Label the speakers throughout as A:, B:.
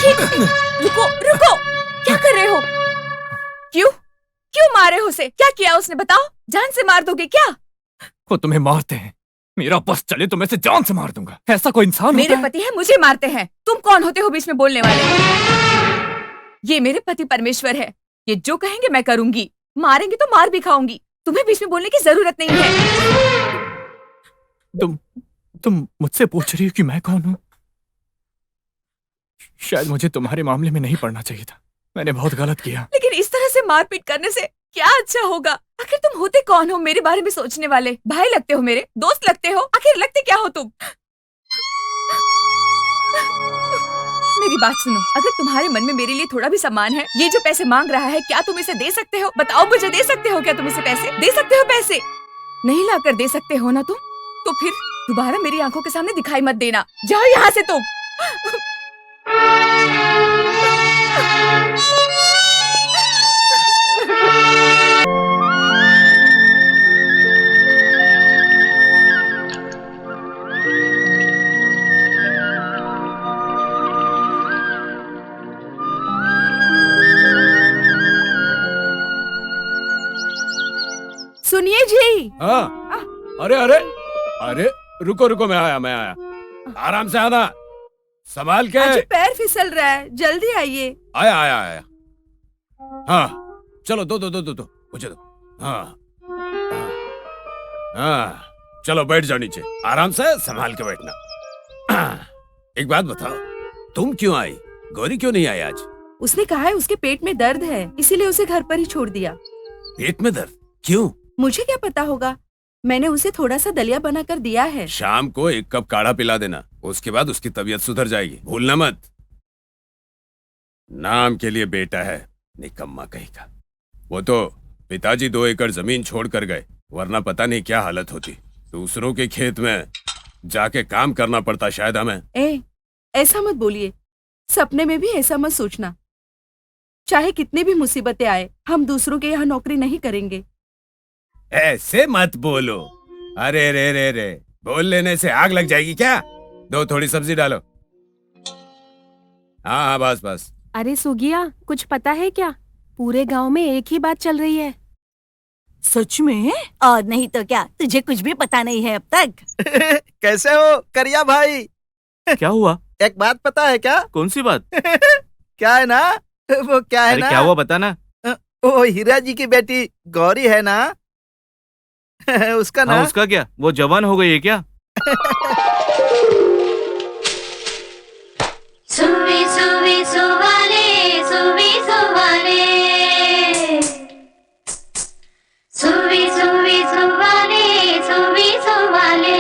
A: रुको रुको, क्या कर रहे हो? क्यों क्यों मारे हो उसे? क्या किया उसने बताओ? जान से मार दोगे क्या?
B: वो तुम्हें मारते हैं, मेरा बस चले तो मैं इसे जान से मार दूंगा। ऐसा कोई इंसान
A: मेरे पति है, मुझे मारते हैं। तुम कौन होते हो बीच में बोलने वाले? ये मेरे पति परमेश्वर है, ये जो कहेंगे मैं करूंगी। मारेंगे तो मार भी खाऊंगी, तुम्हें बीच में बोलने की जरूरत नहीं है।
B: तुम मुझसे पूछ रही हो कि मैं कौन हूँ? शायद मुझे तुम्हारे मामले में नहीं पड़ना चाहिए था, मैंने बहुत गलत किया।
A: लेकिन इस तरह से मारपीट करने से क्या अच्छा होगा? आखिर तुम होते कौन हो मेरे बारे में सोचने वाले? भाई लगते हो मेरे, दोस्त लगते हो, आखिर लगते क्या हो तुम? मेरी बात सुनो, अगर तुम्हारे मन में मेरे लिए थोड़ा भी सम्मान है, ये जो पैसे मांग रहा है, क्या तुम इसे दे सकते हो? बताओ मुझे, दे सकते हो क्या तुम इसे पैसे? दे सकते हो पैसे? नहीं लाकर दे सकते हो ना तुम? तो फिर दोबारा मेरी आंखों के सामने दिखाई मत देना, जाओ यहाँ से तुम। सुनिए जी।
C: हाँ, अरे अरे अरे, रुको रुको, मैं आया। आराम से आना, संभाल के।
A: अजी पैर फिसल रहा है, जल्दी आइए।
C: आया। हाँ, चलो दो मुझे दो। हाँ, चलो बैठ जाओ नीचे, आराम से संभाल के बैठना। एक बात बताओ, तुम क्यों आई? गौरी क्यों नहीं आई आज?
A: उसने कहा है उसके पेट में दर्द है, इसीलिए उसे घर पर ही छोड़ दिया।
C: पेट में दर्द? क्यों?
A: मुझे क्या पता होगा, मैंने उसे थोड़ा सा दलिया बनाकर दिया है।
C: शाम को 1 कप काढ़ा पिला देना, उसके बाद उसकी तबीयत सुधर जाएगी, भूलना मत। नाम के लिए बेटा है, निकम्मा कहीं का। वो तो पिताजी 2 एकड़ जमीन छोड़ कर गए, वरना पता नहीं क्या हालत होती। दूसरों के खेत में जाके काम करना पड़ता शायद हमें।
A: ऐसा मत बोलिए, सपने में भी ऐसा मत सोचना। चाहे कितनी भी मुसीबतें आए, हम दूसरों के यहाँ नौकरी नहीं करेंगे।
C: ऐसे मत बोलो। अरे रे, बोल लेने से आग लग जाएगी क्या? दो थोड़ी सब्जी डालो। हाँ, बस।
D: अरे सुगिया, कुछ पता है क्या? पूरे गांव में एक ही बात चल रही है।
A: सच में?
E: और नहीं तो क्या, तुझे कुछ भी पता नहीं है अब तक।
F: कैसे हो करिया भाई?
B: क्या हुआ?
F: एक बात पता है क्या?
B: कौन सी बात?
F: क्या है ना, वो क्या है ना,
B: क्या हुआ बताना।
F: वो हीरा जी की बेटी गौरी है ना, उसका ना।
B: उसका क्या? वो जवान हो गई है क्या?
G: सुवी सुवी सुवाले, सुवी सुवाले, सुवी सुवी सुवाले, सुवी सुवाले,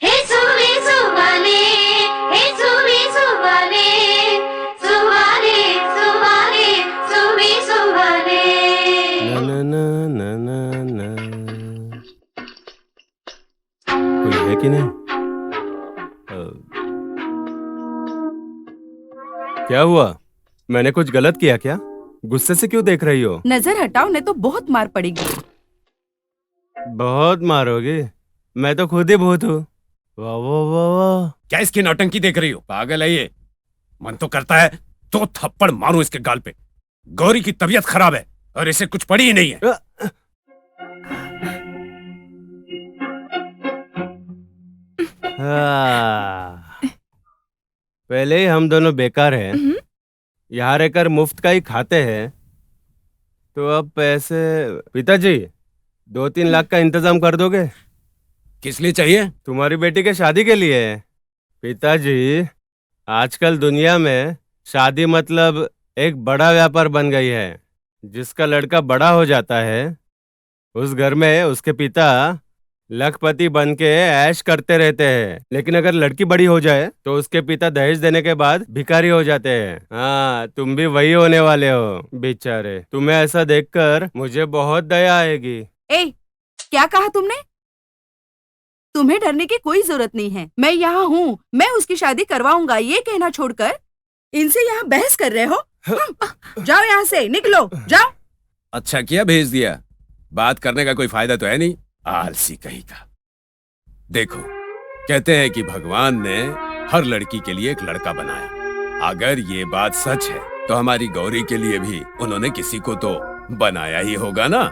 G: हे सुवी सुवाले, हे सुवी सुवाले, सुवाले सुवाले, सुवी सुवाले।
H: कोई है कि नहीं? क्या हुआ? मैंने कुछ गलत किया क्या? गुस्से से क्यों देख रही हो?
A: नजर हटाओ, नहीं तो बहुत मार पड़ेगी।
H: बहुत मारोगे? मैं तो खुद ही भूत हूँ। वाह वाह वाह वाह।
C: क्या इसकी नौटंकी देख रही हो? पागल है ये। मन तो करता है 2 थप्पड़ मारूं इसके गाल पे। गौरी की तबीयत खराब है और इसे कुछ पड़ी ही नहीं है।
H: पहले ही हम दोनों बेकार हैं, यहाँ रहकर मुफ्त का ही खाते हैं, तो अब पैसे। पिताजी 2-3 लाख का इंतजाम कर दोगे?
C: किस लिए चाहिए?
H: तुम्हारी बेटी के शादी के लिए। पिताजी, आजकल दुनिया में शादी मतलब एक बड़ा व्यापार बन गई है। जिसका लड़का बड़ा हो जाता है, उस घर में उसके पिता लखपति बन के ऐश करते रहते हैं, लेकिन अगर लड़की बड़ी हो जाए तो उसके पिता दहेज देने के बाद भिखारी हो जाते हैं। हाँ, तुम भी वही होने वाले हो बेचारे। तुम्हें ऐसा देखकर मुझे बहुत दया आएगी।
A: क्या कहा तुमने? तुम्हें डरने की कोई जरूरत नहीं है, मैं यहाँ हूँ, मैं उसकी शादी करवाऊंगा। ये कहना छोड़कर इनसे यहाँ बहस कर रहे हो? जाओ यहाँ से, निकलो, जाओ।
C: अच्छा किया भेज दिया, बात करने का कोई फायदा तो है नहीं। आलसी कहीं का। देखो, कहते हैं कि भगवान ने हर लड़की के लिए एक लड़का बनाया। अगर ये बात सच है तो हमारी गौरी के लिए भी उन्होंने किसी को तो बनाया ही होगा ना।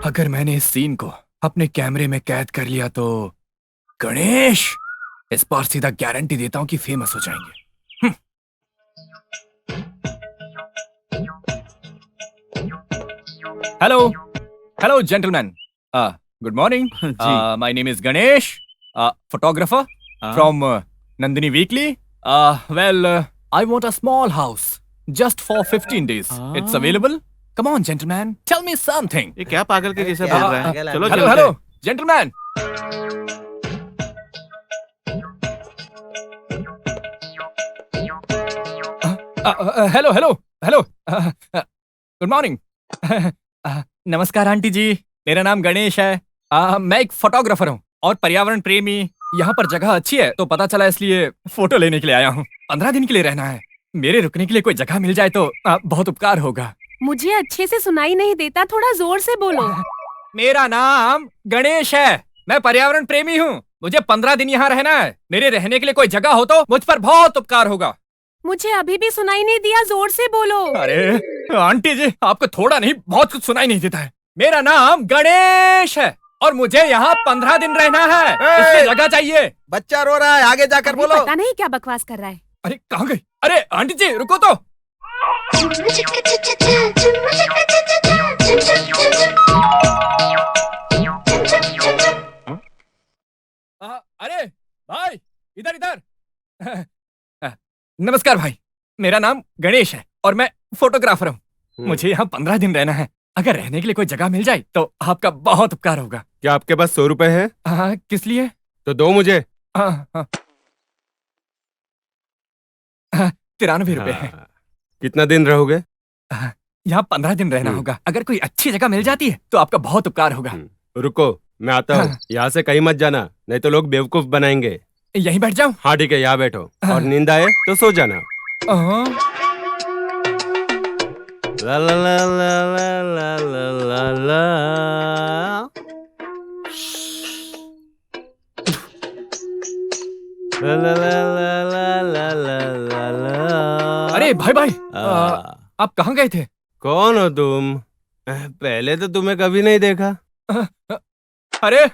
B: अगर मैंने इस सीन को अपने कैमरे में कैद कर लिया तो गणेश, इस बार सीधा गारंटी देता हूं कि फेमस हो जाएंगे। Hello hello gentleman, good morning. My name is Ganesh, photographer from Nandini weekly. Well, I want a small house just for 15 days. It's available. Come on, gentleman. Tell me something.
H: ये क्या पागल के जैसे बोल रहा है? चलो
B: Hello, hello, gentleman. Hello, hello, hello. Good morning. नमस्कार आंटी जी, मेरा नाम गणेश है। मैं एक फोटोग्राफर हूँ और पर्यावरण प्रेमी। यहाँ पर जगह अच्छी है तो पता चला, इसलिए फोटो लेने के लिए आया हूँ। 15 दिन के लिए रहना है। मेरे रुकने के लिए कोई जगह मिल जाए तो बहुत उपकार होगा।
D: मुझे अच्छे से सुनाई नहीं देता, थोड़ा जोर से बोलो।
B: मेरा नाम गणेश है, मैं पर्यावरण प्रेमी हूँ। मुझे 15 दिन यहाँ रहना है। मेरे रहने के लिए कोई जगह हो तो मुझ पर बहुत उपकार होगा।
D: मुझे अभी भी सुनाई नहीं दिया, जोर से बोलो।
B: अरे आंटी जी, आपको थोड़ा नहीं बहुत कुछ सुनाई नहीं देता है। मेरा नाम गणेश है और मुझे यहाँ 15 दिन रहना है, इसलिए जगह चाहिए।
F: बच्चा रो रहा है, आगे जाकर बोलो।
D: पता नहीं क्या बकवास कर रहा है।
B: अरे कहाँ गई? अरे आंटी जी रुको तो। अरे भाई, इधर इधर। नमस्कार भाई, मेरा नाम गणेश है और मैं फोटोग्राफर हूँ। मुझे यहाँ 15 दिन रहना है। अगर रहने के लिए कोई जगह मिल जाए तो आपका बहुत उपकार होगा।
H: क्या आपके पास 100 रुपए है?
B: हाँ, किस लिए?
H: तो दो मुझे।
B: हाँ हाँ, 93 रुपए है।
H: कितना दिन रहोगे?
B: यहाँ 15 दिन रहना होगा। अगर कोई अच्छी जगह मिल जाती है तो आपका बहुत उपकार होगा।
H: रुको, मैं आता हूँ। यहाँ से कहीं मत जाना, नहीं तो लोग बेवकूफ बनाएंगे।
B: यहीं बैठ जाऊँ?
H: हाँ ठीक है, यहाँ बैठो और नींद आए तो सो जाना। ला ला ला ला ला ला ला ला। ला ला ला ला ला ला ला ला।
B: अरे भाई भाई, आप कहाँ गए थे?
H: कौन हो तुम? पहले तो तुम्हें कभी नहीं देखा।
B: अरे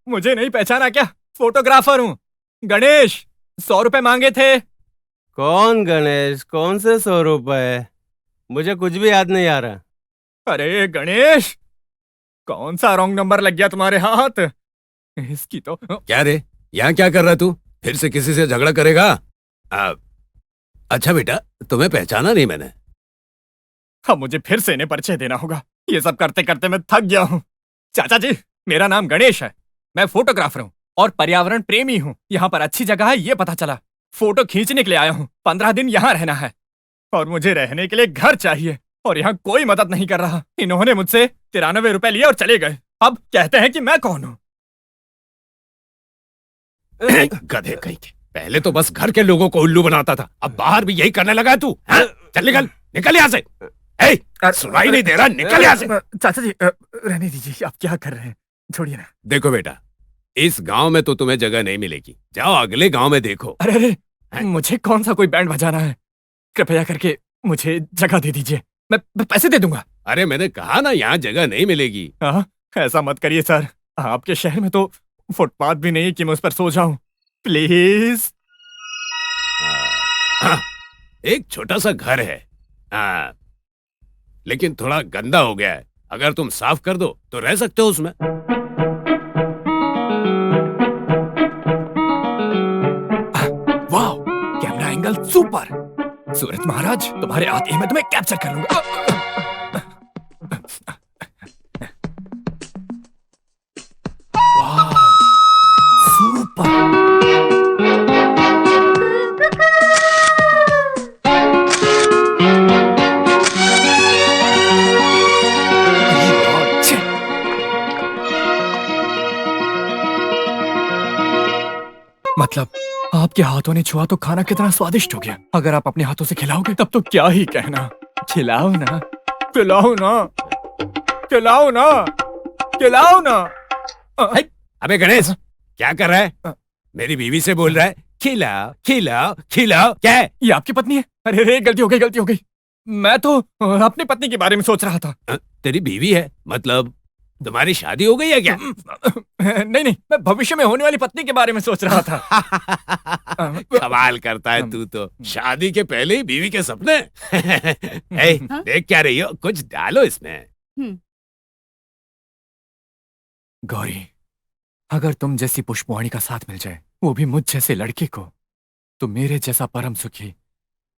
B: मुझे नहीं पहचाना क्या? फोटोग्राफर हूँ, गणेश। 100 रुपए मांगे थे।
H: कौन गणेश? कौन से 100 रुपए? मुझे कुछ भी याद नहीं आ रहा।
B: अरे गणेश, कौन सा रॉन्ग नंबर लग गया तुम्हारे हाथ? इसकी तो।
C: क्या रे, यहाँ क्या कर रहा तू? फिर से किसी से झगड़ा करेगा? अच्छा बेटा, तुम्हें पहचाना नहीं मैंने।
B: अब मुझे फिर से इन्हें परिचय देना होगा। ये सब करते करते मैं थक गया हूँ। चाचा जी, मेरा नाम गणेश है, मैं फोटोग्राफर हूँ और पर्यावरण प्रेमी हूँ। यहाँ पर अच्छी जगह है ये पता चला, फोटो खींचने के लिए आया हूँ। 15 दिन यहाँ रहना है और मुझे रहने के लिए घर चाहिए और यहाँ कोई मदद नहीं कर रहा। इन्होंने मुझसे 93 रुपए लिए और चले गए। अब कहते हैं कि मैं कौन हूँ।
C: गधे कहीं के। पहले तो बस घर के लोगों को उल्लू बनाता था, अब बाहर भी यही करने लगा है तू। चल निकल, निकल यहाँ से। सुनाई नहीं दे रहा, निकल यहाँ से।
B: चाचा जी रहने दीजिए, आप क्या कर रहे हैं, छोड़िए ना।
C: देखो बेटा, इस गांव में तो तुम्हें जगह नहीं मिलेगी, जाओ अगले गांव में देखो।
B: अरे अरे, मुझे कौन सा कोई बैंड बजाना है? कृपया करके मुझे जगह दे दीजिए, मैं पैसे दे दूंगा।
C: अरे मैंने कहा ना, यहाँ जगह नहीं मिलेगी।
B: ऐसा मत करिए सर, आपके शहर में तो फुटपाथ भी नहीं कि मैं उस पर सो जाऊं। प्लीज।
C: एक छोटा सा घर है, लेकिन थोड़ा गंदा हो गया है। अगर तुम साफ कर दो तो रह सकते हो उसमें।
B: वाह, कैमरा एंगल सुपर। सूरज महाराज, तुम्हारे आते ही मैं तुम्हें कैप्चर कर लूंगा। वाह, सुपर। मतलब आपके हाथों ने छुआ तो खाना कितना स्वादिष्ट हो गया। अगर आप अपने हाथों से खिलाओगे तब तो क्या ही कहना। खिलाओ ना, खिलाओ ना, खिलाओ ना, खिलाओ ना।
C: अबे गणेश, क्या कर रहा है? मेरी बीवी से बोल रहा है खिलाओ खिलाओ खिलाओ। क्या है?
B: ये आपकी पत्नी है? अरे रे, गलती हो गई, गलती हो गई। मैं तो अपनी पत्नी के बारे में सोच रहा था।
C: तेरी बीवी है मतलब तुम्हारी शादी हो गई है क्या?
B: नहीं नहीं, मैं भविष्य में होने वाली पत्नी के बारे में सोच रहा था।
C: कमाल करता है तू तो, शादी के पहले ही बीवी के सपने। ए, देख क्या रही हो, कुछ डालो इसमें।
B: गौरी, अगर तुम जैसी पुष्पवाणी का साथ मिल जाए, वो भी मुझ जैसे लड़के को, तो मेरे जैसा परम सुखी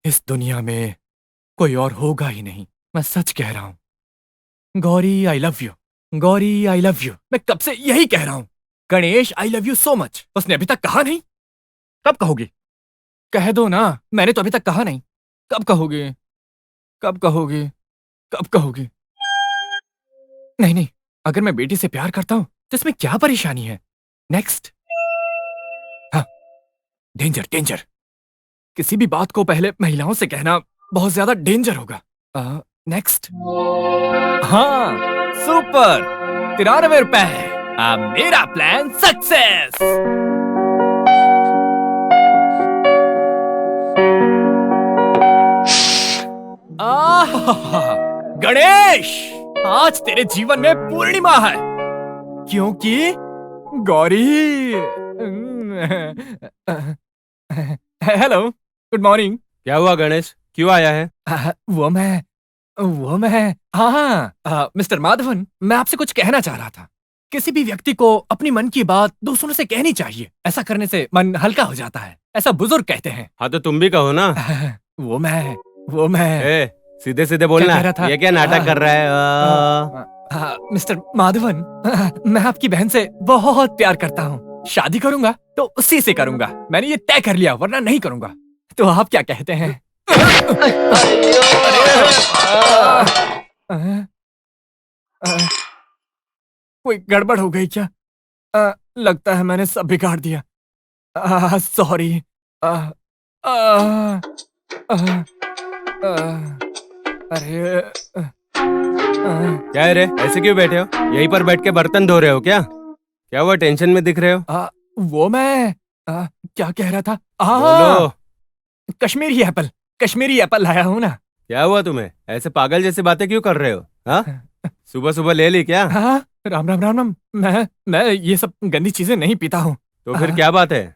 B: इस दुनिया में कोई और होगा ही नहीं। मैं सच कह रहा हूं। Gauri, I love you. Gauri, I love you. मैं कब से यही कह रहा हूं। Ganesh, I love you so much. उसने अभी तक कहा नहीं। कब कहोगे? कह दो ना, मैंने तो अभी तक कहा नहीं। कब कहोगे? कब कहोगे? कब कहोगे? नहीं नहीं, अगर मैं बेटी से प्यार करता हूं तो इसमें क्या परेशानी है? नेक्स्ट। हाँ, डेंजर डेंजर। किसी भी बात को पहले महिलाओं से कहना बहुत ज्यादा डेंजर होगा। नेक्स्ट। हाँ, सुपर। 93 रुपए। अब मेरा प्लान सक्सेस। गणेश, आज तेरे जीवन में पूर्णिमा है, क्योंकि गौरी। Hello, good morning.
H: क्या हुआ गणेश, क्यों आया है?
B: वो मैं हाँ, मिस्टर माधवन, मैं आपसे कुछ कहना चाह रहा था। किसी भी व्यक्ति को अपनी मन की बात दूसरों से कहनी चाहिए। ऐसा करने से मन हल्का हो जाता है, ऐसा बुजुर्ग कहते हैं।
H: हाँ तो तुम भी कहो ना।
B: वो मैं
H: ए, सीधे सीधे बोलना।
B: क्या कह रहा था?
H: ये क्या नाटक कर रहा है?
B: मिस्टर माधवन, मैं आपकी बहन से बहुत प्यार करता हूँ। शादी करूंगा तो उसी से करूंगा। मैंने ये तय कर लिया, वरना नहीं करूंगा। तो आप क्या कहते हैं? कोई गड़बड़ हो गई क्या? लगता है मैंने सब बिगाड़ दिया। सॉरी। अरे
H: क्या है रे, ऐसे क्यों बैठे हो? यहीं पर बैठ के बर्तन धो रहे हो क्या? क्या हुआ, टेंशन में दिख रहे हो?
B: वो मैं क्या कह रहा था?
H: बोलो।
B: कश्मीरी एप्पल लाया हूँ ना।
H: क्या हुआ तुम्हें, ऐसे पागल जैसे बातें क्यों कर रहे हो? हाँ, सुबह सुबह ले ली क्या?
B: हाँ, राम राम राम राम। मैं ये सब गंदी चीजें नहीं पीता हूँ।
H: तो फिर क्या बात है?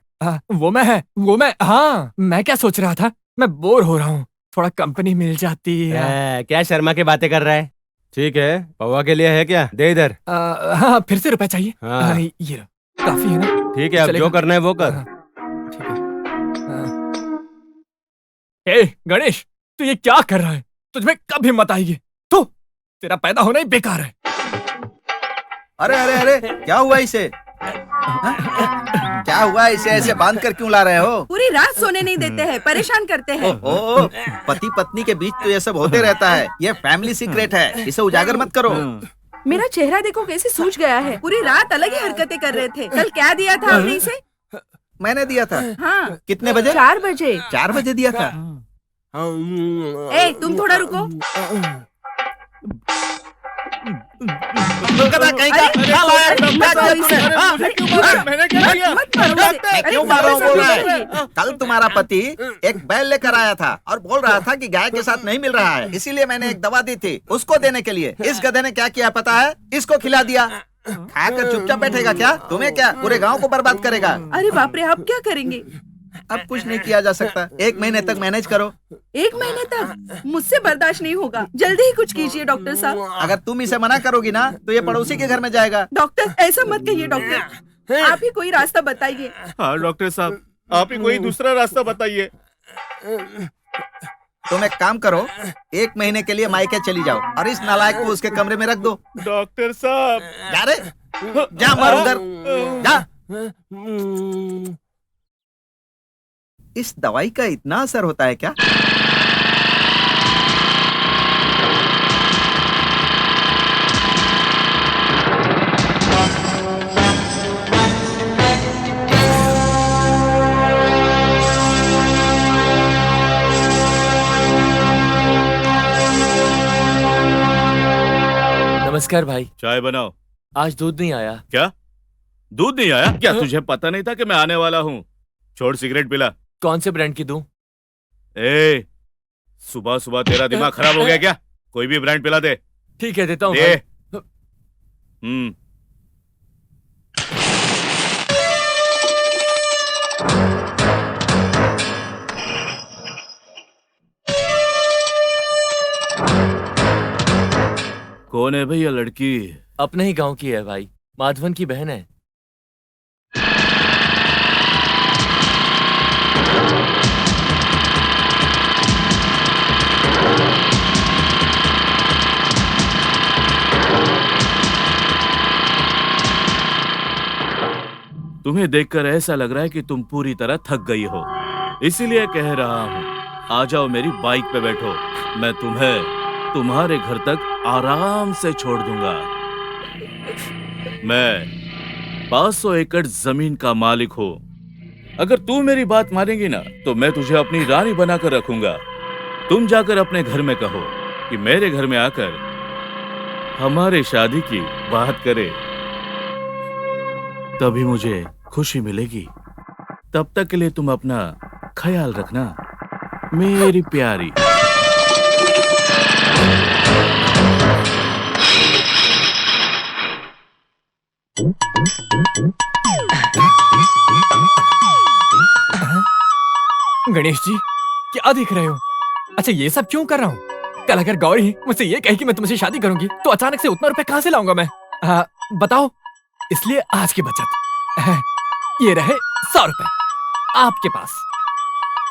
B: वो मैं हाँ, मैं क्या सोच रहा था, मैं बोर हो रहा हूँ, थोड़ा कंपनी मिल जाती है।
H: क्या शर्मा के बातें कर रहा है? ठीक है, पौवा के लिए है क्या? दे इधर।
B: हाँ, फिर से रुपए चाहिए।
H: हाँ।
B: ये काफी है ना?
H: ठीक है, अब जो करना है वो कर।
B: ठीक है। ए गणेश, तू ये क्या कर रहा है? तुझमें कब हिम्मत आएगी? तू, तेरा पैदा होना ही बेकार है।
F: अरे अरे अरे, क्या हुआ इसे? क्या हुआ इसे? ऐसे बांध कर क्यों ला रहे हो?
D: पूरी रात सोने नहीं देते हैं, परेशान करते हैं।
F: ओहो, पति पत्नी के बीच तो ये सब होते रहता है। ये फैमिली सीक्रेट है, इसे उजागर मत करो।
D: मेरा चेहरा देखो कैसे सूज गया है। पूरी रात अलग ही हरकतें कर रहे थे। कल क्या दिया था आपने इसे?
F: मैंने दिया था।
D: हाँ,
F: कितने बजे?
D: 4 बजे।
F: 4 बजे दिया था।
D: ए, तुम थोड़ा रुको।
F: कहीं का क्या लाया? क्या किया तूने? हाँ?
B: मैंने क्या किया?
F: मैं क्यों मार रहा हूँ बोल रहा है? कल तुम्हारा पति एक बैल लेकर आया था और बोल रहा था कि गाय के साथ नहीं मिल रहा है, इसीलिए मैंने एक दवा दी थी उसको देने के लिए। इस गधे ने क्या किया पता है? इसको खिला दिया। खाकर चुपचाप बैठेगा क्या? तुम्हें क्या, पूरे गांव को बर्बाद करेगा।
D: अरे बाप रे, अब क्या करेंगे?
F: अब कुछ नहीं किया जा सकता। 1 महीने तक मैनेज करो।
D: 1 महीने तक? मुझसे बर्दाश्त नहीं होगा। जल्दी ही कुछ कीजिए डॉक्टर साहब।
F: अगर तुम इसे मना करोगी ना तो ये पड़ोसी के घर में जाएगा।
D: डॉक्टर, ऐसा मत कहिए डॉक्टर, आप ही कोई रास्ता बताइए।
I: हाँ डॉक्टर साहब, आप ही कोई दूसरा रास्ता बताइए।
F: तुम एक काम करो, 1 महीने के लिए मायके चली जाओ और इस नालायक को उसके कमरे में रख दो।
I: डॉक्टर साहब,
F: जा रे, जा मर उधर, जा। इस दवाई का इतना असर होता है क्या?
J: नमस्कार भाई।
I: चाय बनाओ।
J: आज दूध नहीं आया।
I: क्या दूध नहीं आया? क्या तुझे पता नहीं था कि मैं आने वाला हूँ? छोड़ सिगरेट पिला।
J: कौन से ब्रांड की दूं?
I: ए, सुबह सुबह तेरा दिमाग खराब हो गया क्या? कोई भी ब्रांड पिला दे।
J: ठीक है, देता हूँ
I: दे।
J: भाई।
I: कौन है भैया लड़की?
J: अपने ही गांव की है भाई, माधवन की बहन है।
I: तुम्हें देखकर ऐसा लग रहा है कि तुम पूरी तरह थक गई हो, इसीलिए कह रहा हूँ आ जाओ मेरी बाइक पे बैठो। मैं तुम्हें तुम्हारे घर तक आराम से छोड़ दूंगा। मैं 500 एकड़ जमीन का मालिक हूँ। अगर तू मेरी बात मानेगी ना तो मैं तुझे अपनी रानी बनाकर रखूंगा। तुम जाकर अपने घर में कहो कि मेरे घर में आकर हमारे शादी की बात करे, तभी मुझे खुशी मिलेगी। तब तक के लिए तुम अपना ख्याल रखना मेरी प्यारी।
B: गणेश जी, क्या देख रहे हो? अच्छा, ये सब क्यों कर रहा हूँ? कल अगर गौरी मुझसे ये कहे कि मैं तुमसे शादी करूंगी तो अचानक से उतना रुपए कहाँ से लाऊंगा मैं? बताओ। इसलिए आज की बचत ये रहे 100 रुपए आपके पास।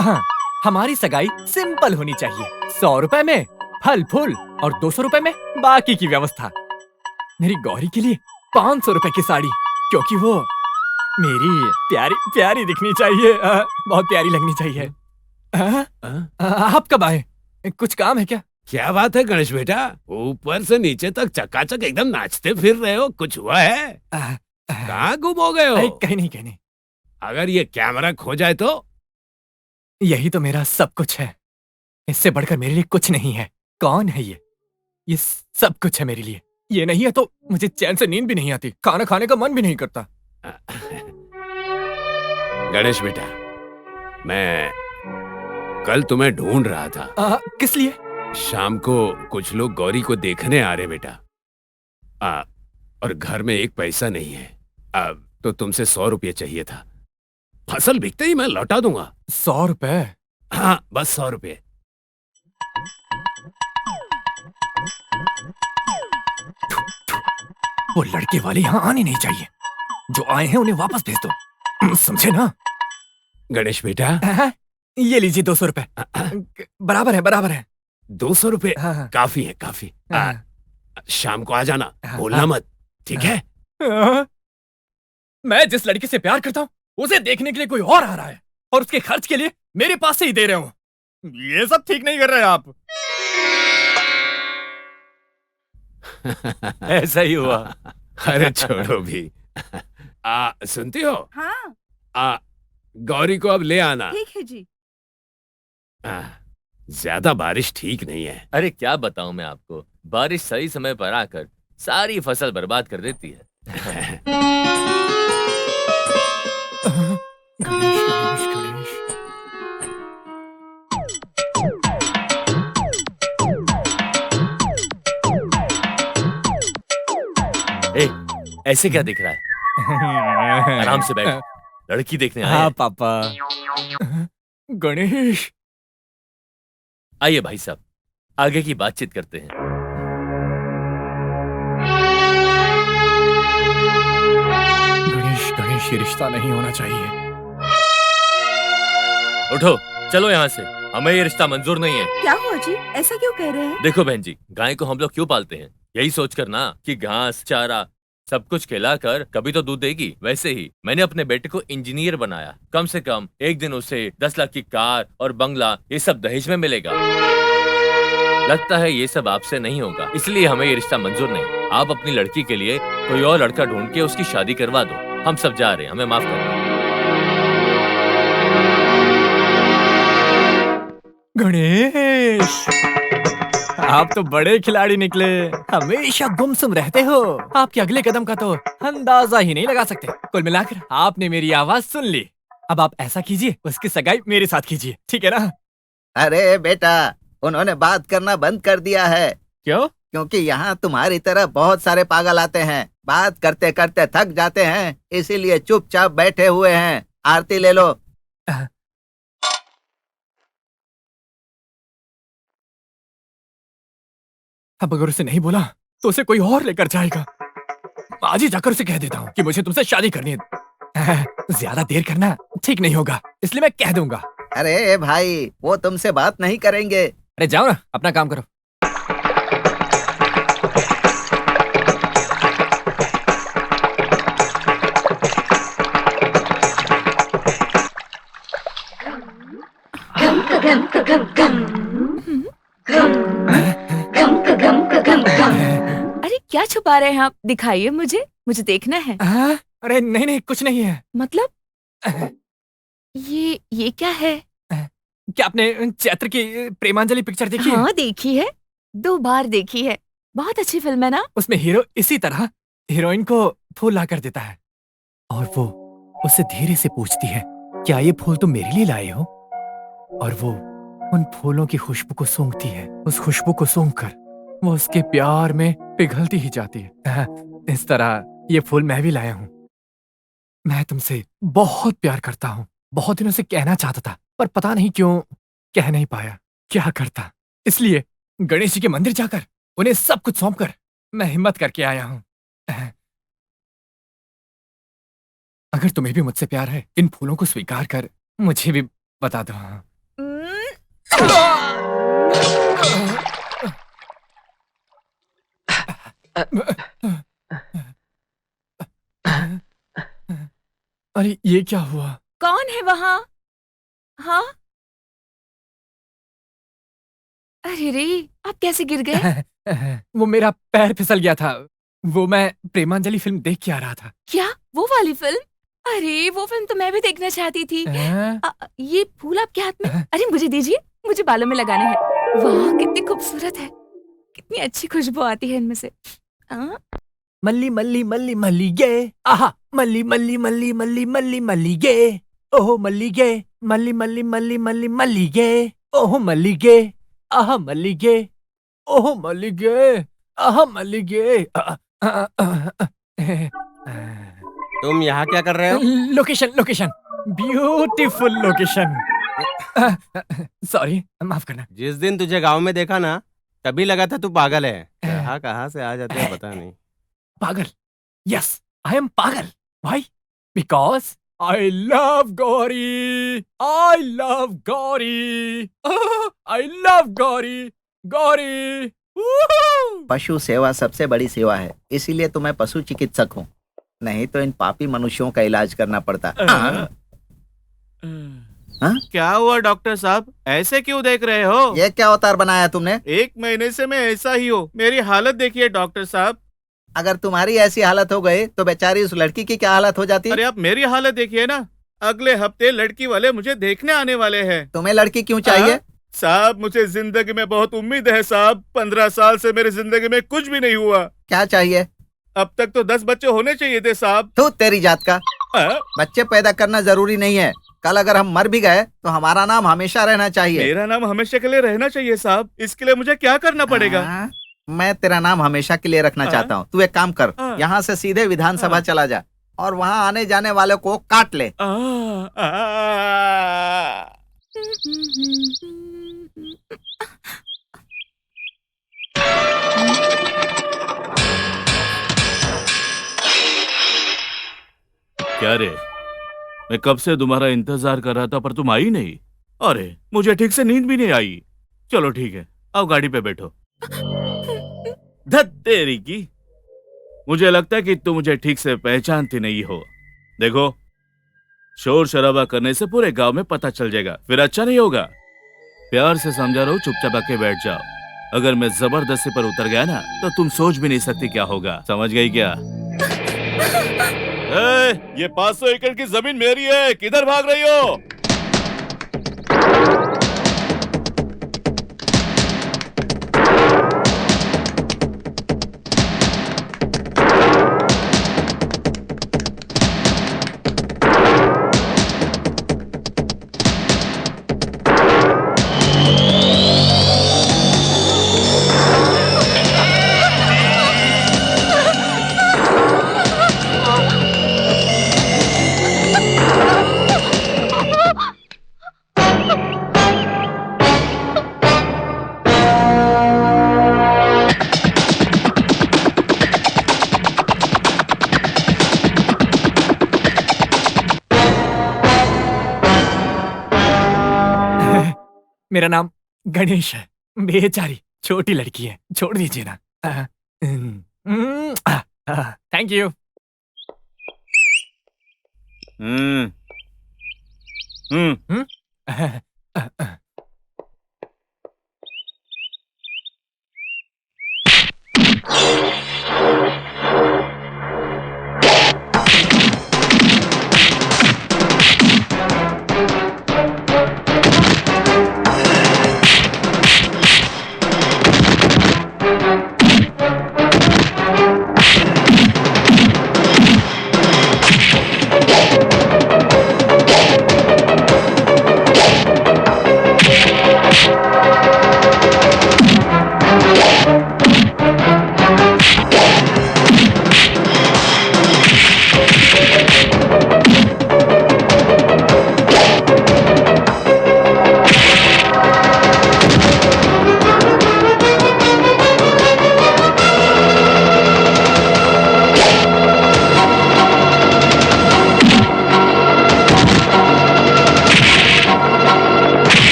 B: हाँ, हमारी सगाई सिंपल होनी चाहिए। 100 रुपए में फल फूल और 200 रुपए में बाकी की व्यवस्था। मेरी गौरी के लिए 500 रुपए की साड़ी, क्योंकि वो मेरी प्यारी प्यारी दिखनी चाहिए, बहुत प्यारी लगनी चाहिए। आप कब आए? कुछ काम है क्या?
C: क्या बात है गणेश बेटा, ऊपर से नीचे तक चकाचक एकदम नाचते फिर रहे हो, कुछ हुआ है? कहाँ गुम हो गए हो?
B: कहीं नहीं।
C: अगर ये कैमरा खो जाए तो?
B: यही तो मेरा सब कुछ है। इससे बढ़कर मेरे लिए कुछ नहीं है। कौन है ये सब कुछ है मेरे लिए। ये नहीं है तो मुझे चैन से नींद भी नहीं आती, खाना खाने का मन भी नहीं करता।
C: गणेश बेटा, मैं कल तुम्हें ढूंढ रहा था।
B: किस लिए?
C: शाम को कुछ लोग गौरी को देखने आ रहे बेटा। और घर में एक पैसा नहीं है। तो तुमसे 100 रुपये चाहिए था। फसल बिकते ही मैं लौटा दूंगा।
B: 100 रुपए?
C: हाँ, बस 100 रुपये।
B: वो लड़के वाले यहाँ आने नहीं चाहिए। जो आए हैं उन्हें वापस भेज दो, समझे ना?
C: गणेश बेटा,
B: ये लीजिए 200 रुपए। बराबर है।
C: 200 रुपये काफी है, काफी। शाम को आ जाना, भूलना मत, ठीक है?
B: मैं जिस लड़की से प्यार करता हूँ उसे देखने के लिए कोई और आ रहा है, और उसके खर्च के लिए मेरे पास से ही दे रहे हो। ये सब ठीक नहीं कर रहे आप।
J: ऐसा ही हुआ।
C: अरे छोड़ो भी। सुनती हो?
D: हाँ।
C: गौरी को अब ले आना।
D: ठीक है जी।
C: ज्यादा बारिश ठीक नहीं है।
J: अरे क्या बताऊं मैं आपको, बारिश सही समय पर आकर सारी फसल बर्बाद कर देती है।
B: गणेश।
J: ऐसे क्या दिख रहा है? आराम से बैठ, लड़की देखने आए।
B: हाँ पापा। गणेश,
J: आइए भाई साहब, आगे की बातचीत करते हैं।
B: गणेश, ये रिश्ता नहीं होना चाहिए।
J: उठो, चलो यहाँ से, हमें ये रिश्ता मंजूर नहीं है।
D: क्या हुआ जी, ऐसा क्यों कह रहे हैं?
J: देखो बहन जी, गाय को हम लोग क्यों पालते हैं? यही सोचकर ना कि घास चारा सब कुछ खिलाकर कभी तो दूध देगी। वैसे ही मैंने अपने बेटे को इंजीनियर बनाया। कम से कम एक दिन उसे 10 लाख की कार और बंगला ये सब दहेज में मिलेगा। लगता है ये सब आपसे नहीं होगा, इसलिए हमें ये रिश्ता मंजूर नहीं। आप अपनी लड़की के लिए कोई और लड़का ढूंढ के उसकी शादी करवा दो। हम सब जा रहे हैं, हमें माफ करना।
B: गणेश, आप तो बड़े खिलाड़ी निकले। हमेशा गुमसुम रहते हो। आपके अगले कदम का तो अंदाजा ही नहीं लगा सकते। कुल मिलाकर आपने मेरी आवाज सुन ली। अब आप ऐसा कीजिए, उसकी सगाई मेरे साथ कीजिए, ठीक है ना?
F: अरे बेटा, उन्होंने बात करना बंद कर दिया है।
B: क्यों?
F: क्योंकि यहाँ तुम्हारी तरह बहुत सारे पागल आते हैं, बात करते करते थक जाते हैं, इसीलिए चुपचाप बैठे हुए हैं। आरती ले लो।
B: अब अगर उसे नहीं बोला तो उसे कोई और लेकर जाएगा। आज ही जाकर उसे कह देता हूँ कि मुझे तुमसे शादी करनी है। ज्यादा देर करना ठीक नहीं होगा, इसलिए मैं कह दूंगा।
F: अरे भाई, वो तुमसे बात नहीं करेंगे।
B: अरे जाओ ना, अपना काम करो।
A: अरे क्या छुपा रहे हैं आप? दिखाइए मुझे, मुझे देखना है।
B: अरे नहीं नहीं, कुछ नहीं है।
A: मतलब ये क्या है?
B: क्या आपने चैत्र की प्रेमांजलि पिक्चर देखी है?
A: हाँ देखी है, 2 बार देखी है। बहुत अच्छी फिल्म है ना?
B: उसमें हीरो इसी तरह हीरोइन को फूल ला कर देता है और वो उससे धीरे से पूछती है, क्या ये फूल तुम मेरे लिए लाए हो? और वो उन फूलों की खुशबू को सूंघती है। उस खुशबू को सूंघकर वो उसके प्यार में पिघलती ही जाती है। इस तरह ये फूल मैं भी लाया हूँ। मैं तुमसे बहुत प्यार करता हूँ। बहुत दिनों से कहना चाहता था, पर पता नहीं क्यों कह नहीं पाया। क्या करता? इसलिए गणेश जी के मंदिर जाकर उन्हें सब कुछ सौंपकर मैं हिम्मत करके आया हूँ। अगर तुम्हें भी मुझसे प्यार है, इन फूलों को स्वीकार कर मुझे भी बता दो। अरे ये क्या हुआ?
A: कौन है वहाँ? हाँ? अरे रे, आप कैसे गिर गए?
B: वो मेरा पैर फिसल गया था। वो मैं प्रेमांजलि फिल्म देख के आ रहा था।
A: क्या वो वाली फिल्म? अरे वो फिल्म तो मैं भी देखना चाहती थी। ये फूल आपके हाथ में? अरे मुझे दीजिए, मुझे बालों में लगाने हैं। वाह कितनी खूबसूरत है, कितनी अच्छी खुशबू आती है इनमें से।
B: मल्ली मल्ली मल्ली मल्ली गे, आहा मल्ली मल्ली मल्ली मल्ली मल्ली मल्ली गे, ओहो मल्ली गे, मल्ली मल्ली मल्ली मल्ली मल्ली गे, ओहो मल्ली गे, आहा मल्ली गे, ओहो मल्ली गे, आहा मल्ली गे।
H: तुम यहाँ क्या कर रहे हो?
B: Location location, beautiful location. Sorry, माफ करना।
H: जिस दिन तुझे गांव में देखा ना, तभी लगा था तू पागल है। कहाँ से आ जाते हैं पता नहीं।
B: पागल? यस, आई एम पागल। Why? Because I love Gauri. I love Gauri. I love Gauri. Gauri.
F: पशु सेवा सबसे बड़ी सेवा है, इसीलिए तो मैं पशु चिकित्सक हूँ। नहीं तो इन पापी मनुष्यों का इलाज करना पड़ता।
I: क्या हुआ डॉक्टर साहब, ऐसे क्यों देख रहे हो?
F: ये क्या अवतार बनाया तुमने?
I: 1 महीने से मैं ऐसा ही हूँ। मेरी हालत देखिए डॉक्टर साहब।
F: अगर तुम्हारी ऐसी हालत हो गई तो बेचारी उस लड़की की क्या हालत हो जाती?
I: अरे आप मेरी हालत देखिए ना, अगले हफ्ते लड़की वाले मुझे देखने आने वाले हैं।
F: तुम्हें लड़की क्यों चाहिए?
I: साहब मुझे जिंदगी में बहुत उम्मीद है साहब। 15 साल से मेरी जिंदगी में कुछ भी नहीं हुआ।
F: क्या चाहिए?
I: अब तक तो 10 बच्चे होने चाहिए थे साहब।
F: तू तेरी जात का। बच्चे पैदा करना जरूरी नहीं है। कल अगर हम मर भी गए तो हमारा नाम हमेशा रहना चाहिए।
I: मेरा नाम हमेशा के लिए रहना चाहिए साहब। इसके लिए मुझे क्या करना पड़ेगा?
F: मैं तेरा नाम हमेशा के लिए रखना चाहता हूँ। तू एक काम कर, यहाँ से सीधे विधानसभा चला जा और वहाँ आने जाने वाले को काट ले।
I: क्या रे, मैं कब से तुम्हारा इंतजार कर रहा था पर तुम आई नहीं। अरे मुझे ठीक से नींद भी नहीं आई। चलो ठीक है, आओ गाड़ी पे बैठो। धत तेरी की, मुझे लगता है कि तुम मुझे ठीक से पहचानती नहीं हो। देखो, शोर शराबा करने से पूरे गांव में पता चल जाएगा, फिर अच्छा नहीं होगा। प्यार से समझा रहा हूं, चुपचाप आके बैठ जाओ। अगर मैं जबरदस्ती पर उतर गया ना तो तुम सोच भी नहीं सकती क्या होगा। समझ गई क्या? ये 500 एकड़ की जमीन मेरी है, किधर भाग रही हो?
B: मेरा नाम गणेश है। बेचारी छोटी लड़की है, छोड़ दीजिए ना। Thank you.
I: हम्म हम्म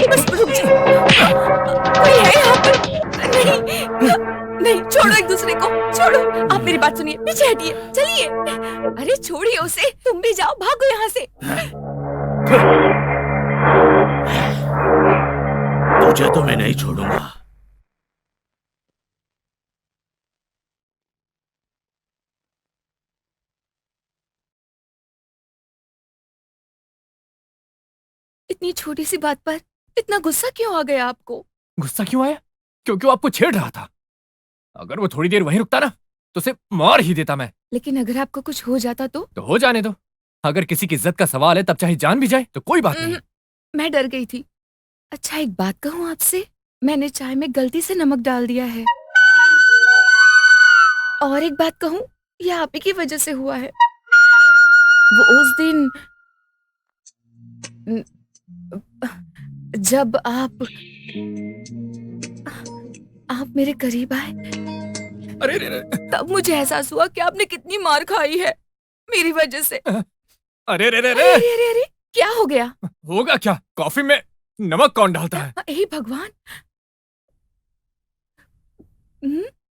A: बस रुक जाओ। कोई है यहाँ पर? नहीं नहीं, छोड़ो एक दूसरे को, छोड़ो। आप मेरी बात सुनिए, पीछे हटिए, चलिए। अरे छोड़िए उसे, तुम भी जाओ, भागो यहाँ से।
I: तुझे तो मैं नहीं छोड़ूंगा।
A: इतनी छोटी सी बात पर इतना गुस्सा क्यों आ गया आपको?
B: गुस्सा क्यों आया? क्योंकि वो आपको छेड़ रहा था। अगर वो थोड़ी देर वहीं रुकता ना तो उसे मार ही देता मैं।
A: लेकिन अगर आपको कुछ हो जाता तो
B: हो जाने दो। अगर किसी की इज्जत का सवाल है तब चाहे जान भी जाए तो कोई बात नहीं।
A: मैं डर गई थी। अच्छा एक बात कहूँ आपसे, मैंने चाय में गलती से नमक डाल दिया है। और एक बात कहूँ, यह आप ही की वजह से हुआ है। वो उस दिन जब आप मेरे करीब आए,
B: अरे
A: तब मुझे एहसास हुआ कि आपने कितनी मार खाई है मेरी वजह से।
B: अरे रे रे
A: अरे अरे अरे, क्या हो गया?
B: होगा क्या? कॉफी में नमक कौन डालता है?
A: हे भगवान।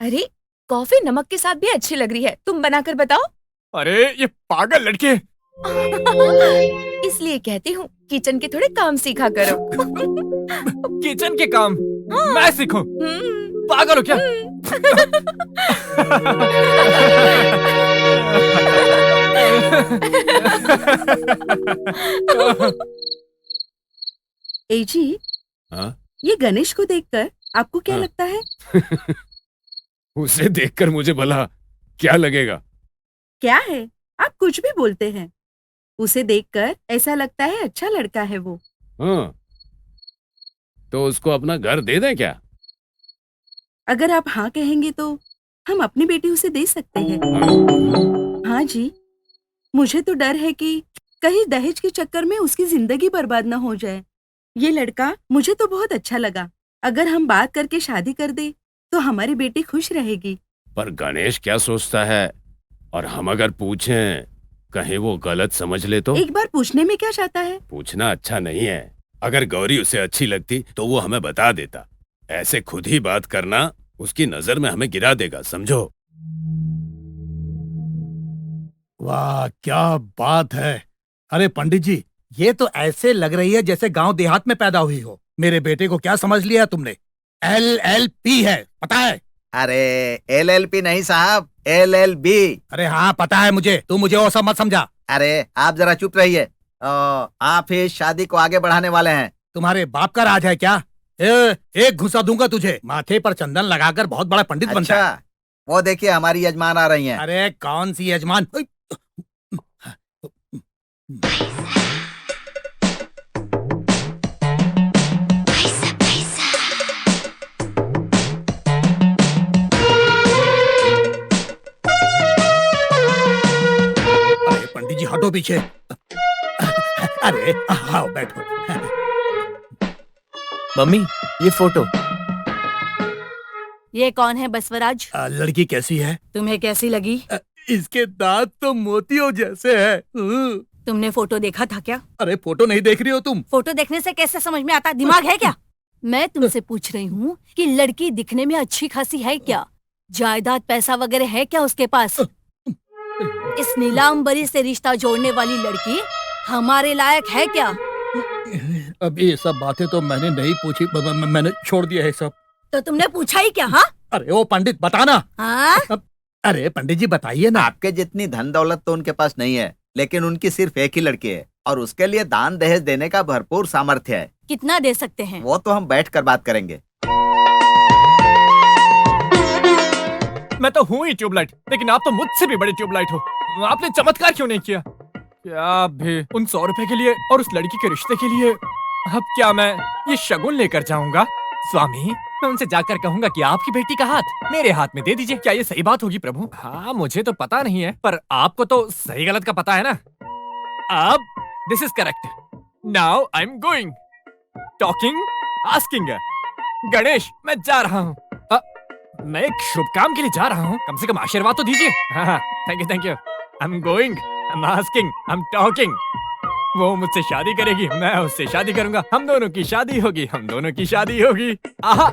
A: अरे कॉफी नमक के साथ भी अच्छी लग रही है, तुम बनाकर बताओ।
B: अरे ये पागल लड़के।
A: इसलिए कहती हूँ किचन के थोड़े काम सीखा करो।
B: किचन के काम मैं सीखूं? पागल हो क्या?
D: ए जी,
C: हाँ?
D: ये गणेश को देखकर आपको क्या
C: हाँ।
D: लगता है?
C: उसे देखकर मुझे भला क्या लगेगा?
D: क्या है, आप कुछ भी बोलते हैं। उसे देखकर ऐसा लगता है अच्छा लड़का है वो।
C: हाँ, तो उसको अपना घर दे दें क्या?
D: अगर आप हाँ कहेंगे तो हम अपनी बेटी उसे दे सकते हैं। हाँ जी, मुझे तो डर है कि कहीं दहेज के चक्कर में उसकी जिंदगी बर्बाद न हो जाए। ये लड़का मुझे तो बहुत अच्छा लगा। अगर हम बात करके शादी कर दे तो हमारी बेटी खुश रहेगी।
C: पर गणेश क्या सोचता है? और हम अगर पूछें, कहीं वो गलत समझ ले तो?
D: एक बार पूछने में क्या जाता है?
C: पूछना अच्छा नहीं है। अगर गौरी उसे अच्छी लगती तो वो हमें बता देता। ऐसे खुद ही बात करना उसकी नजर में हमें गिरा देगा, समझो।
K: वाह क्या बात है। अरे पंडित जी, ये तो ऐसे लग रही है जैसे गांव देहात में पैदा हुई हो। मेरे बेटे को क्या समझ लिया तुमने? LLP है, पता है?
F: अरे LLP नहीं साहब, LLB।
K: अरे हाँ पता है मुझे, तू मुझे वो सब मत समझा।
F: अरे आप जरा चुप रहिए। आप ही शादी को आगे बढ़ाने वाले हैं।
K: तुम्हारे बाप का राज है क्या? एक घुसा दूंगा तुझे। माथे पर चंदन लगाकर बहुत बड़ा पंडित बनता है।
F: अच्छा, वो देखिए हमारी यजमान आ रही हैं।
K: अरे कौन सी यजमान? अरे पंडित जी हटो पीछे। अरे आओ बैठो।
J: मम्मी ये फोटो।
E: ये कौन है बसवराज?
K: लड़की कैसी है?
E: तुम्हें कैसी लगी?
K: इसके दांत तो मोतियों जैसे है।
E: तुमने फोटो देखा था क्या?
K: अरे फोटो नहीं देख रही हो तुम?
E: फोटो देखने से कैसे समझ में आता? दिमाग है क्या? मैं तुमसे पूछ रही हूँ कि लड़की दिखने में अच्छी खासी है क्या? जायदाद पैसा वगैरह है क्या उसके पास? इस नीलांबरी से रिश्ता जोड़ने वाली लड़की हमारे लायक है क्या?
K: अब ये सब बातें तो मैंने नहीं पूछी, मैंने छोड़ दिया है सब।
E: तो तुमने पूछा ही क्या? हाँ
K: अरे ओ पंडित बताना।
E: हाँ?
K: अरे पंडित जी बताइए ना।
F: आपके जितनी धन दौलत तो उनके पास नहीं है, लेकिन उनकी सिर्फ एक ही लड़की है और उसके लिए दान दहेज देने का भरपूर सामर्थ्य है।
E: कितना दे सकते हैं?
F: वो तो हम बैठकर बात करेंगे।
B: मैं तो हूँ ही ट्यूबलाइट, लेकिन आप तो मुझसे भी बड़े ट्यूबलाइट हो। आपने चमत्कार क्यों नहीं किया? क्या भी उन 100 रुपए के लिए और उस लड़की के रिश्ते के लिए अब क्या मैं ये शगुन लेकर जाऊंगा? स्वामी, मैं उनसे जाकर कहूंगा कि आपकी बेटी का हाथ मेरे हाथ में दे दीजिए। क्या ये सही बात होगी प्रभु? हाँ मुझे तो पता नहीं है, पर आपको तो सही गलत का पता है ना। अब this is correct. Now I am going talking asking. Ganesh मैं जा रहा हूँ। मैं एक शुभ काम के लिए जा रहा हूँ, कम से कम आशीर्वाद तो दीजिए। हाँ thank you thank you. I am going, I am asking, I am talking. वो मुझसे शादी करेगी, मैं उससे शादी करूंगा, हम दोनों की शादी होगी, हम दोनों की शादी होगी। आहा।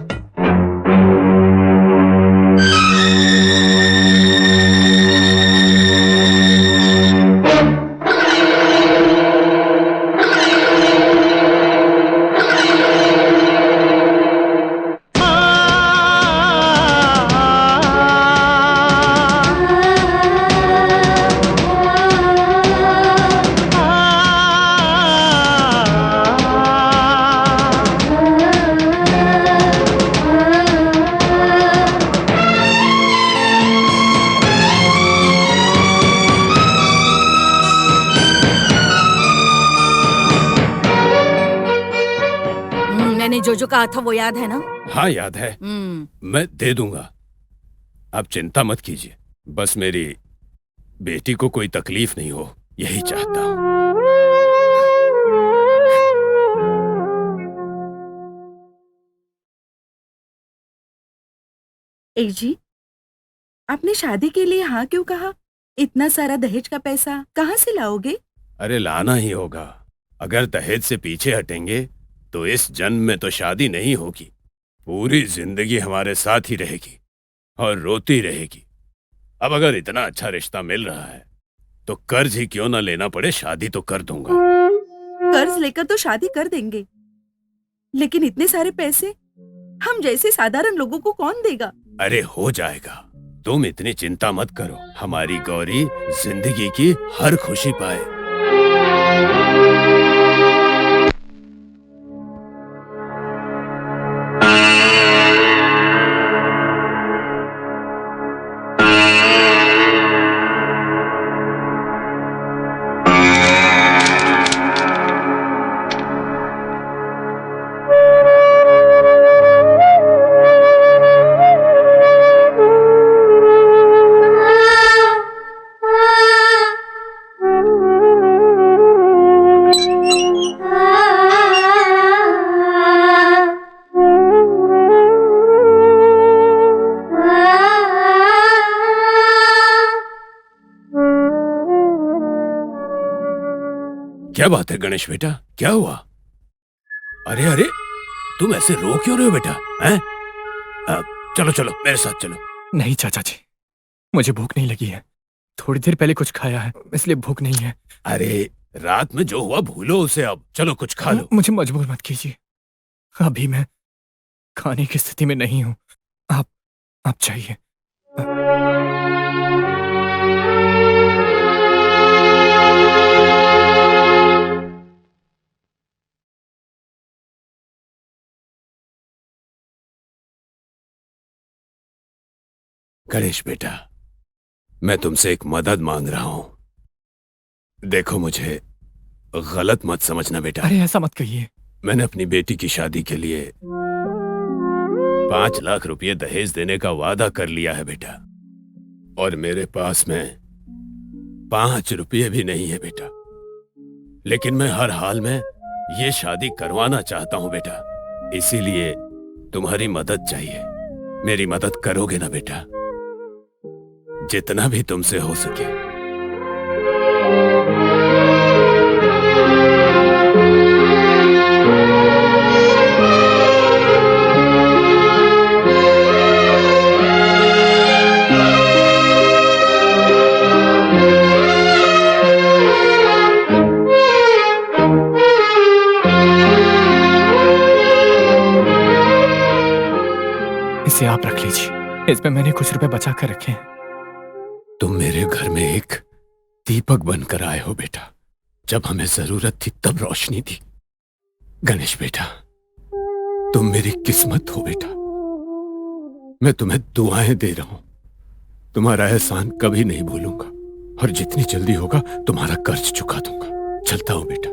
E: मैंने जो कहा था वो याद है ना?
C: हाँ याद है, मैं दे दूंगा, आप चिंता मत कीजिए। बस मेरी बेटी को कोई तकलीफ नहीं हो, यही चाहता हूँ।
D: एक जी, आपने शादी के लिए हाँ क्यों कहा? इतना सारा दहेज का पैसा कहाँ से लाओगे?
C: अरे लाना ही होगा। अगर दहेज से पीछे हटेंगे तो इस जन्म में तो शादी नहीं होगी, पूरी जिंदगी हमारे साथ ही रहेगी और रोती रहेगी। अब अगर इतना अच्छा रिश्ता मिल रहा है तो कर्ज ही क्यों ना लेना पड़े, शादी तो कर दूंगा।
D: कर्ज लेकर तो शादी कर देंगे, लेकिन इतने सारे पैसे हम जैसे साधारण लोगों को कौन देगा?
C: अरे हो जाएगा, तुम इतनी चिंता मत करो। हमारी गौरी जिंदगी की हर खुशी पाए। क्या बात है गणेश बेटा, क्या हुआ? अरे अरे तुम ऐसे रो क्यों रहे हो बेटा? हैं? चलो चलो मेरे साथ चलो।
B: नहीं चाचा जी, मुझे भूख नहीं लगी है, थोड़ी देर पहले कुछ खाया है, इसलिए भूख नहीं है।
C: अरे रात में जो हुआ भूलो उसे, अब चलो कुछ खा लो।
B: मुझे मजबूर मत कीजिए, अभी मैं खाने की स्थिति में नहीं हूँ। आप चाहिए।
C: गणेश बेटा, मैं तुमसे एक मदद मांग रहा हूं। देखो मुझे गलत मत समझना बेटा।
B: अरे ऐसा मत कहिए।
C: मैंने अपनी बेटी की शादी के लिए 5 लाख रुपए दहेज देने का वादा कर लिया है बेटा, और मेरे पास में 5 रुपये भी नहीं है बेटा। लेकिन मैं हर हाल में ये शादी करवाना चाहता हूं बेटा। इसीलिए तुम्हारी मदद चाहिए। मेरी मदद करोगे ना बेटा? जितना भी तुमसे हो सके।
B: इसे आप रख लीजिए, इसमें मैंने कुछ रुपए बचा कर रखे हैं।
C: तुम मेरे घर में एक दीपक बनकर आए हो बेटा। जब हमें जरूरत थी तब रोशनी दी। गणेश बेटा, तुम मेरी किस्मत हो बेटा। मैं तुम्हें दुआएं दे रहा हूं। तुम्हारा एहसान कभी नहीं भूलूंगा और जितनी जल्दी होगा तुम्हारा कर्ज चुका दूंगा। चलता हूं बेटा।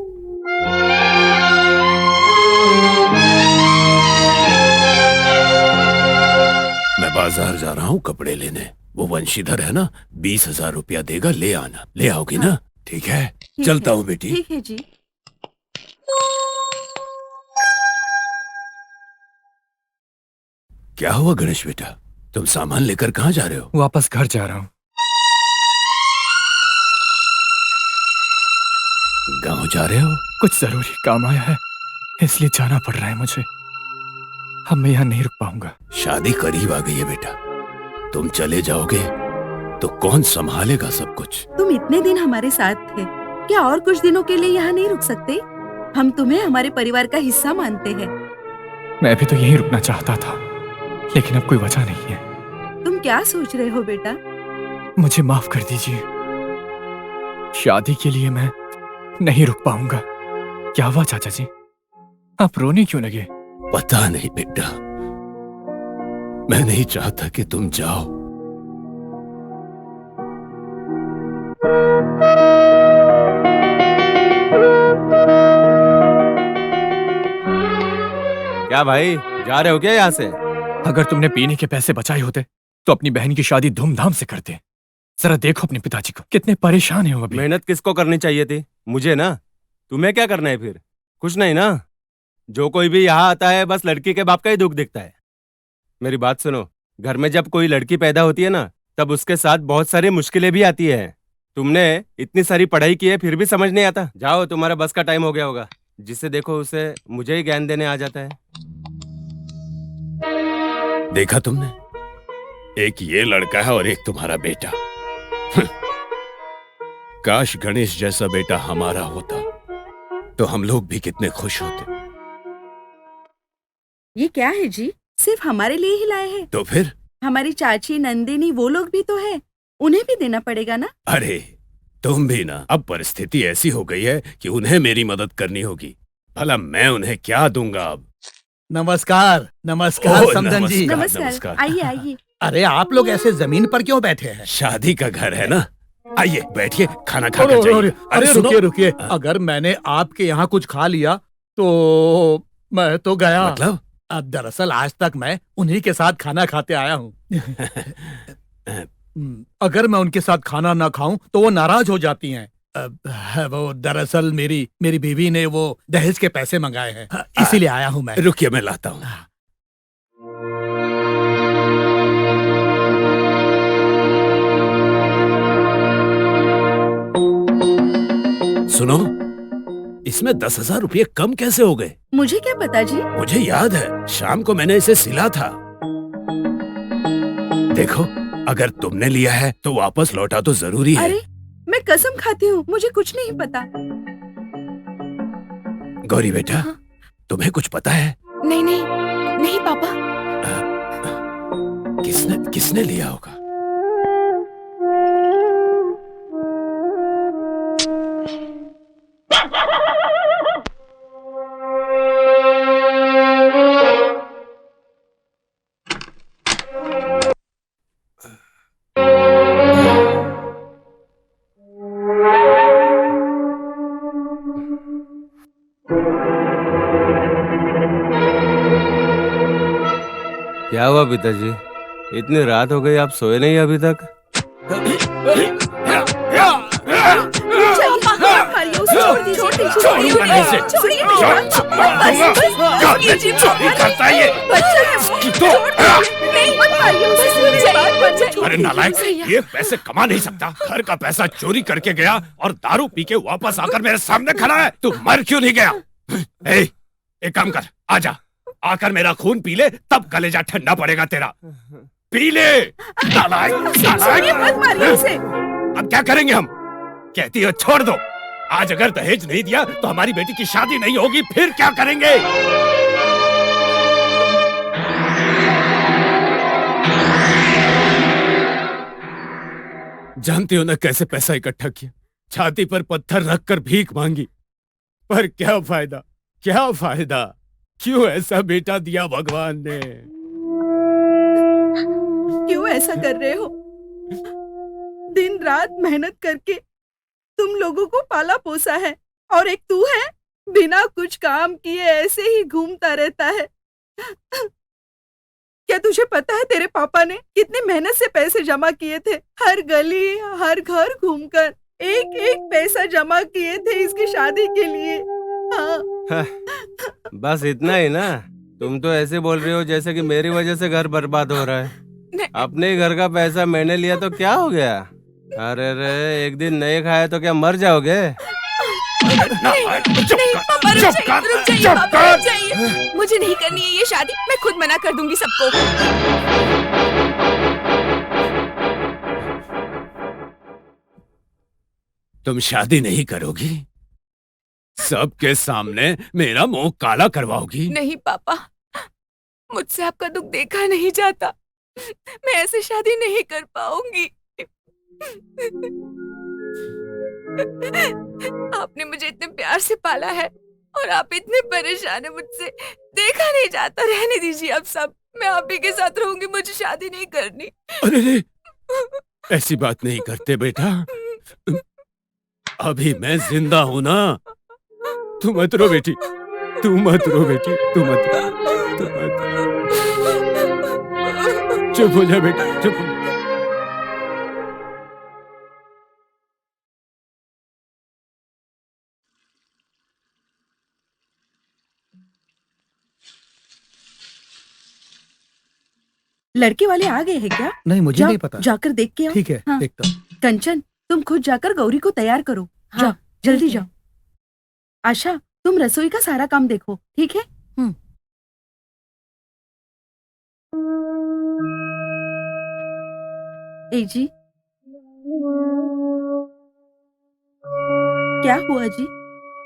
C: मैं बाजार जा रहा हूं कपड़े लेने। वो वंशीधर है ना, 20,000 रुपया देगा, ले आना। ले आओगी ना? ठीक है, चलता हूँ बेटी।
D: ठीक है जी।
C: क्या हुआ गणेश बेटा? तुम सामान लेकर कहाँ जा रहे हो?
B: वापस घर जा रहा हूँ।
C: गांव जा रहे हो?
B: कुछ जरूरी काम आया है, इसलिए जाना पड़ रहा है मुझे। अब मैं यहाँ नहीं रुक पाऊंगा।
C: शादी करीब आ गई है बेटा। तुम चले जाओगे तो कौन संभालेगा सब कुछ?
D: तुम इतने दिन हमारे साथ थे, क्या और कुछ दिनों के लिए यहाँ नहीं रुक सकते? हम तुम्हें हमारे परिवार का हिस्सा मानते हैं।
B: मैं भी तो यहीं रुकना चाहता था, लेकिन अब कोई वजह नहीं है।
D: तुम क्या सोच रहे हो बेटा?
B: मुझे माफ कर दीजिए। शादी के लिए मैं नहीं रुक पाऊंगा। क्या हुआ चाचा जी, आप रोने क्यों लगे?
C: पता नहीं बेटा, मैं नहीं चाहता कि तुम जाओ।
H: क्या भाई, जा रहे हो क्या यहाँ से?
B: अगर तुमने पीने के पैसे बचाए होते तो अपनी बहन की शादी धूमधाम से करते। जरा देखो अपने पिताजी को, कितने परेशान है वो अभी।
H: मेहनत किसको करनी चाहिए थी? मुझे ना। तुम्हें क्या करना है फिर? कुछ नहीं ना। जो कोई भी यहाँ आता है बस लड़की के बाप का ही दुख दिखता है। मेरी बात सुनो, घर में जब कोई लड़की पैदा होती है ना, तब उसके साथ बहुत सारी मुश्किलें भी आती है। तुमने इतनी सारी पढ़ाई की है फिर भी समझ नहीं आता। जाओ, तुम्हारा बस का टाइम हो गया होगा। जिसे देखो उसे मुझे ही ज्ञान देने आ जाता है।
C: देखा तुमने, एक ये लड़का है और एक तुम्हारा बेटा। काश गणेश जैसा बेटा हमारा होता तो हम लोग भी कितने खुश होते।
D: ये क्या है जी? सिर्फ हमारे लिए ही लाए हैं?
C: तो फिर
D: हमारी चाची नंदिनी वो लोग भी तो है, उन्हें भी देना पड़ेगा ना?
C: अरे तुम भी ना। अब परिस्थिति ऐसी हो गई है कि उन्हें मेरी मदद करनी होगी। भला मैं उन्हें क्या दूंगा अब?
K: नमस्कार। नमस्कार
C: ओह,
K: समधन जी।
D: नमस्कार। आइए आइए।
K: अरे आप लोग ऐसे जमीन पर क्यों बैठे हैं?
C: शादी का घर है ना। आइए बैठिए, खाना खा
K: अरे
C: कर जाइए।
K: अरे
C: सुनो।
K: रुकिए रुकिए, अगर मैंने आपके यहाँ कुछ खा लिया तो मैं तो गया।
C: मतलब?
K: अब दरअसल आज तक मैं उन्हीं के साथ खाना खाते आया हूँ। अगर मैं उनके साथ खाना ना खाऊं तो वो नाराज हो जाती हैं। वो दरअसल मेरी बीवी ने वो दहेज के पैसे मंगाए हैं, इसीलिए आया हूँ मैं।
C: रुकिए, मैं लाता हूँ। सुनो, इसमें 10,000 रुपये कम कैसे हो गए?
D: मुझे क्या पता जी।
C: मुझे याद है, शाम को मैंने इसे सिला था। देखो, अगर तुमने लिया है तो वापस लौटा तो जरूरी है।
D: अरे मैं कसम खाती हूँ, मुझे कुछ नहीं पता।
C: गौरी बेटा, तुम्हें कुछ पता है?
A: नहीं नहीं नहीं पापा।
C: किसने लिया होगा?
H: क्या हुआ पिताजी, इतनी रात हो गई, आप सोए नहीं अभी तक?
D: छोड़ दीजिए।
C: छोड़ूंगा इसे। चोरी करता है ये। अरे नालायक, ये पैसे कमा नहीं सकता, घर का पैसा चोरी करके गया और दारू पी के वापस आकर मेरे सामने खड़ा है। तू मर क्यों नहीं गया? एक काम कर, आजा, आकर मेरा खून पी ले, तब कलेजा ठंडा पड़ेगा तेरा। पी ले। नालायक, अब क्या करेंगे हम? कहती हो छोड़ दो। आज अगर दहेज नहीं दिया तो हमारी बेटी की शादी नहीं होगी, फिर क्या करेंगे? जानती हो ना कैसे पैसा इकट्ठा किया, छाती पर पत्थर रखकर भीख मांगी, पर क्या फायदा, क्या फायदा? क्यों ऐसा बेटा दिया भगवान ने?
D: क्यों ऐसा कर रहे हो? दिन रात मेहनत करके तुम लोगों को पाला पोसा है, और एक तू है बिना कुछ काम किए ऐसे ही घूमता रहता है। क्या तुझे पता है तेरे पापा ने कितनी मेहनत से पैसे जमा किए थे? हर गली हर घर घूमकर एक एक पैसा जमा किए थे इसकी शादी के लिए। हाँ।
H: बस इतना ही ना? तुम तो ऐसे बोल रही हो जैसे कि मेरी वजह से घर बर्बाद हो रहा है। अपने ही घर का पैसा मैंने लिया तो क्या हो गया? अरे रे, एक दिन नहीं खाया तो क्या मर जाओगे?
A: मुझे नहीं करनी है ये शादी, मैं खुद मना कर दूंगी सबको।
C: तुम शादी नहीं करोगी? सबके सामने मेरा मुंह काला करवाओगी?
A: नहीं पापा, मुझसे आपका दुख देखा नहीं जाता, मैं ऐसे शादी नहीं कर पाऊंगी। आपने मुझे इतने प्यार से पाला है और आप इतने परेशान है मुझसे, देखा नहीं जाता। रहने दीजिए अब सब, मैं आप ही के साथ रहूंगी, मुझे शादी नहीं करनी।
C: अरे रे, ऐसी बात नहीं करते बेटा, अभी मैं जिंदा हूं ना। तू मत रो बेटी, तू मत रो बेटी, तू मत रो, तू मत रो। चुप हो जा बेटा, चुप हो जा।
D: लड़के वाले आ गए हैं क्या?
K: नहीं, मुझे नहीं पता।
D: जाकर देख के आओ।
K: ठीक है,
D: हाँ।
K: देखता हूँ।
D: कंचन, तुम खुद जाकर गौरी को तैयार करो।
E: हाँ,
D: जाओ, जल्दी जाओ। आशा, तुम रसोई का सारा काम देखो, ठीक है? ए जी, क्या हुआ जी?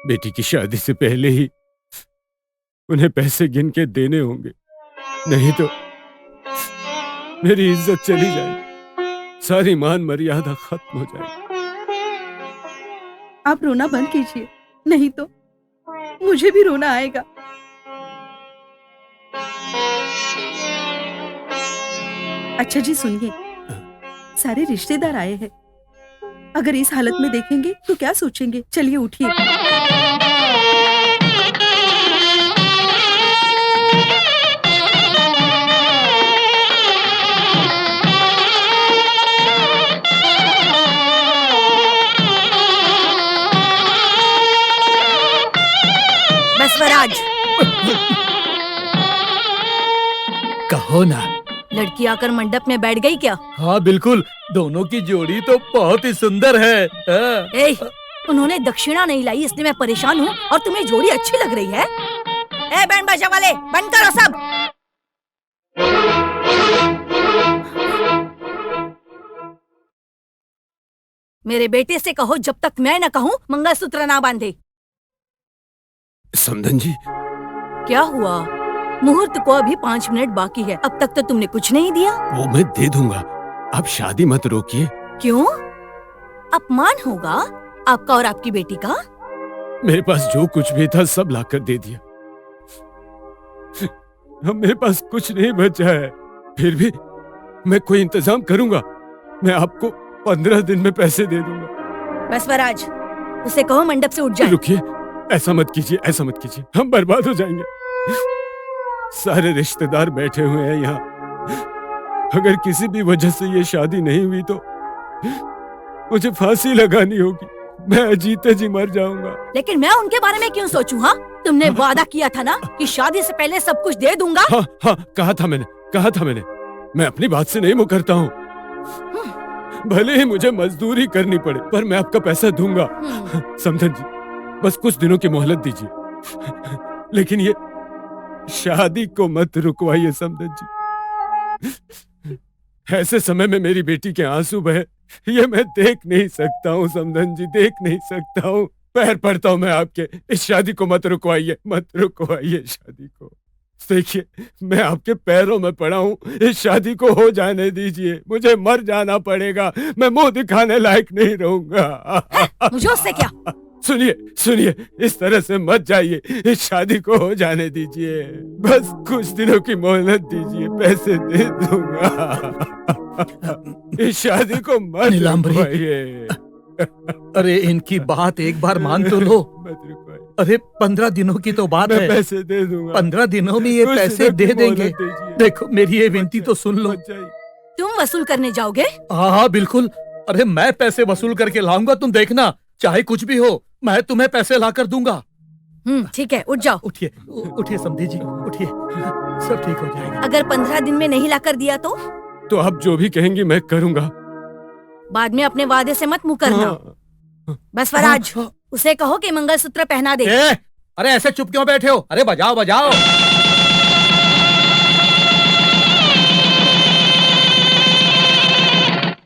C: बेटी की शादी से पहले ही उन्हें पैसे गिन के देने होंगे, नहीं तो मेरी इज्जत चली जाएगी, सारी मान मर्यादा खत्म हो जाएगी।
D: आप रोना बंद कीजिए, नहीं तो मुझे भी रोना आएगा। अच्छा जी सुनिए, सारे रिश्तेदार आए हैं, अगर इस हालत में देखेंगे तो क्या सोचेंगे? चलिए उठिए।
E: बसवराज,
K: कहो ना।
E: लड़की आकर मंडप में बैठ गई क्या?
K: हाँ बिल्कुल, दोनों की जोड़ी तो बहुत ही सुंदर है।
E: ए, उन्होंने दक्षिणा नहीं लाई इसलिए मैं परेशान हूँ, और तुम्हें जोड़ी अच्छी लग रही है। ए बैंड बाजा वाले, बंद करो सब। मेरे बेटे से कहो जब तक मैं न कहूँ मंगलसूत्र ना बांधे।
C: समधन जी,
E: क्या हुआ? मुहूर्त को अभी 5 मिनट बाकी है, अब तक तो तुमने कुछ नहीं दिया।
C: वो मैं दे दूंगा, आप शादी मत रोकिए।
E: क्यों? अपमान होगा आपका और आपकी बेटी का।
C: मेरे पास जो कुछ भी था सब लाकर दे दिया, अब मेरे पास कुछ नहीं बचा है। फिर भी मैं कोई इंतजाम करूंगा, मैं आपको 15 दिन में पैसे दे दूंगा।
E: बसवराज, उसे कहो मंडप से उठ जाए।
C: रुकिए, ऐसा मत कीजिए, ऐसा मत कीजिए, हम बर्बाद हो जाएंगे। सारे रिश्तेदार बैठे हुए हैं यहाँ, अगर किसी भी वजह से ये शादी नहीं हुई तो मुझे फांसी लगानी होगी।
H: मैं जीते जी मर जाऊंगा।
E: लेकिन मैं उनके बारे में क्यों सोचूं? हाँ, तुमने वादा किया था ना कि शादी से पहले सब कुछ दे दूंगा।
H: हाँ हाँ, कहा था मैंने। मैं अपनी बात से नहीं मुकरता हूँ। भले ही मुझे मजदूरी करनी पड़े, पर मैं आपका पैसा दूंगा। समधन जी, बस कुछ दिनों की मोहलत दीजिए, लेकिन ये शादी को मत रुकवाइए समधन जी। ऐसे समय में मेरी बेटी के आंसू बहे, ये मैं देख नहीं सकता हूँ समधन जी, देख नहीं सकता हूँ। पैर पड़ता हूँ मैं आपके, इस शादी को मत रुकवाइए शादी को। देखिए, मैं आपके पैरों में पड़ा हूँ, इस शादी को हो जाने दीजिए। मुझे मर जाना पड़ेगा, मैं मुंह दिखाने लायक नहीं रहूंगा।
E: मुझे उससे क्या?
H: सुनिए, इस तरह से मत जाइए, इस शादी को हो जाने दीजिए। बस कुछ दिनों की मोहलत दीजिए, पैसे दे दूंगा। इस शादी को मत रुकवाइए।
K: अरे इनकी बात एक बार मान तो लो। अरे 15 दिनों की तो बात है,
H: पैसे दे दूंगा।
K: 15 दिनों में ये पैसे दे देंगे। देखो मेरी ये विनती तो सुन लो।
E: तुम वसूल करने जाओगे?
K: हाँ बिल्कुल। अरे मैं पैसे वसूल करके लाऊंगा, तुम देखना, चाहे कुछ भी हो मैं तुम्हें पैसे ला कर दूंगा।
E: ठीक है, उठ जाओ।
K: उठिए समधी जी, उठिए, सब ठीक हो जाएगा।
E: अगर 15 दिन में नहीं ला कर दिया तो
H: आप जो भी कहेंगी मैं करूंगा।
E: बाद में अपने वादे से मत मुकरना। बस फराज, उसे कहो कि मंगलसूत्र पहना दे।
K: अरे ऐसे चुप क्यों बैठे हो? अरे बजाओ।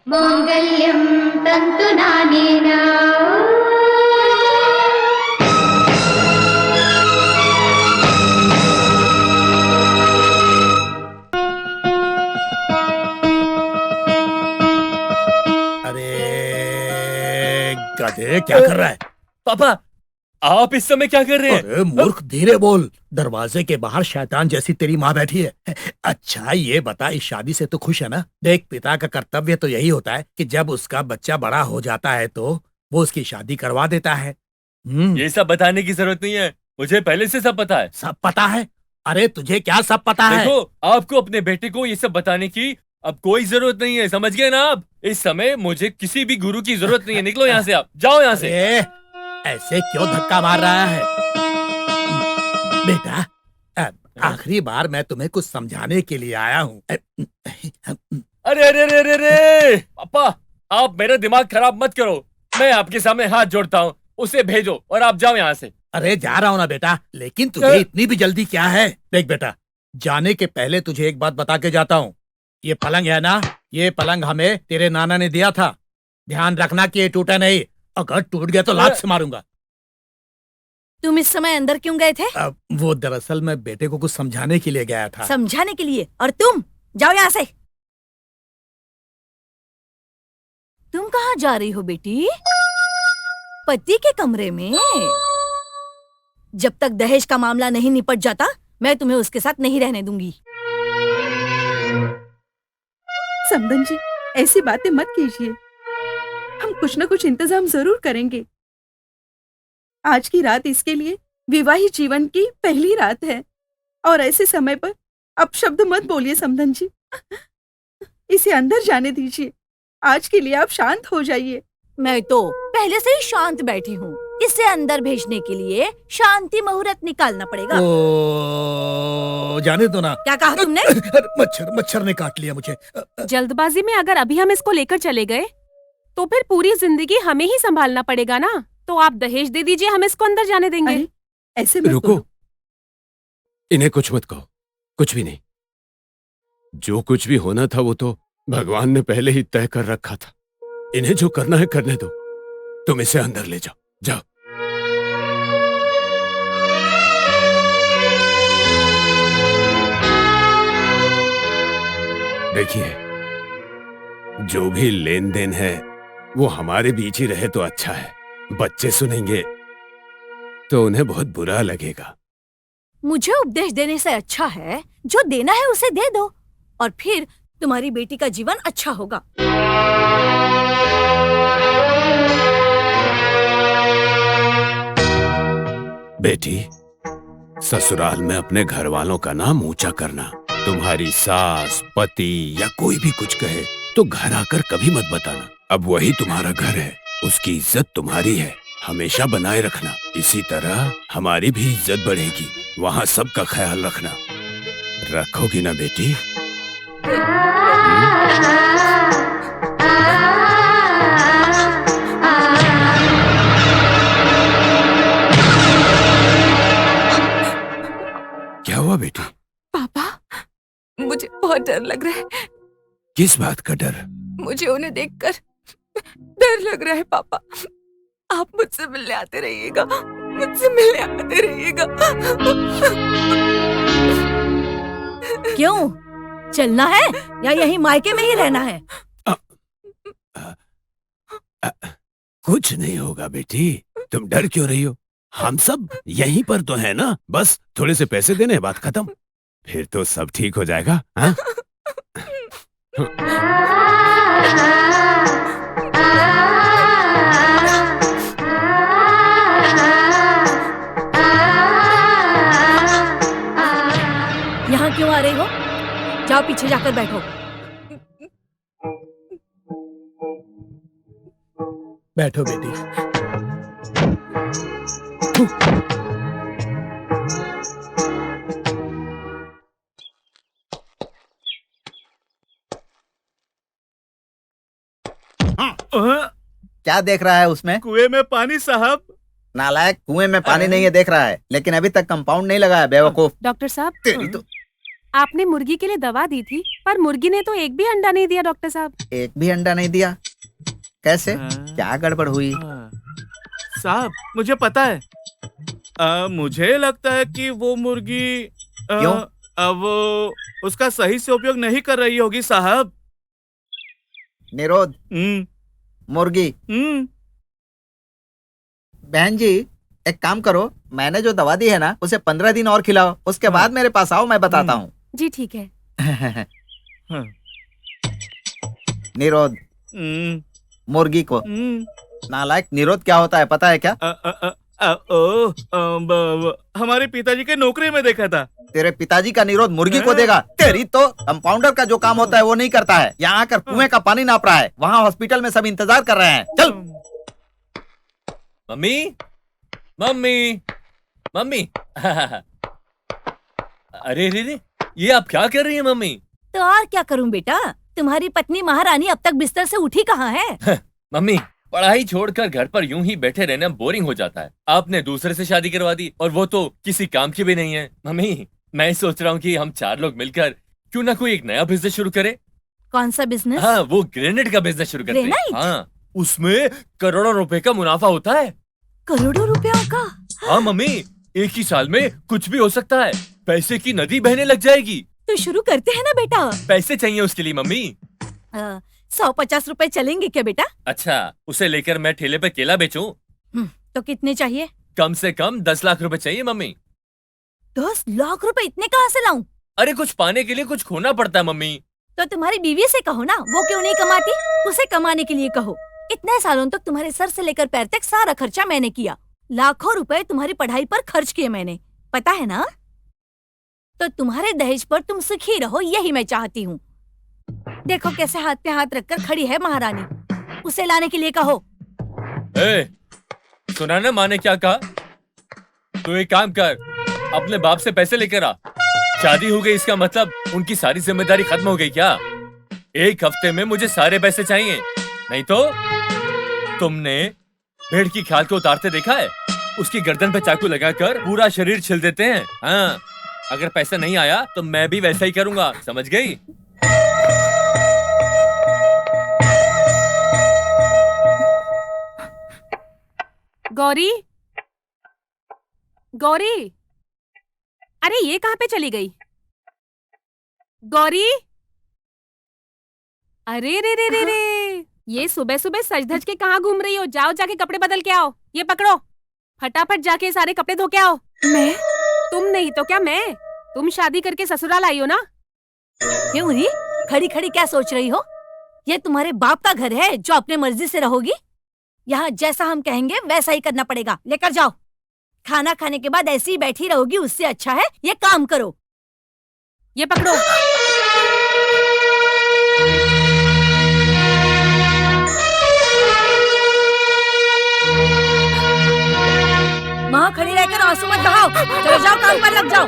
G: मांगल्यं तन्तुनानेन
K: गधे क्या कर रहा है?
J: पापा, आप इस समय क्या कर रहे हैं?
K: अरे मूर्ख, धीरे बोल। दरवाजे के बाहर शैतान जैसी तेरी माँ बैठी है। अच्छा ये बता, इस शादी से तो खुश है ना? देख, पिता का कर्तव्य तो यही होता है कि जब उसका बच्चा बड़ा हो जाता है तो वो उसकी शादी करवा देता है।
J: ये सब बताने की जरूरत नहीं है, मुझे पहले से सब पता है।
K: सब पता है? अरे तुझे क्या सब पता है?
J: देखो, आपको अपने बेटे को ये सब बताने की अब कोई जरूरत नहीं है, समझ गए ना आप? इस समय मुझे किसी भी गुरु की जरूरत नहीं है। निकलो यहाँ से, आप जाओ यहाँ से।
K: ऐसे क्यों धक्का मार रहा है? बेटा, आखिरी बार मैं तुम्हें कुछ समझाने के लिए आया हूँ।
J: अरे पापा, आप मेरा दिमाग खराब मत करो। मैं आपके सामने हाथ जोड़ता हूँ, उसे भेजो और आप जाओ यहाँ से।
K: अरे जा रहा हूँ ना बेटा, लेकिन तुझे इतनी भी जल्दी क्या है? देख बेटा, जाने के पहले तुझे एक बात बता के जाता हूँ। ये पलंग है ना, ये पलंग हमें तेरे नाना ने दिया था। ध्यान रखना कि ये टूटा नहीं, अगर टूट गया तो लात से मारूंगा।
E: तुम इस समय अंदर क्यों गए थे?
K: वो दरअसल मैं बेटे को कुछ समझाने के लिए गया था।
E: समझाने के लिए? और तुम जाओ यहाँ से। तुम कहाँ जा रही हो बेटी? पति के कमरे में। जब तक दहेज का मामला नहीं निपट जाता, मैं तुम्हें उसके साथ नहीं रहने दूंगी।
D: समधन जी, ऐसी बातें मत कीजिए, हम कुछ न कुछ इंतजाम जरूर करेंगे। आज की रात इसके लिए विवाहित जीवन की पहली रात है, और ऐसे समय पर अपशब्द मत बोलिए समधन जी। इसे अंदर जाने दीजिए। आज के लिए आप शांत हो जाइए।
E: मैं तो पहले से ही शांत बैठी हूँ। इसे अंदर भेजने के लिए शांति मुहूर्त निकालना पड़ेगा।
K: जाने दो ना।
E: क्या कहा तुमने?
K: मच्छर ने काट लिया मुझे।
L: जल्दबाजी में अगर अभी हम इसको लेकर चले गए तो फिर पूरी जिंदगी हमें ही संभालना पड़ेगा ना। तो आप दहेज दे दीजिए, हम इसको अंदर जाने देंगे।
D: ऐसे मत
H: रुको, इन्हें कुछ मत कहो, कुछ भी नहीं। जो कुछ भी होना था वो तो भगवान ने पहले ही तय कर रखा था। इन्हें जो करना है करने दो। तुम इसे अंदर ले जाओ, जाओ। देखिए, जो भी लेन देन है वो हमारे बीच ही रहे तो अच्छा है। बच्चे सुनेंगे तो उन्हें बहुत बुरा लगेगा।
E: मुझे उपदेश देने से अच्छा है जो देना है उसे दे दो, और फिर तुम्हारी बेटी का जीवन अच्छा होगा।
C: बेटी, ससुराल में अपने घर वालों का नाम ऊंचा करना। तुम्हारी सास, पति या कोई भी कुछ कहे तो घर आकर कभी मत बताना। अब वही तुम्हारा घर है, उसकी इज्जत तुम्हारी है, हमेशा बनाए रखना। इसी तरह हमारी भी इज्जत बढ़ेगी, वहाँ सबका ख्याल रखना। रखोगी ना बेटी? क्या हुआ बेटी?
A: पापा, मुझे बहुत डर लग रहा है।
C: किस बात का डर?
A: मुझे उन्हें देखकर डर लग रहा है पापा। आप मुझसे मिलने आते रहिएगा, मुझसे मिलने आते रहिएगा।
E: क्यों? चलना है या यहीं मायके में ही रहना है?
C: कुछ नहीं होगा बेटी, तुम डर क्यों रही हो? हम सब यहीं पर तो है ना, बस थोड़े से पैसे देने, बात खत्म। फिर तो सब ठीक हो जाएगा। हाँ?
E: यहाँ क्यों आ रही हो? जाओ पीछे जाकर बैठो।
K: बैठो बेटी।
F: क्या देख रहा है उसमें?
I: कुएं में पानी साहब।
F: नालायक, कुएं में पानी नहीं है देख रहा है, लेकिन अभी तक कंपाउंड नहीं लगा है, बेवकूफ।
L: डॉक्टर साहब,
F: तेरी तो
L: आपने मुर्गी के लिए दवा दी थी, पर मुर्गी ने तो एक भी अंडा नहीं दिया डॉक्टर साहब।
F: एक भी अंडा नहीं दिया? कैसे? क्या गड़बड़ हुई?
I: साहब मुझे पता है। मुझे लगता है कि वो मुर्गी
F: क्यों?
I: वो उसका सही से उपयोग नहीं कर रही होगी साहब।
F: निरोध, मुर्गी। बहन जी, एक काम करो, मैंने जो दवा दी है ना, उसे 15 दिन और खिलाओ, उसके बाद मेरे पास आओ, मैं बताता हूँ।
L: जी ठीक है।
F: निरोध मुर्गी को। नालायक, निरोध क्या होता है पता है क्या?
I: हमारे पिताजी के नौकरी में देखा था।
F: तेरे पिताजी का निरोध मुर्गी को देगा? तेरी तो कंपाउंडर का जो काम होता है वो नहीं करता है, यहाँ आकर कुएं का पानी नाप रहा है, वहाँ हॉस्पिटल में सब इंतजार कर रहे हैं। चल।
J: Mummy, mummy, mummy. अरे रे रे, ये आप क्या कर रही हैं मम्मी?
E: तो और क्या करूं बेटा, तुम्हारी पत्नी महारानी अब तक बिस्तर से उठी कहाँ है?
J: मम्मी, पढ़ाई छोड़कर घर पर यूं ही बैठे रहना बोरिंग हो जाता है। आपने दूसरे से शादी करवा दी, और वो तो किसी काम की भी नहीं है। मम्मी, मैं सोच रहा हूँ कि हम 4 लोग मिलकर क्यों ना कोई एक नया बिजनेस शुरू करें।
E: कौन सा बिजनेस?
J: हाँ, वो ग्रेनेड का बिजनेस शुरू करते हैं। हाँ, उसमें करोड़ों रुपए का मुनाफा होता है।
E: करोड़ों रुपयों का?
J: हाँ मम्मी, एक ही साल में कुछ भी हो सकता है, पैसे की नदी बहने लग जाएगी।
E: तो शुरू करते हैं ना बेटा।
J: पैसे चाहिए उसके लिए मम्मी।
E: 150 रुपए चलेंगे क्या बेटा?
J: अच्छा, उसे लेकर मैं ठेले पे केला बेचूं?
E: तो कितने चाहिए?
J: कम से कम 10 लाख रुपए चाहिए मम्मी।
E: 10 लाख रुपए इतने कहाँ से लाऊं?
J: अरे कुछ पाने के लिए कुछ खोना पड़ता है मम्मी।
E: तो तुम्हारी बीवी से कहो ना, वो क्यों नहीं कमाती? उसे कमाने के लिए कहो। इतने सालों तक तुम्हारे सर से लेकर पैर तक सारा खर्चा मैंने किया, लाखों रुपए तुम्हारी पढ़ाई पर खर्च किए मैंने, पता है ना? तो तुम्हारे दहेज पर तुम सुखी रहो, यही मैं चाहती हूँ। देखो कैसे हाथ पे हाथ रखकर खड़ी है महारानी, उसे लाने के लिए कहो।
J: सुना ना माँ ने क्या कहा? तू एक काम कर, अपने बाप से पैसे लेकर आ। शादी हो गई इसका मतलब उनकी सारी जिम्मेदारी खत्म हो गई क्या? 1 हफ्ते में मुझे सारे पैसे चाहिए, नहीं तो। तुमने भेड़ की खाल को उतारते देखा है? उसकी गर्दन पे चाकू लगाकर पूरा शरीर छिल देते हैं। हाँ, अगर पैसा नहीं आया तो मैं भी वैसा ही करूंगा, समझ गई?
L: गौरी, गौरी, अरे ये कहाँ पे चली गई? गौरी, अरे रे रे रे रे, ये सुबह सुबह सज धज के कहाँ घूम रही हो? जाओ जाके कपड़े बदल के आओ। ये पकड़ो, फटाफट जाके सारे कपड़े धो के आओ।
A: मैं?
L: तुम नहीं तो क्या मैं? तुम शादी करके ससुराल आई हो ना?
E: क्यों री, खड़ी खड़ी क्या सोच रही हो? ये तुम्हारे बाप का घर है जो अपने मर्जी से रहोगी। यहाँ जैसा हम कहेंगे वैसा ही करना पड़ेगा। लेकर जाओ। खाना खाने के बाद ऐसी ही बैठी रहोगी, उससे अच्छा है ये काम करो।
L: ये पकड़ो।
E: वहाँ खड़ी रहकर आंसू मत बहाओ, चलो जाओ काम पर लग जाओ।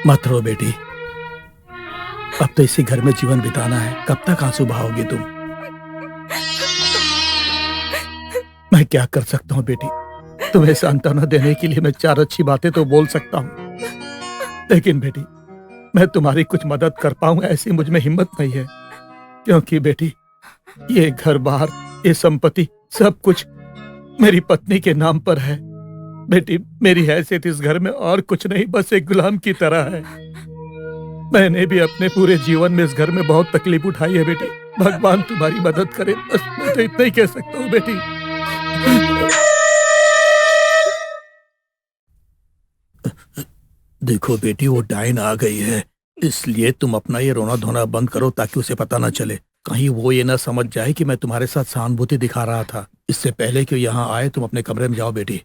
K: मत रो बेटी, अब तो इसी घर में जीवन बिताना है। कब तक आंसू बहाओगी तुम? मैं क्या कर सकता हूँ बेटी? तुम्हें सांत्वना देने के लिए मैं 4 अच्छी बातें तो बोल सकता हूँ, लेकिन बेटी मैं तुम्हारी कुछ मदद कर पाऊं ऐसी मुझ में हिम्मत नहीं है, क्योंकि बेटी ये घर बार, ये संपत्ति सब कुछ मेरी पत्नी के नाम पर है। बेटी मेरी हैसियत इस घर में और कुछ नहीं, बस एक गुलाम की तरह है। मैंने भी अपने पूरे जीवन में इस घर में बहुत तकलीफ उठाई है बेटी। भगवान तुम्हारी मदद करे, बस मैं तो इतना ही कह सकता हूँ बेटी। देखो बेटी, वो डायन आ गई है, इसलिए तुम अपना ये रोना धोना बंद करो ताकि उसे पता ना चले। कहीं वो ये ना समझ जाए कि मैं तुम्हारे साथ सहानुभूति दिखा रहा था। इससे पहले कि यहाँ आए तुम अपने कमरे में जाओ बेटी।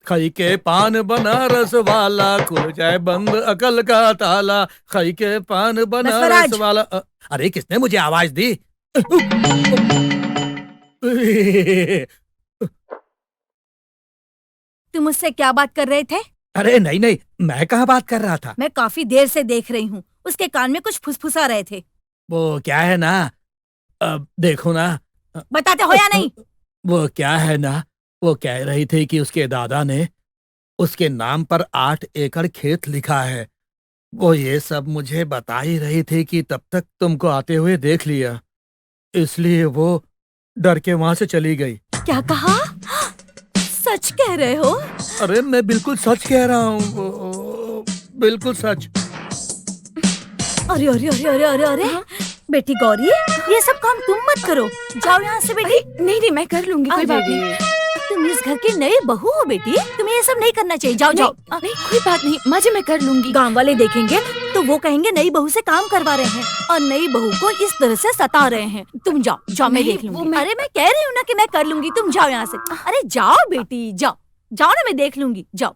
K: खाई के पान बनारस वाला, खुल जाए बंद अकल का ताला। खाई के पान बनारस वाला। अरे किसने मुझे आवाज दी?
E: तुम मुझसे क्या बात कर रहे थे?
K: अरे नहीं नहीं, मैं कहाँ बात कर रहा था।
E: मैं काफी देर से देख रही हूँ, उसके कान में कुछ फुसफुसा रहे थे।
K: वो क्या है ना, अब देखो ना।
E: बताते हो या नहीं?
K: वो क्या है ना, वो कह रही थी कि उसके दादा ने उसके नाम पर 8 एकड़ खेत लिखा है। वो ये सब मुझे बता ही रही थी कि तब तक तुमको आते हुए देख लिया, इसलिए वो डर के वहां से चली गई।
E: क्या कहा? सच कह रहे हो?
K: अरे मैं बिल्कुल सच कह रहा हूँ, बिल्कुल सच।
E: अरे अरे अरे अरे अरे अरे बेटी गौरी, ये सब काम तुम मत करो, जाओ यहाँ से बेटी।
A: नहीं नहीं, मैं कर लूंगी, कोई बात नहीं।
E: तुम इस घर की नई बहू हो बेटी, तुम्हें ये सब नहीं करना चाहिए। जाओ जाओ।
A: नहीं कोई बात नहीं माँ जी, मैं कर लूंगी।
E: गांव वाले देखेंगे तो वो कहेंगे नई बहू से काम करवा रहे हैं और नई बहू को इस तरह से सता रहे हैं। तुम जाओ जाओ, मैं देख लूंगी। अरे मैं कह रही हूँ ना कि मैं कर लूंगी, तुम जाओ यहाँ से। अरे जाओ बेटी, जाओ जाओ ना, मैं देख लूंगी, जाओ।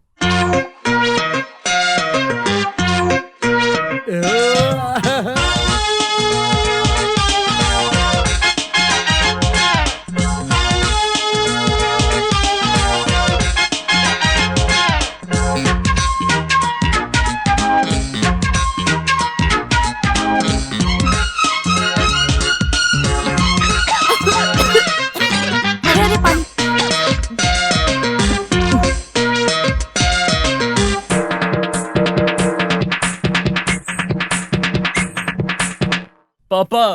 J: पापा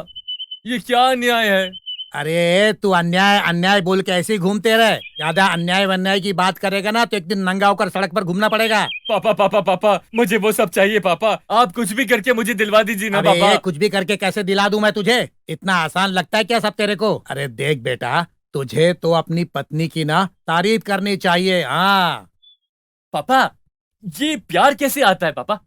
J: ये क्या अन्याय है?
K: अरे तू अन्याय अन्याय बोल के ऐसे ही घूमते रहे। ज्यादा अन्याय वन्याय की बात करेगा ना तो एक दिन नंगा होकर सड़क पर घूमना पड़ेगा।
J: पापा पापा पापा, मुझे वो सब चाहिए पापा। आप कुछ भी करके मुझे दिलवा दीजिए ना पापा।
K: कुछ भी करके कैसे दिला दूं मैं तुझे? इतना आसान लगता है क्या सब तेरे को? अरे देख बेटा, तुझे तो अपनी पत्नी की ना तारीफ करनी चाहिए। हाँ
J: पापा, ये प्यार कैसे आता है पापा?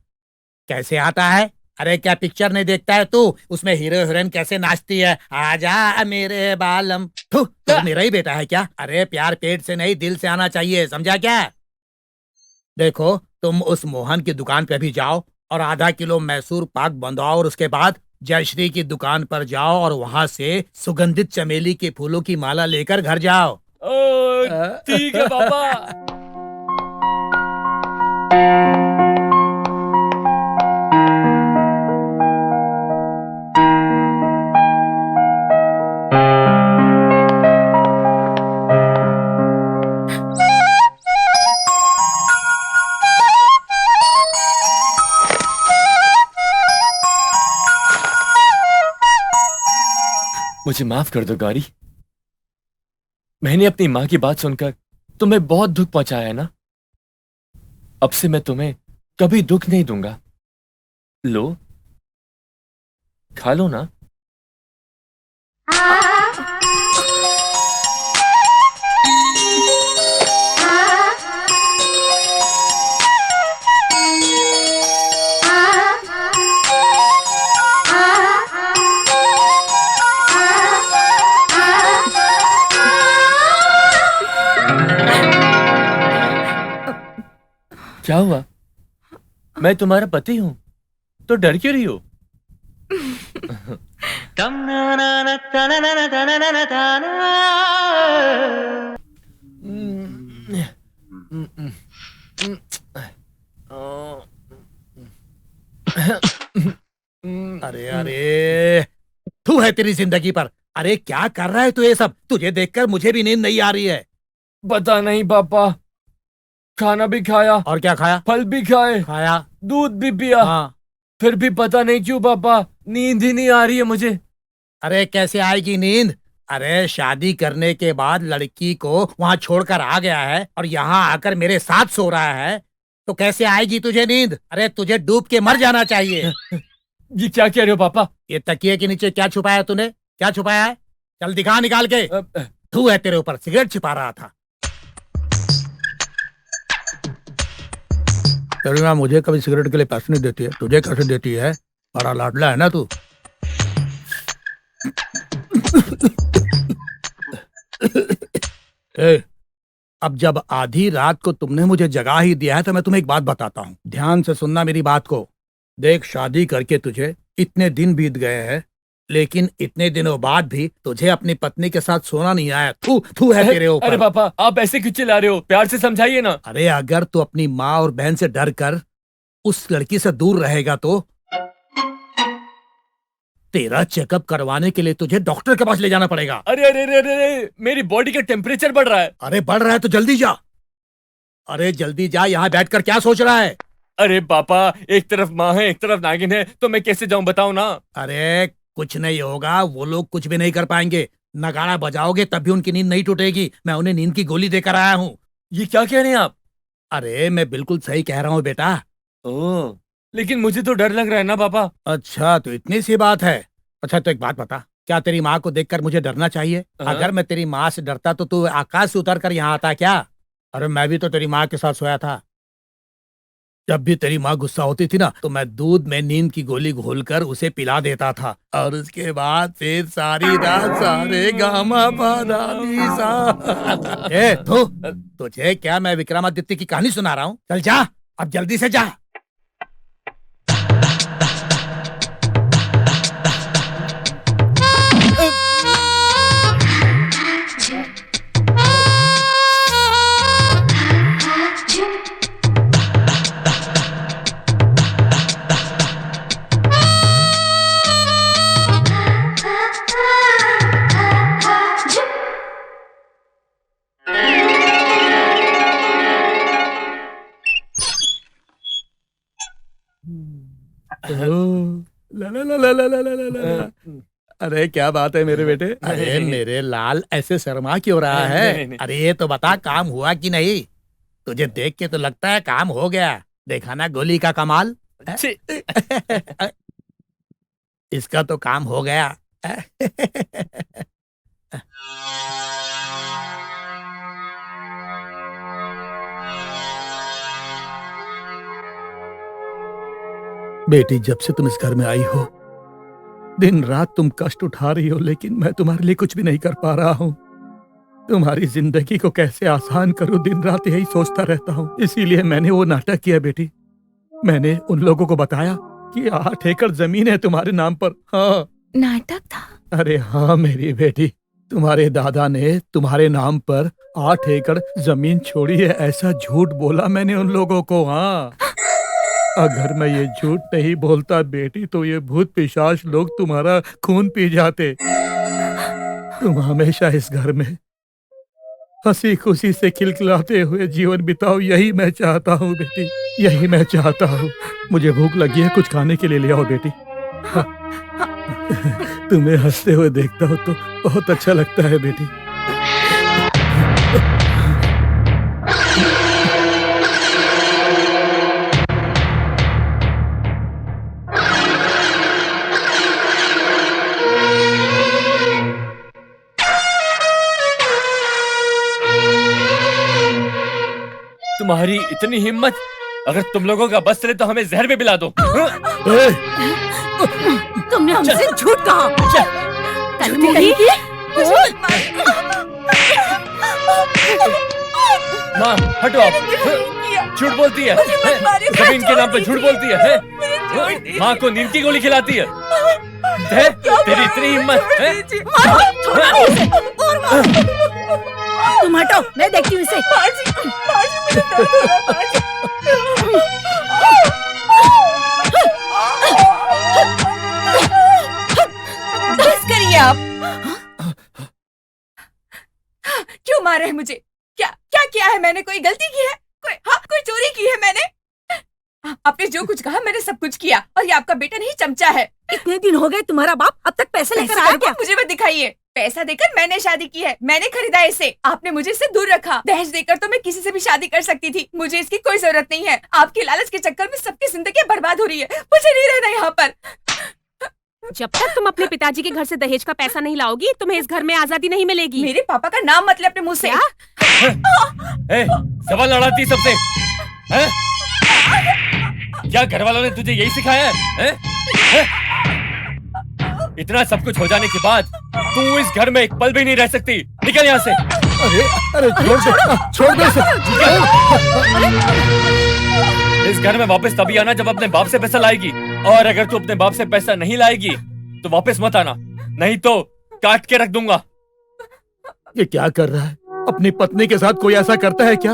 K: कैसे आता है? अरे क्या पिक्चर नहीं देखता है तू? उसमें हीरो हीरोइन कैसे नाचती है, आजा मेरे बालम। तो मेरा ही बेटा है क्या? अरे प्यार पेट से नहीं दिल से आना चाहिए, समझा क्या? देखो तुम उस मोहन की दुकान पे भी जाओ और आधा किलो मैसूर पाक बंधवाओ और उसके बाद जयश्री की दुकान पर जाओ और वहाँ से सुगंधित चमेली के फूलों की माला लेकर घर जाओ।
J: ठीक है पापा। मुझे माफ कर दो गौरी। मैंने अपनी माँ की बात सुनकर तुम्हें बहुत दुख पहुंचाया है ना। अब से मैं तुम्हें कभी दुख नहीं दूंगा। लो, खा लो ना। क्या हुआ? मैं तुम्हारा पति हूं, तो डर क्यों रही हो?
K: अरे अरे, तू है तेरी जिंदगी पर। अरे क्या कर रहा है तू ये सब? तुझे देखकर मुझे भी नींद नहीं आ रही है।
J: पता नहीं पापा, खाना भी खाया।
K: और क्या खाया?
J: फल भी खाए,
K: खाया,
J: दूध भी पिया।
K: हाँ।
J: फिर भी पता नहीं क्यों पापा, नींद ही नहीं आ रही है मुझे।
K: अरे कैसे आएगी नींद? अरे शादी करने के बाद लड़की को वहाँ छोड़कर आ गया है और यहाँ आकर मेरे साथ सो रहा है, तो कैसे आएगी तुझे नींद? अरे तुझे डूब के मर जाना चाहिए।
J: ये क्या कह रहे हो पापा?
K: ये तकिए के नीचे क्या छुपाया तूने? क्या छुपाया है? चल दिखा निकाल के। तू है तेरे ऊपर सिगरेट छिपा रहा था। तेरी माँ मुझे कभी सिगरेट के लिए पैसे नहीं देती है, तुझे कैसे देती है? बड़ा लाडला है ना तू। अब जब आधी रात को तुमने मुझे जगा ही दिया है तो मैं तुम्हें एक बात बताता हूँ, ध्यान से सुनना मेरी बात को। देख, शादी करके तुझे इतने दिन बीत गए हैं, लेकिन इतने दिनों बाद भी तुझे अपनी पत्नी के साथ सोना नहीं आया। थू थू है तेरे ऊपर।
J: अरे पापा, आप ऐसे क्यों चिल्ला रहे हो? प्यार से समझाइए ना।
K: अरे अगर तू अपनी माँ और बहन से डर कर उस लड़की से दूर रहेगा तो तेरा चेकअप करवाने के लिए तुझे डॉक्टर के पास ले जाना पड़ेगा।
J: अरे अरे अरे अरे, मेरी बॉडी का टेम्परेचर बढ़ रहा है।
K: अरे बढ़ रहा है तो जल्दी जा। अरे जल्दी जा, यहाँ बैठकर क्या सोच रहा है?
J: अरे पापा, एक तरफ माँ है एक तरफ नागिन है, तो मैं कैसे जाऊँ बताओ ना।
K: अरे कुछ नहीं होगा, वो लोग कुछ भी नहीं कर पाएंगे। नगाड़ा बजाओगे तब भी उनकी नींद नहीं टूटेगी। मैं उन्हें नींद की गोली देकर आया हूँ।
J: ये क्या कह रहे हैं आप?
K: अरे मैं बिल्कुल सही कह रहा हूँ बेटा।
J: ओह, लेकिन मुझे तो डर लग रहा है ना पापा।
K: अच्छा तो इतनी सी बात है। अच्छा तो एक बात बता, क्या तेरी माँ को देखकर मुझे डरना चाहिए? अगर मैं तेरी माँ से डरता तो तू आकाश से उतर कर यहाँ आता क्या? अरे मैं भी तो तेरी माँ के साथ सोया था। जब भी तेरी माँ गुस्सा होती थी ना तो मैं दूध में नींद की गोली घोलकर उसे पिला देता था और उसके बाद फिर सारी रात सारे गामा पादा सा। ए तू, तुझे क्या मैं विक्रमादित्य की कहानी सुना रहा हूँ? चल जा, अब जल्दी से जा। ला ला ला ला ला ला ला ला। अरे क्या बात है मेरे बेटे? अरे मेरे लाल ऐसे शर्मा क्यों रहा है? अरे ये तो बता, काम हुआ कि नहीं? तुझे देख के तो लगता है काम हो गया। देखा ना गोली का कमाल। इसका तो काम हो गया। बेटी, जब से तुम इस घर में आई हो दिन रात तुम कष्ट उठा रही हो, लेकिन मैं तुम्हारे लिए कुछ भी नहीं कर पा रहा हूँ। तुम्हारी जिंदगी को कैसे आसान करूं, दिन रात यही सोचता रहता हूँ। इसीलिए मैंने वो नाटक किया बेटी। मैंने उन लोगों को बताया कि 8 एकड़ जमीन है तुम्हारे नाम पर। हाँ,
A: नाटक था?
K: अरे हाँ मेरी बेटी, तुम्हारे दादा ने तुम्हारे नाम पर 8 एकड़ जमीन छोड़ी है, ऐसा झूठ बोला मैंने उन लोगों को। हाँ, अगर मैं ये झूठ नहीं बोलता बेटी तो ये भूत पिशाच लोग तुम्हारा खून पी जाते। तुम हमेशा इस घर में हंसी खुशी से खिलखिलाते हुए जीवन बिताओ, यही मैं चाहता हूँ बेटी, यही मैं चाहता हूँ। मुझे भूख लगी है, कुछ खाने के लिए ले आओ बेटी। हाँ। तुम्हें हंसते हुए देखता हूँ तो बहुत अच्छा लगता है बेटी।
J: तुम्हारी इतनी हिम्मत, अगर तुम लोगों का बस चले तो हमें जहर भी पिला दो।
E: तुमने हमसे झूठ कहा।
L: तन्वी कहीं
J: माँ हटो आप, झूठ बोलती है, जमीन के नाम पे झूठ बोलती है? माँ को नींद की गोली खिलाती है? तेरी इतनी हिम्मत है?
E: तुम हटो, मैं देखती हूँ इसे।
A: बस करिए आप। क्यों मार रहे हैं मुझे? क्या क्या किया है मैंने? कोई गलती की है? कोई चोरी की है मैंने? आपने जो कुछ कहा मैंने सब कुछ किया, और ये आपका बेटा नहीं चमचा है।
E: इतने दिन हो गए तुम्हारा बाप अब तक पैसे लेकर आया क्या?
A: मुझे मत दिखाइए। पैसा देकर मैंने शादी की है, मैंने खरीदा इसे। आपने मुझे इससे दूर रखा। दहेज देकर तो मैं किसी से भी शादी कर सकती थी, मुझे इसकी कोई जरूरत नहीं है। आपके लालच के चक्कर में सबकी जिंदगी बर्बाद हो रही है, मुझे नहीं रहना यहाँ पर।
L: जब तक तुम अपने पिताजी के घर से दहेज का पैसा नहीं लाओगी, तुम्हें इस घर में आजादी नहीं मिलेगी।
A: मेरे पापा का नाम मत ले अपने मुंह से।
J: सवाल लड़ाती सबसे है? क्या घर वालों ने तुझे यही सिखाया है? इतना सब कुछ हो जाने के बाद तू इस घर में एक पल भी नहीं रह सकती। निकल यहाँ से।
K: अरे छोड़ दो इसे।
J: इस घर में वापस तभी आना जब अपने बाप से पैसा लाएगी, और अगर तू अपने बाप से पैसा नहीं लाएगी तो वापस मत आना, नहीं तो काट के रख दूंगा।
K: ये क्या कर रहा है? अपनी पत्नी के साथ कोई ऐसा करता है क्या?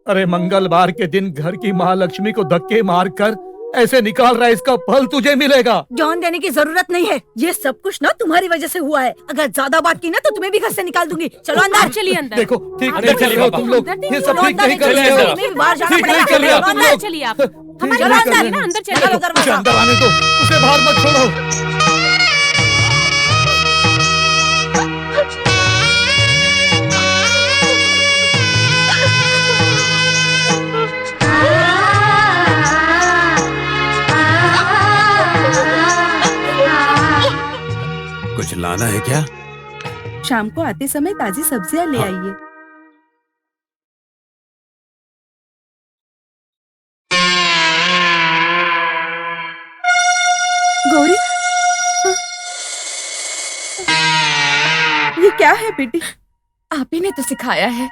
K: अरे मंगलवार के दिन घर की महालक्ष्मी को धक्के मारकर ऐसे निकाल रहा है, इसका फल तुझे मिलेगा।
E: जान देने की जरूरत नहीं है, ये सब कुछ ना तुम्हारी वजह से हुआ है। अगर ज्यादा बात की ना तो तुम्हें भी घर से निकाल दूंगी। चलो अंदर।
L: चलिए अंदर।
K: देखो ठीक
J: अंदर चलिए
K: हो
J: पापा।
K: तुम लोग, ये सब ठीक नहीं कर रहे हो।
E: बाहर जाना
K: ठीक नहीं कर रहे हो तुम
E: पड़ेगा।
K: लोग।
L: चलिए आप
K: ठीक
L: हमारे
K: नहीं
L: पास
K: कर रहे
L: आइए ना,
K: हो।
L: अंदर
K: उसे
L: चलिए।
K: अंदर आने दो, उसे बाहर मत छोड़ो।
C: कुछ लाना है क्या?
D: शाम को आते समय ताजी सब्जियां ले आइए। गौरी, ये क्या है बेटी?
A: आप ही ने तो सिखाया है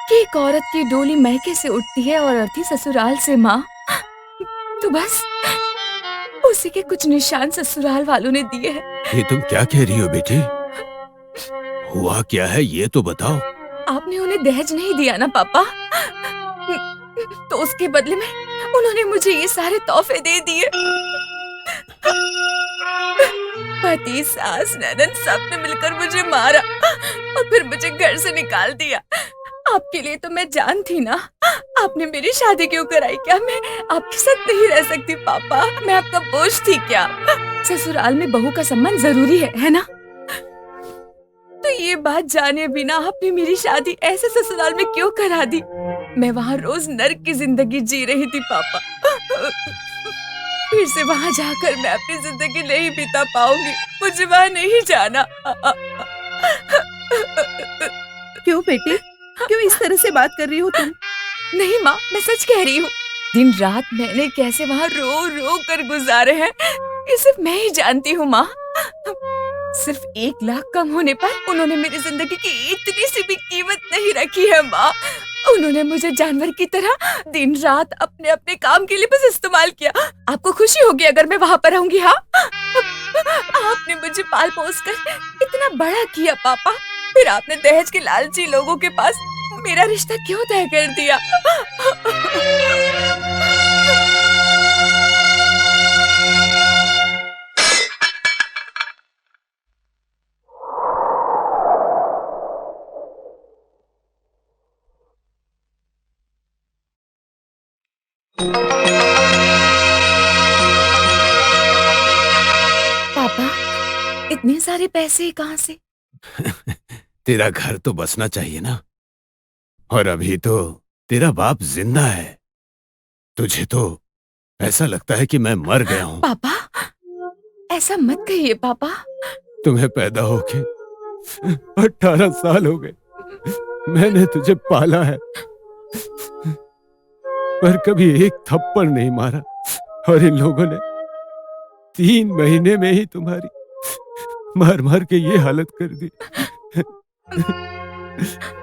A: कि एक औरत की डोली मैके से उठती है और अर्थी ससुराल से। माँ, तो बस उसी के कुछ निशान ससुराल वालों ने दिए हैं।
C: ये तुम क्या कह रही हो बेटी? हुआ क्या है ये तो बताओ।
A: आपने उन्हें दहेज नहीं दिया ना पापा, तो उसके बदले में उन्होंने मुझे ये सारे तोहफे दे दिए। पति, सास, ननद सब ने मिलकर मुझे मारा और फिर मुझे घर से निकाल दिया। आपके लिए तो मैं जान थी ना। आपने मेरी शादी क्यों कराई? क्या मैं आपके साथ नहीं रह सकती पापा? मैं आपका बोझ थी क्या? ससुराल में बहू का सम्मान जरूरी है ना? तो ये बात जाने बिना आपने मेरी शादी ऐसे ससुराल में क्यों करा दी? मैं वहाँ रोज नर्क की जिंदगी जी रही थी पापा। फिर से वहाँ जाकर मैं अपनी जिंदगी नहीं बिता पाऊंगी। मुझे वहाँ नहीं जाना।
D: क्यों बेटी, क्यों इस तरह से बात कर रही हो तुम?
A: नहीं माँ, मैं सच कह रही हूँ। दिन रात मैंने कैसे वहाँ रो रो कर गुजारे हैं, ये सिर्फ मैं ही जानती हूँ माँ। सिर्फ 1 लाख कम होने पर उन्होंने मेरी जिंदगी की इतनी सी भी कीमत नहीं रखी है माँ। उन्होंने मुझे जानवर की तरह दिन रात अपने अपने काम के लिए बस इस्तेमाल किया। आपको खुशी होगी अगर मैं वहाँ पर रहूंगी? हाँ, आपने मुझे पाल पोस कर इतना बड़ा किया पापा, फिर आपने दहेज के लालची लोगों के पास मेरा रिश्ता क्यों तय कर दिया? इतने सारे पैसे कहाँ से?
C: तेरा घर तो बसना चाहिए ना। और अभी तो तेरा बाप जिंदा है। तुझे तो ऐसा लगता है कि मैं मर गया हूँ।
A: पापा, ऐसा मत कहिए पापा।
C: तुम्हें पैदा होके 18 साल हो गए। मैंने तुझे पाला है, पर कभी एक थप्पड़ नहीं मारा। और इन लोगों ने 3 महीने में ही तुम्हारी मार मार के ये हालत कर दी।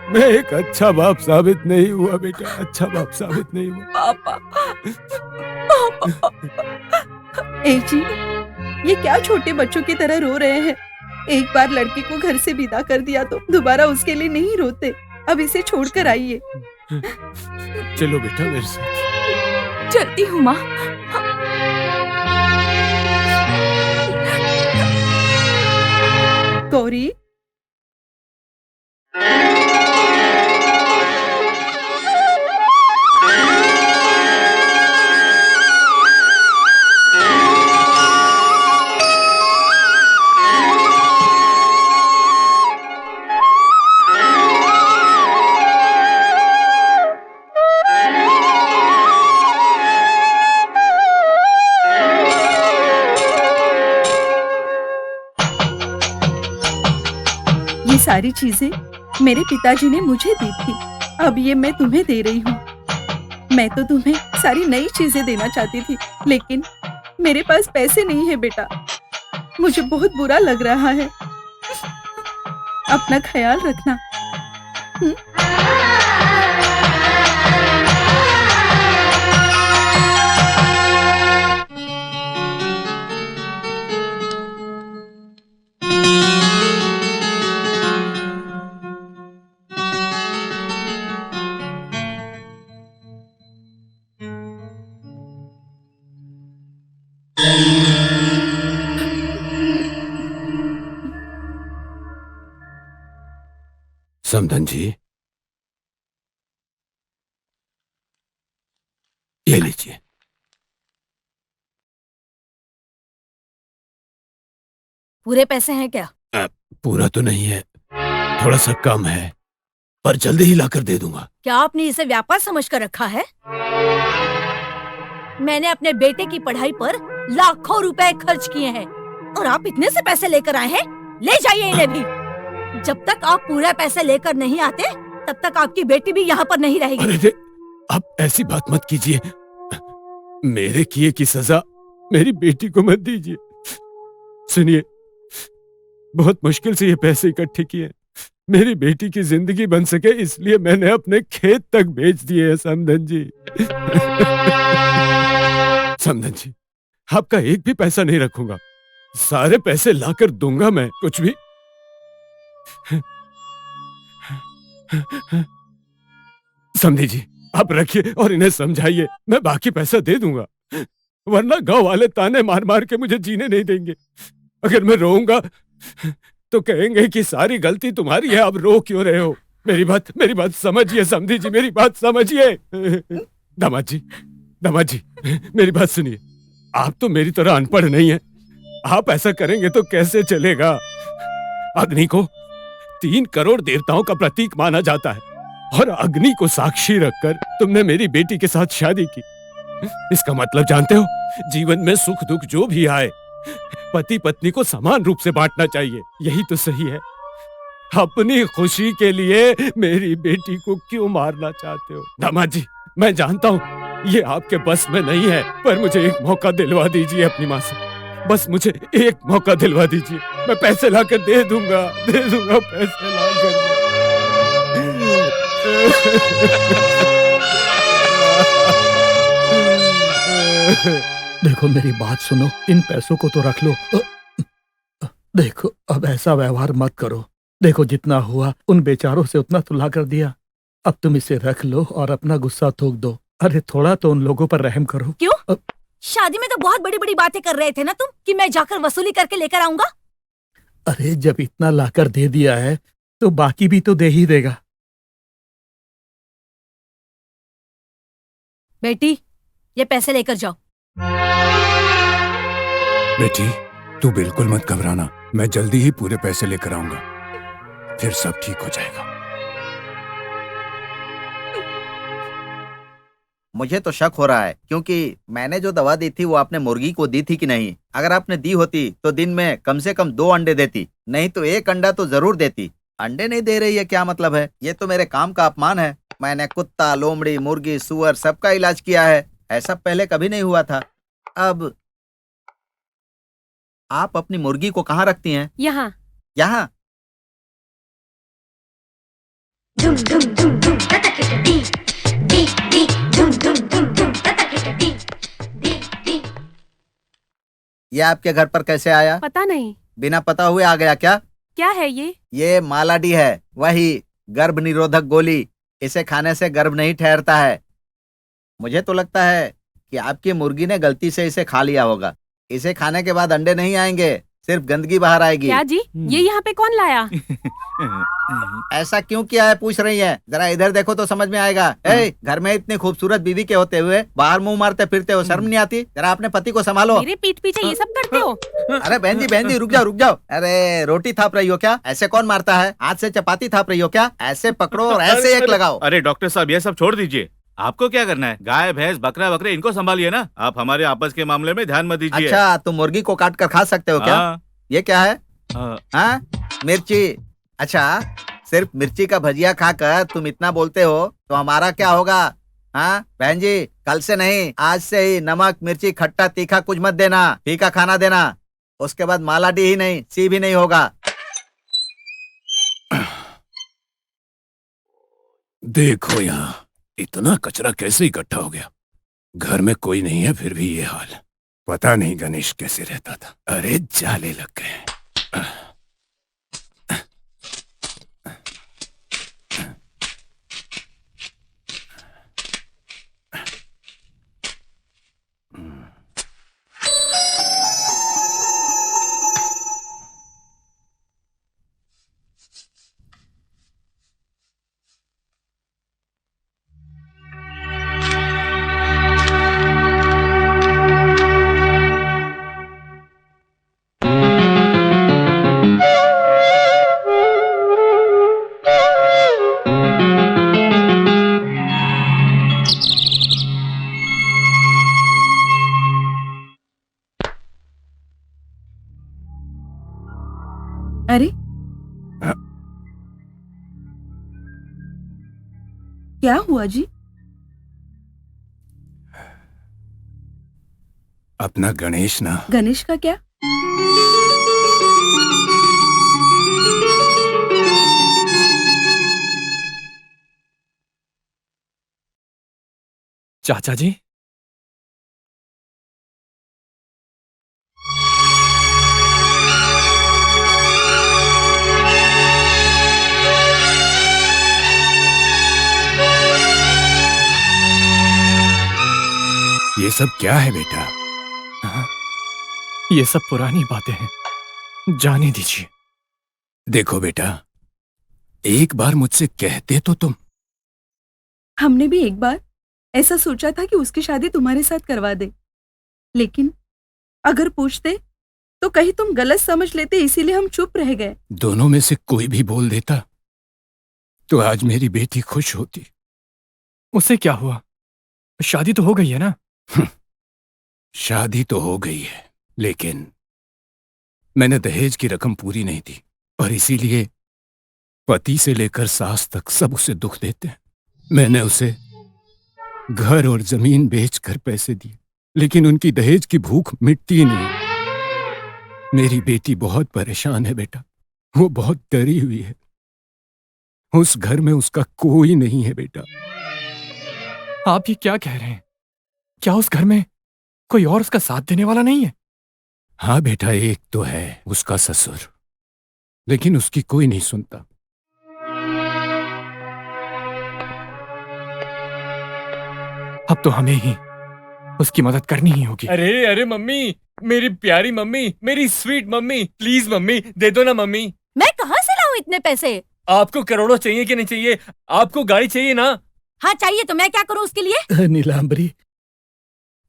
C: मैं एक अच्छा बाप साबित नहीं हुआ बेटा, अच्छा बाप साबित नहीं हुआ।
A: पापा,
D: ए जी, ये क्या छोटे बच्चों की तरह रो रहे हैं? एक बार लड़की को घर से विदा कर दिया तो दोबारा उसके लिए नहीं रोते। अब इसे छोड़कर आइए।
C: चलो बेटा मेरे साथ।
A: चलती हूँ माँ।
D: गौरी, ये सारी चीजें मेरे पिताजी ने मुझे दी थी। अब ये मैं तुम्हें दे रही हूँ। मैं तो तुम्हें सारी नई चीजें देना चाहती थी, लेकिन मेरे पास पैसे नहीं है बेटा। मुझे बहुत बुरा लग रहा है। अपना ख्याल रखना।
C: समधन जी, ये लीजिए।
E: पूरे पैसे हैं क्या?
C: पूरा तो नहीं है, थोड़ा सा कम है, पर जल्दी ही लाकर दे दूंगा।
E: क्या आपने इसे व्यापार समझकर रखा है? मैंने अपने बेटे की पढ़ाई पर लाखों रुपए खर्च किए हैं और आप इतने से पैसे लेकर आए हैं? ले जाइए इन्हें भी। जब तक आप पूरे पैसे लेकर नहीं आते तब तक आपकी बेटी भी यहाँ पर नहीं रहेगी।
C: अरे आप ऐसी बात मत कीजिए। मेरे किए की सजा मेरी बेटी को मत दीजिए। सुनिए, बहुत मुश्किल से ये पैसे इकट्ठे किए। मेरी बेटी की जिंदगी बन सके इसलिए मैंने अपने खेत तक बेच दिए हैं समधन जी। समधन जी, आपका एक भी पैसा नहीं रखूंगा। सारे पैसे लाकर दूंगा मैं, कुछ भी। समधी जी, आप रखिए और इन्हें समझाइए, मैं बाकी पैसा दे दूंगा। वरना गांव वाले ताने मार मार के मुझे जीने नहीं देंगे। अगर मैं रोऊंगा तो कहेंगे कि सारी गलती तुम्हारी है, अब रो क्यों रहे हो? मेरी बात समझिए समधी जी, मेरी बात समझिए। दामाद जी, मेरी बात सुनिए। आप तो मेरी तरह अनपढ़ नहीं है। आप ऐसा करेंगे तो कैसे चलेगा? अग्नि को 3 करोड़ देवताओं का प्रतीक माना जाता है और अग्नि को साक्षी रखकर तुमने मेरी बेटी के साथ शादी की। इसका मतलब जानते हो? जीवन में सुख दुख जो भी आए, पति पत्नी को समान रूप से बांटना चाहिए। यही तो सही है। अपनी खुशी के लिए मेरी बेटी को क्यों मारना चाहते हो? दामाद जी, मैं जानता हूँ ये आपके बस में नहीं है, पर मुझे एक मौका दिलवा दीजिए अपनी माँ से। बस मुझे एक मौका दिलवा दीजिए। मैं पैसे लाकर दे दूंगा पैसे लाकर।
K: देखो मेरी बात सुनो, इन पैसों को तो रख लो। देखो अब ऐसा व्यवहार मत करो। देखो जितना हुआ उन बेचारों से उतना तो ला कर दिया। अब तुम इसे रख लो और अपना गुस्सा थूक दो। अरे थोड़ा तो उन लोगों पर रहम करो।
E: क्यों? शादी में तो बहुत बड़ी बड़ी बातें कर रहे थे ना तुम, कि मैं जाकर वसूली करके लेकर आऊंगा।
K: अरे जब इतना लाकर दे दिया है तो बाकी भी तो दे ही देगा।
E: बेटी, ये पैसे लेकर जाओ।
C: बेटी, तू बिल्कुल मत घबराना, मैं जल्दी ही पूरे पैसे लेकर आऊंगा, फिर सब ठीक हो जाएगा।
F: मुझे तो शक हो रहा है, क्योंकि मैंने जो दवा दी थी वो आपने मुर्गी को दी थी कि नहीं? अगर आपने दी होती तो दिन में कम से कम 2 अंडे देती, नहीं तो 1 अंडा तो जरूर देती। अंडे नहीं दे रही है, क्या मतलब है? ये तो मेरे काम का अपमान है। मैंने कुत्ता, लोमड़ी, मुर्गी, सुअर सबका इलाज किया है, ऐसा पहले कभी नहीं हुआ था। अब आप अपनी मुर्गी को कहाँ रखती हैं?
L: यहाँ।
F: यहाँ? ये आपके घर पर कैसे आया?
L: पता नहीं।
F: बिना पता हुए आ गया क्या?
L: क्या है ये?
F: ये मालाडी है, वही गर्भ निरोधक गोली। इसे खाने से गर्भ नहीं ठहरता है। मुझे तो लगता है कि आपकी मुर्गी ने गलती से इसे खा लिया होगा। इसे खाने के बाद अंडे नहीं आएंगे, सिर्फ गंदगी बाहर आएगी।
L: क्या जी? ये यहाँ पे कौन लाया?
F: ऐसा क्यों किया है पूछ रही है? जरा इधर देखो तो समझ में आएगा। ए, घर में इतनी खूबसूरत बीवी के होते हुए बाहर मुंह मारते फिरते हो, शर्म नहीं आती? जरा अपने पति को संभालो।
L: मेरे पीठ पीछे ये सब करते हो?
F: अरे बहन जी रुक जाओ। अरे रोटी थाप रही हो क्या? ऐसे कौन मारता है? हाथ से चपाती थाप रही हो क्या? ऐसे पकड़ो और ऐसे एक लगाओ।
I: अरे डॉक्टर साहब, ये सब छोड़ दीजिए। आपको क्या करना है? गाय, भैंस, बकरा बकरे इनको संभालिए ना। आप हमारे आपस के मामले में ध्यान मत दीजिए।
F: अच्छा, तुम मुर्गी को काट कर खा सकते हो क्या?
I: हाँ।
F: ये क्या है?
I: हाँ?
F: मिर्ची। अच्छा, सिर्फ मिर्ची का भजिया खाकर तुम इतना बोलते हो तो हमारा क्या होगा? हाँ बहन जी, कल से नहीं आज से ही नमक, मिर्ची, खट्टा, तीखा कुछ मत देना, फीका खाना देना। उसके बाद मालाडी ही नहीं, सी भी नहीं होगा।
C: देखो यहाँ इतना कचरा कैसे इकट्ठा हो गया। घर में कोई नहीं है फिर भी ये हाल। पता नहीं गणेश कैसे रहता था। अरे जाले लग गए।
D: अरे क्या हुआ जी?
C: अपना गणेश ना।
D: गणेश का क्या?
B: चाचा जी,
C: ये सब क्या है बेटा?
B: ये सब पुरानी बातें हैं, जाने दीजिए।
C: देखो बेटा, एक बार मुझसे कहते तो तुम।
D: हमने भी एक बार ऐसा सोचा था कि उसकी शादी तुम्हारे साथ करवा दे, लेकिन अगर पूछते तो कहीं तुम गलत समझ लेते, इसीलिए हम चुप रह गए।
C: दोनों में से कोई भी बोल देता तो आज मेरी बेटी खुश होती।
B: उसे क्या हुआ? शादी तो हो गई है ना?
C: शादी तो हो गई है, लेकिन मैंने दहेज की रकम पूरी नहीं दी और इसीलिए पति से लेकर सास तक सब उसे दुख देते हैं। मैंने उसे घर और जमीन बेचकर पैसे दिए, लेकिन उनकी दहेज की भूख मिटती नहीं। मेरी बेटी बहुत परेशान है बेटा, वो बहुत डरी हुई है। उस घर में उसका कोई नहीं है बेटा।
B: आप ये क्या कह रहे हैं? क्या उस घर में कोई और उसका साथ देने वाला नहीं है?
C: हाँ बेटा, एक तो है उसका ससुर, लेकिन उसकी कोई नहीं सुनता।
B: अब तो हमें ही उसकी मदद करनी ही होगी।
J: अरे अरे मम्मी, मेरी प्यारी मम्मी, मेरी स्वीट मम्मी, प्लीज मम्मी दे दो ना मम्मी।
E: मैं कहाँ से लाऊं इतने पैसे?
J: आपको करोड़ों चाहिए कि नहीं चाहिए? आपको गाड़ी चाहिए ना?
E: हाँ चाहिए, तो मैं क्या करूँ उसके लिए?
K: नीलांबरी,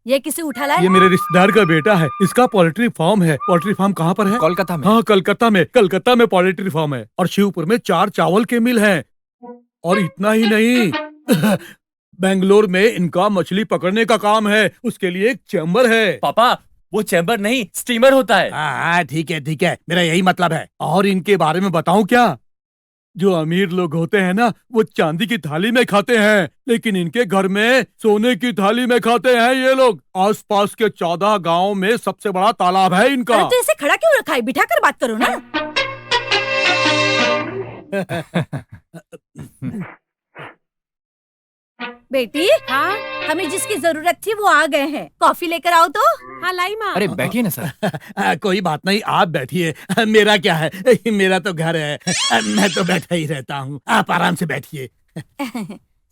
E: ये किसे उठा लाए?
K: ये मेरे रिश्तेदार का बेटा है, इसका पोल्ट्री फार्म है। पोल्ट्री फार्म कहाँ पर है?
B: कोलकाता में।
K: हाँ, कलकत्ता में पोल्ट्री फार्म है। और शिवपुर में 4 चावल के मिल हैं। और इतना ही नहीं बेंगलोर में इनका मछली पकड़ने का काम है, उसके लिए एक चैम्बर है।
J: पापा वो चैम्बर नहीं स्टीमर होता है।
K: हाँ ठीक है, मेरा यही मतलब है। और इनके बारे में बताऊं क्या? जो अमीर लोग होते हैं ना, वो चांदी की थाली में खाते हैं, लेकिन इनके घर में सोने की थाली में खाते हैं ये लोग। आसपास के 14 गांव में सबसे बड़ा तालाब है इनका।
E: अरे तो इसे खड़ा क्यों रखा है? बिठा कर बात करो ना। बेटी,
L: हाँ
E: हमें जिसकी जरूरत थी वो आ गए हैं। कॉफी लेकर आओ तो।
L: हाँ लाई माँ।
B: अरे बैठिए ना सर।
K: कोई बात नहीं, आप बैठिए। मेरा क्या है, मेरा तो घर है, मैं तो बैठा ही रहता हूँ। आप आराम से बैठिए।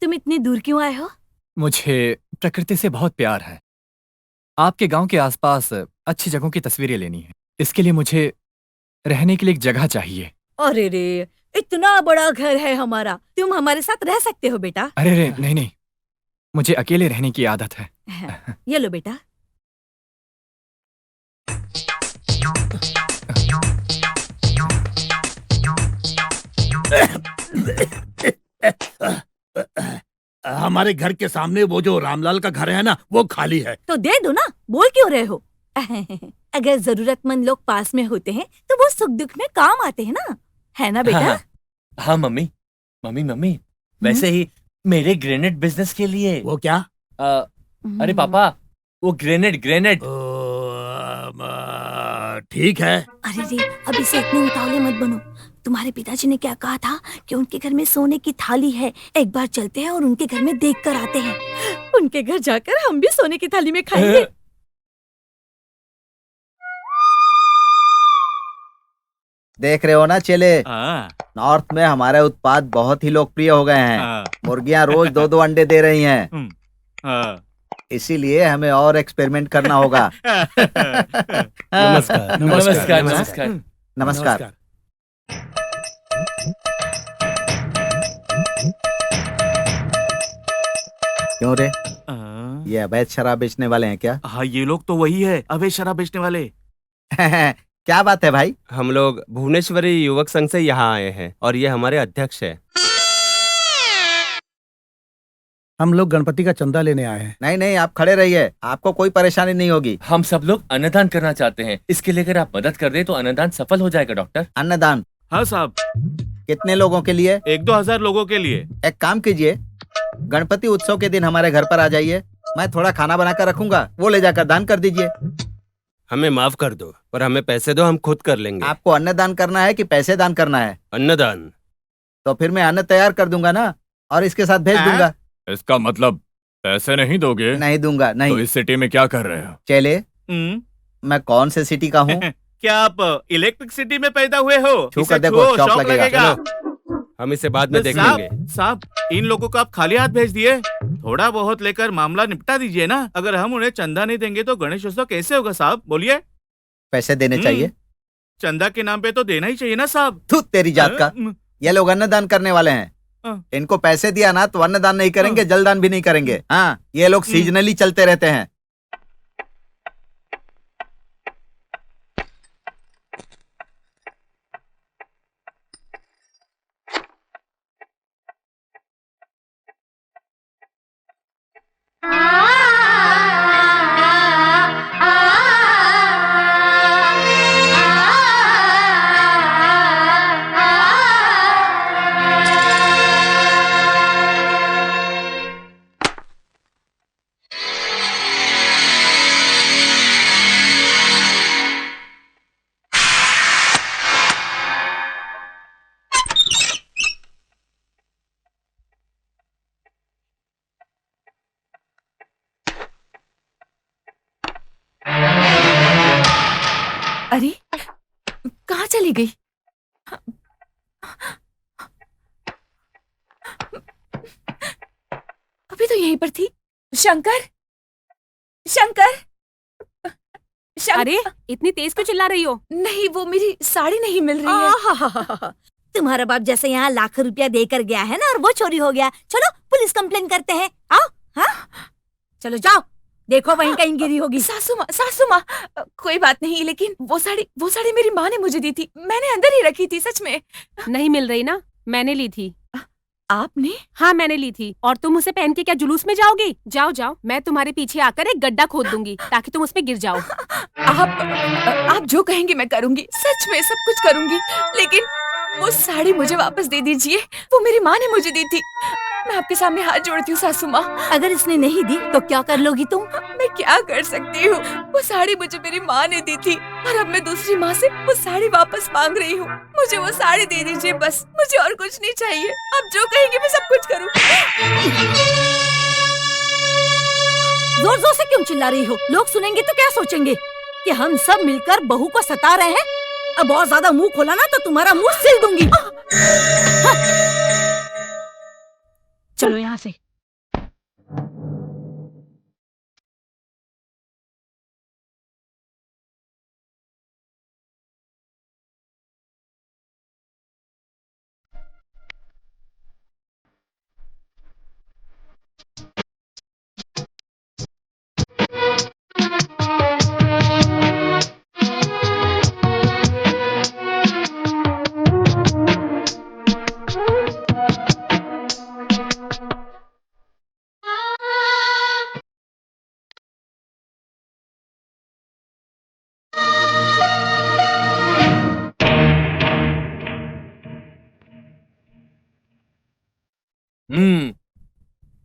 E: तुम इतनी दूर क्यों आए हो?
B: मुझे प्रकृति से बहुत प्यार है। आपके गांव के आसपास अच्छी जगहों की तस्वीरें लेनी है। इसके लिए मुझे रहने के लिए एक जगह चाहिए।
E: अरे रे, इतना बड़ा घर है हमारा, तुम हमारे साथ रह सकते हो बेटा।
B: अरे रे नहीं, मुझे अकेले रहने की आदत है।
E: ये लो बेटा।
K: हमारे घर के सामने वो जो रामलाल का घर है ना, वो खाली है।
E: तो दे दो ना, बोल क्यों रहे हो? अगर जरूरतमंद लोग पास में होते हैं तो वो सुख दुख में काम आते हैं ना, है ना बेटा?
J: हाँ मम्मी। वैसे ही मेरे ग्रेनेड बिजनेस के लिए।
K: वो क्या?
J: अरे पापा वो ग्रेनेड।
K: ठीक है।
E: अरे रे, अभी से इतने उतावले मत बनो। तुम्हारे पिताजी ने क्या कहा था कि उनके घर में सोने की थाली है। एक बार चलते हैं और उनके घर में देख कर आते हैं। उनके घर जाकर हम भी सोने की थाली में खाएंगे।
F: देख रहे हो ना चेले, नॉर्थ में हमारे उत्पाद बहुत ही लोकप्रिय हो गए हैं। मुर्गियां रोज 2-2 अंडे दे रही हैं। इसीलिए हमें और एक्सपेरिमेंट करना होगा। नमस्कार। क्यों रे, ये अवैध शराब बेचने वाले हैं क्या?
I: हाँ ये लोग तो वही है, अवैध शराब बेचने वाले।
F: क्या बात है भाई?
H: हम लोग भुवनेश्वरी युवक संघ से यहाँ आए हैं और ये हमारे अध्यक्ष है।
K: हम लोग गणपति का चंदा लेने आए हैं।
F: नहीं, आप खड़े रहिए, आपको कोई परेशानी नहीं होगी।
J: हम सब लोग अन्नदान करना चाहते हैं, इसके लिए अगर आप मदद कर दे तो अन्नदान सफल हो जाएगा डॉक्टर।
F: अन्नदान?
I: हाँ साहब।
F: कितने लोगों के लिए?
I: 1-2 हजार लोगों के लिए।
F: एक काम कीजिए, गणपति उत्सव के दिन हमारे घर पर आ जाइए, मैं थोड़ा खाना बना कर रखूंगा, वो ले जाकर दान कर दीजिए।
H: हमें माफ कर दो, पर हमें पैसे दो, हम खुद कर लेंगे।
F: आपको अन्नदान करना है कि पैसे दान करना है?
H: अन्नदान।
F: तो फिर मैं अन्न तैयार कर दूंगा ना, और इसके साथ भेज दूंगा।
B: इसका मतलब पैसे नहीं दोगे?
F: नहीं दूंगा, नहीं।
B: तो इस सिटी में क्या कर रहे हो?
F: चले, मैं कौन से सिटी का हूँ?
I: क्या आप इलेक्ट्रिक सिटी में पैदा हुए हो?
F: छू कर देखो, शॉक लगेगा।
H: हम इसे बाद में देख लेंगे।
I: साहब, इन लोगों को आप खाली हाथ भेज दिए, थोड़ा बहुत लेकर मामला निपटा दीजिए ना। अगर हम उन्हें चंदा नहीं देंगे तो गणेश उत्सव कैसे होगा साहब? बोलिए।
F: पैसे देने चाहिए।
I: चंदा के नाम पे तो देना ही चाहिए ना साहब।
F: तू तेरी जात का, ये लोग अन्नदान करने वाले हैं। इनको पैसे दिया ना तो अन्नदान नहीं करेंगे, जलदान भी नहीं करेंगे। हाँ, ये लोग सीजनली चलते रहते हैं।
A: अरे कहाँ चली गई? अभी तो यहीं पर थी। शंकर।
L: अरे इतनी तेज क्यों चिल्ला रही हो?
A: नहीं, वो मेरी साड़ी नहीं मिल रही है।
E: तुम्हारा बाप जैसे यहाँ लाख रुपया देकर गया है ना, और वो चोरी हो गया। चलो पुलिस कंप्लेन करते हैं। आओ। हाँ, चलो जाओ। देखो वहीं कहीं गिरी होगी।
A: सासू माँ, कोई बात नहीं, लेकिन वो साड़ी मेरी माँ ने मुझे दी थी, मैंने अंदर ही रखी थी। सच में
L: नहीं मिल रही ना, मैंने ली थी।
A: आपने?
L: हाँ मैंने ली थी। और तुम उसे पहन के क्या जुलूस में जाओगी? जाओ जाओ, मैं तुम्हारे पीछे आकर एक गड्ढा खोद दूंगी ताकि तुम उसमें गिर जाओ।
A: आप जो कहेंगे मैं करूंगी, सच में सब कुछ करूंगी, लेकिन वो साड़ी मुझे वापस दे दीजिए, वो मेरी माँ ने मुझे दी थी। मैं आपके सामने हाथ जोड़ती हूँ सासू माँ।
E: अगर इसने नहीं दी तो क्या कर लोगी तुम?
A: मैं क्या कर सकती हूँ, वो साड़ी मुझे मेरी माँ ने दी थी और अब मैं दूसरी माँ से वो साड़ी वापस मांग रही हूँ। मुझे वो साड़ी दे दीजिए बस, मुझे और कुछ नहीं चाहिए। आप जो कहेंगे मैं सब कुछ करूँ।
E: जोर जोर से क्यों चिल्ला रही हो? लोग सुनेंगे तो क्या सोचेंगे कि हम सब मिलकर बहू को सता रहे हैं? अब बहुत ज्यादा मुंह खोला ना तो तुम्हारा मुंह सिल दूंगी। चलो यहाँ से।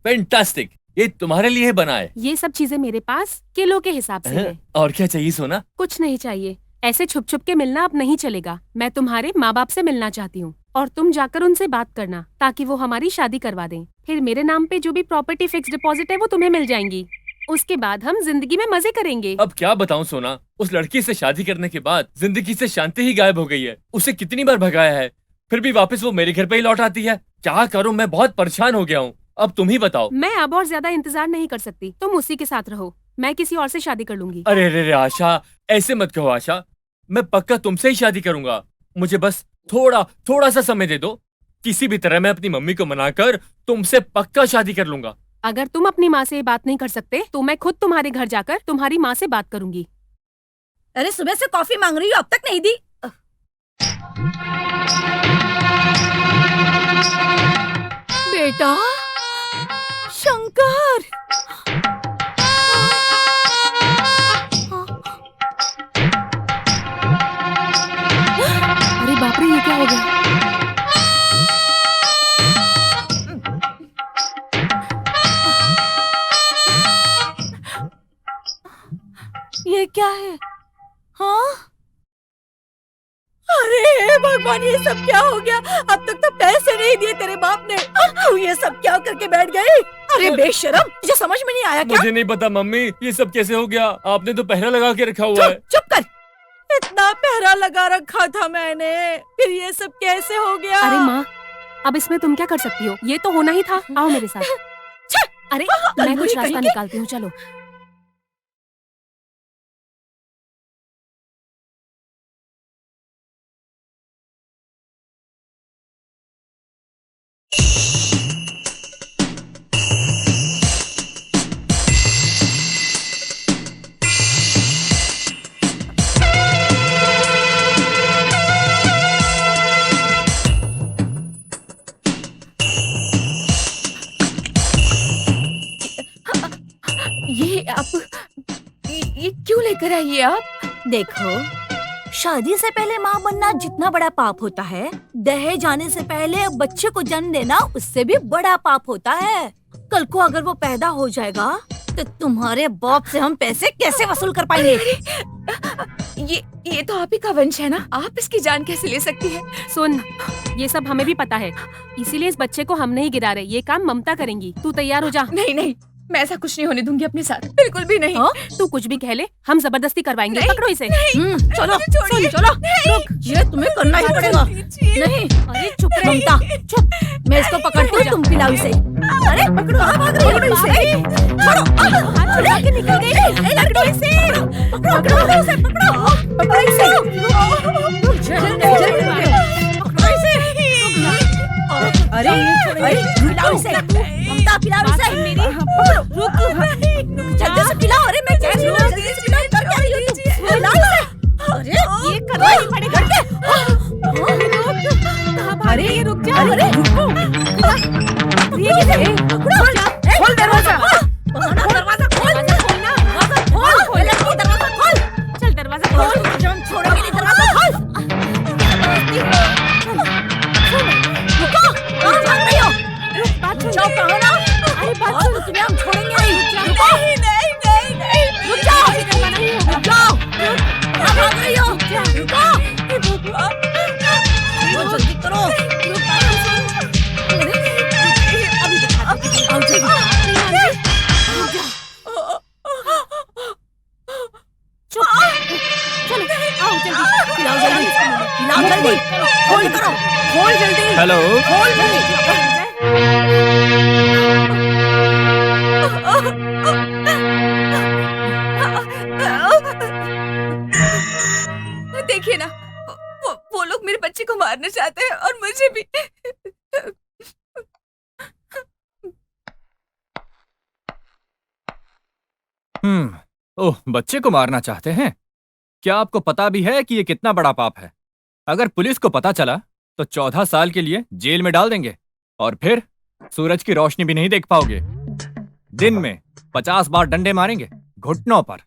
J: फैंटास्टिक, ये तुम्हारे लिए बना है।
L: ये सब चीजें मेरे पास किलो के हिसाब से है।
J: और क्या चाहिए सोना?
L: कुछ नहीं चाहिए, ऐसे छुप छुप के मिलना अब नहीं चलेगा। मैं तुम्हारे माँ बाप से मिलना चाहती हूँ और तुम जाकर उनसे बात करना ताकि वो हमारी शादी करवा दें। फिर मेरे नाम पे जो भी प्रॉपर्टी फिक्स डिपॉजिट है वो तुम्हें मिल जाएंगी। उसके बाद हम जिंदगी में मजे करेंगे।
J: अब क्या बताऊं सोना, उस लड़की से शादी करने के बाद जिंदगी से शांति ही गायब हो गई है। उसे कितनी बार भगाया है, फिर भी वापस वो मेरे घर पे ही लौट आती है। क्या करूं, मैं बहुत परेशान हो गया हूँ। अब तुम ही बताओ।
L: मैं अब और ज्यादा इंतजार नहीं कर सकती, तुम उसी के साथ रहो, मैं किसी और से शादी कर लूंगी।
J: अरे रे रे आशा, ऐसे मत कहो आशा, मैं पक्का तुमसे ही शादी करूंगा। मुझे बस थोड़ा सा समय दे दो, किसी भी तरह मैं अपनी मम्मी को मनाकर तुमसे पक्का शादी कर लूंगा।
L: अगर तुम अपनी माँ से ये बात नहीं कर सकते तो मैं खुद तुम्हारे घर जाकर तुम्हारी माँ से बात करूंगी।
E: अरे सुबह से कॉफी मांग रही हो, अब तक नहीं दी। बेटा शंकर,
L: अरे बाप रे, ये क्या हो गया?
E: ये क्या है? हाँ? अरे भगवान, ये सब क्या हो गया? अब तक तो पैसे नहीं दिए तेरे बाप ने, तू ये सब क्या करके बैठ गई? अरे बेशरम, तुझे समझ में नहीं आया क्या?
J: मुझे नहीं पता मम्मी, ये सब कैसे हो गया? आपने तो पहरा लगा के रखा हुआ है।
E: चुप कर, इतना पहरा लगा रखा था मैंने, फिर ये सब कैसे हो गया?
L: अरे माँ, अब इसमें तुम क्या कर सकती हो? ये तो होना ही था। आओ मेरे साथ। अरे मैं कुछ रास्ता निकालती हूँ, चलो।
A: ये क्यों लेकर आई है आप?
E: देखो, शादी से पहले माँ बनना जितना बड़ा पाप होता है, दहेज आने से पहले बच्चे को जन्म देना उससे भी बड़ा पाप होता है। कल को अगर वो पैदा हो जाएगा तो तुम्हारे बाप से हम पैसे कैसे वसूल कर पाएंगे?
A: ये तो आप ही का वंश है ना, आप इसकी जान कैसे ले सकती है?
L: सुन, ये सब हमें भी पता है, इसीलिए इस बच्चे को हम नहीं गिरा रहे, ये काम ममता करेंगी। तू तैयार हो जा।
A: नहीं, मैं ऐसा कुछ नहीं होने दूंगी अपने साथ, बिल्कुल भी नहीं।
L: तू कुछ भी कह ले, हम जबरदस्ती करवाएंगे। पकड़ो इसे।
E: चलो चलो, रुक, ये तुम्हें करना ही पड़ेगा। नहीं, अरे चुप रह ममता, चुप। मैं इसको पकड़ती हूँ, तुम पिलाओ इसे। अरे पकड़ो, पकड़ो इसे। छोड़ो, हाथ छुड़ा के निकल गई। पकड़ो इसे, पकड़ो इसे, पकड़ो इसे। अरे पिलाओ इसे ममता, पिलाओ इसे। रुक, जल्दी से पिलाओ। अरे ये रुक जा, अरे रुको, ये किसे? खोल दरवाजा, दरवाजा खोल, दरवाजा खोल, दरवाजा खोल, चल दरवाजा खोल, हम छोड़ेंगे नहीं, दरवाजा खोल। रुको, कहाँ भाग रही हो? बात सुन, कहो ना, अरे बात सुन, तुम्हें हम छोड़ेंगे नहीं, रुको, नहीं, रुक जाओ, रुक जाओ, कहाँ भाग रही हो? रुको, जल्दी करो, अभी दिखाते, आओ जल्दी, चलो आओ जल्दी, खिलाओ जल्दी, खोल करो, खोल जल्दी,
B: हेलो,
E: खोल जल्दी।
A: देखिए ना, वो लोग मेरे बच्चे को मारना चाहते हैं और मुझे भी।
B: ओह, बच्चे को मारना चाहते हैं? क्या आपको पता भी है कि ये कितना बड़ा पाप है? अगर पुलिस को पता चला तो 14 साल के लिए जेल में डाल देंगे और फिर सूरज की रोशनी भी नहीं देख पाओगे। दिन में 50 बार डंडे मारेंगे घुटनों पर।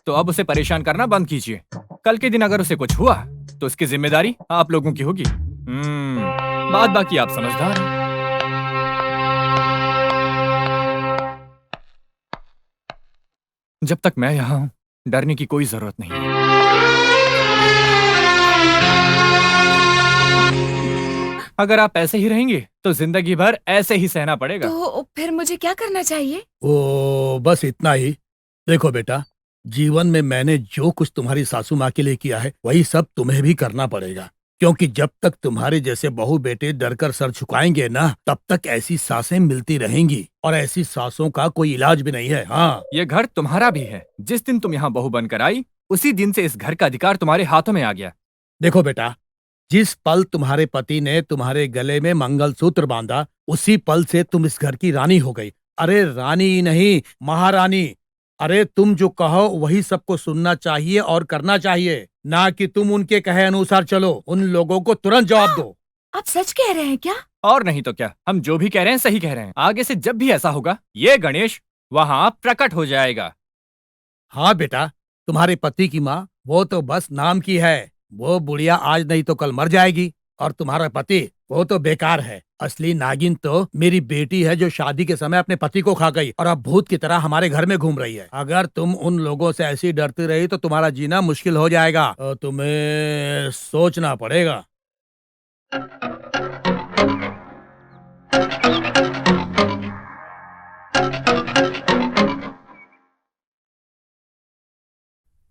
B: तो अब उसे परेशान करना बंद कीजिए। कल के दिन अगर उसे कुछ हुआ तो उसकी जिम्मेदारी आप लोगों की होगी। बात बाकी आप समझदार हैं। जब तक मैं यहां हूं, डरने की कोई जरूरत नहीं है। अगर आप ऐसे ही रहेंगे तो जिंदगी भर ऐसे ही सहना पड़ेगा।
A: तो फिर मुझे क्या करना चाहिए?
K: ओ बस इतना ही। देखो बेटा, जीवन में मैंने जो कुछ तुम्हारी सासू माँ के लिए किया है वही सब तुम्हें भी करना पड़ेगा, क्योंकि जब तक तुम्हारे जैसे बहू बेटे डरकर सर झुकाएंगे ना, तब तक ऐसी सासें मिलती रहेंगी और ऐसी सासों का कोई इलाज भी नहीं है। हाँ,
B: ये घर तुम्हारा भी है। जिस दिन तुम यहाँ बहू बनकर आई, उसी दिन से इस घर का अधिकार तुम्हारे हाथों में आ गया।
K: देखो बेटा, जिस पल तुम्हारे पति ने तुम्हारे गले में मंगलसूत्र बांधा, उसी पल से तुम इस घर की रानी हो गई। अरे रानी ही नहीं, महारानी। अरे तुम जो कहो वही सबको सुनना चाहिए और करना चाहिए, ना कि तुम उनके कहे अनुसार चलो। उन लोगों को तुरंत जवाब दो।
A: आप सच कह रहे हैं क्या?
B: और नहीं तो क्या, हम जो भी कह रहे हैं सही कह रहे हैं। आगे से जब भी ऐसा होगा, ये गणेश वहाँ प्रकट हो जाएगा।
K: हाँ बेटा, तुम्हारे पति की माँ वो तो बस नाम की है। वो बुढ़िया आज नहीं तो कल मर जाएगी। और तुम्हारा पति वो तो बेकार है। असली नागिन तो मेरी बेटी है, जो शादी के समय अपने पति को खा गई और अब भूत की तरह हमारे घर में घूम रही है। अगर तुम उन लोगों से ऐसी डरती रही तो तुम्हारा जीना मुश्किल हो जाएगा। तो तुम्हें सोचना पड़ेगा।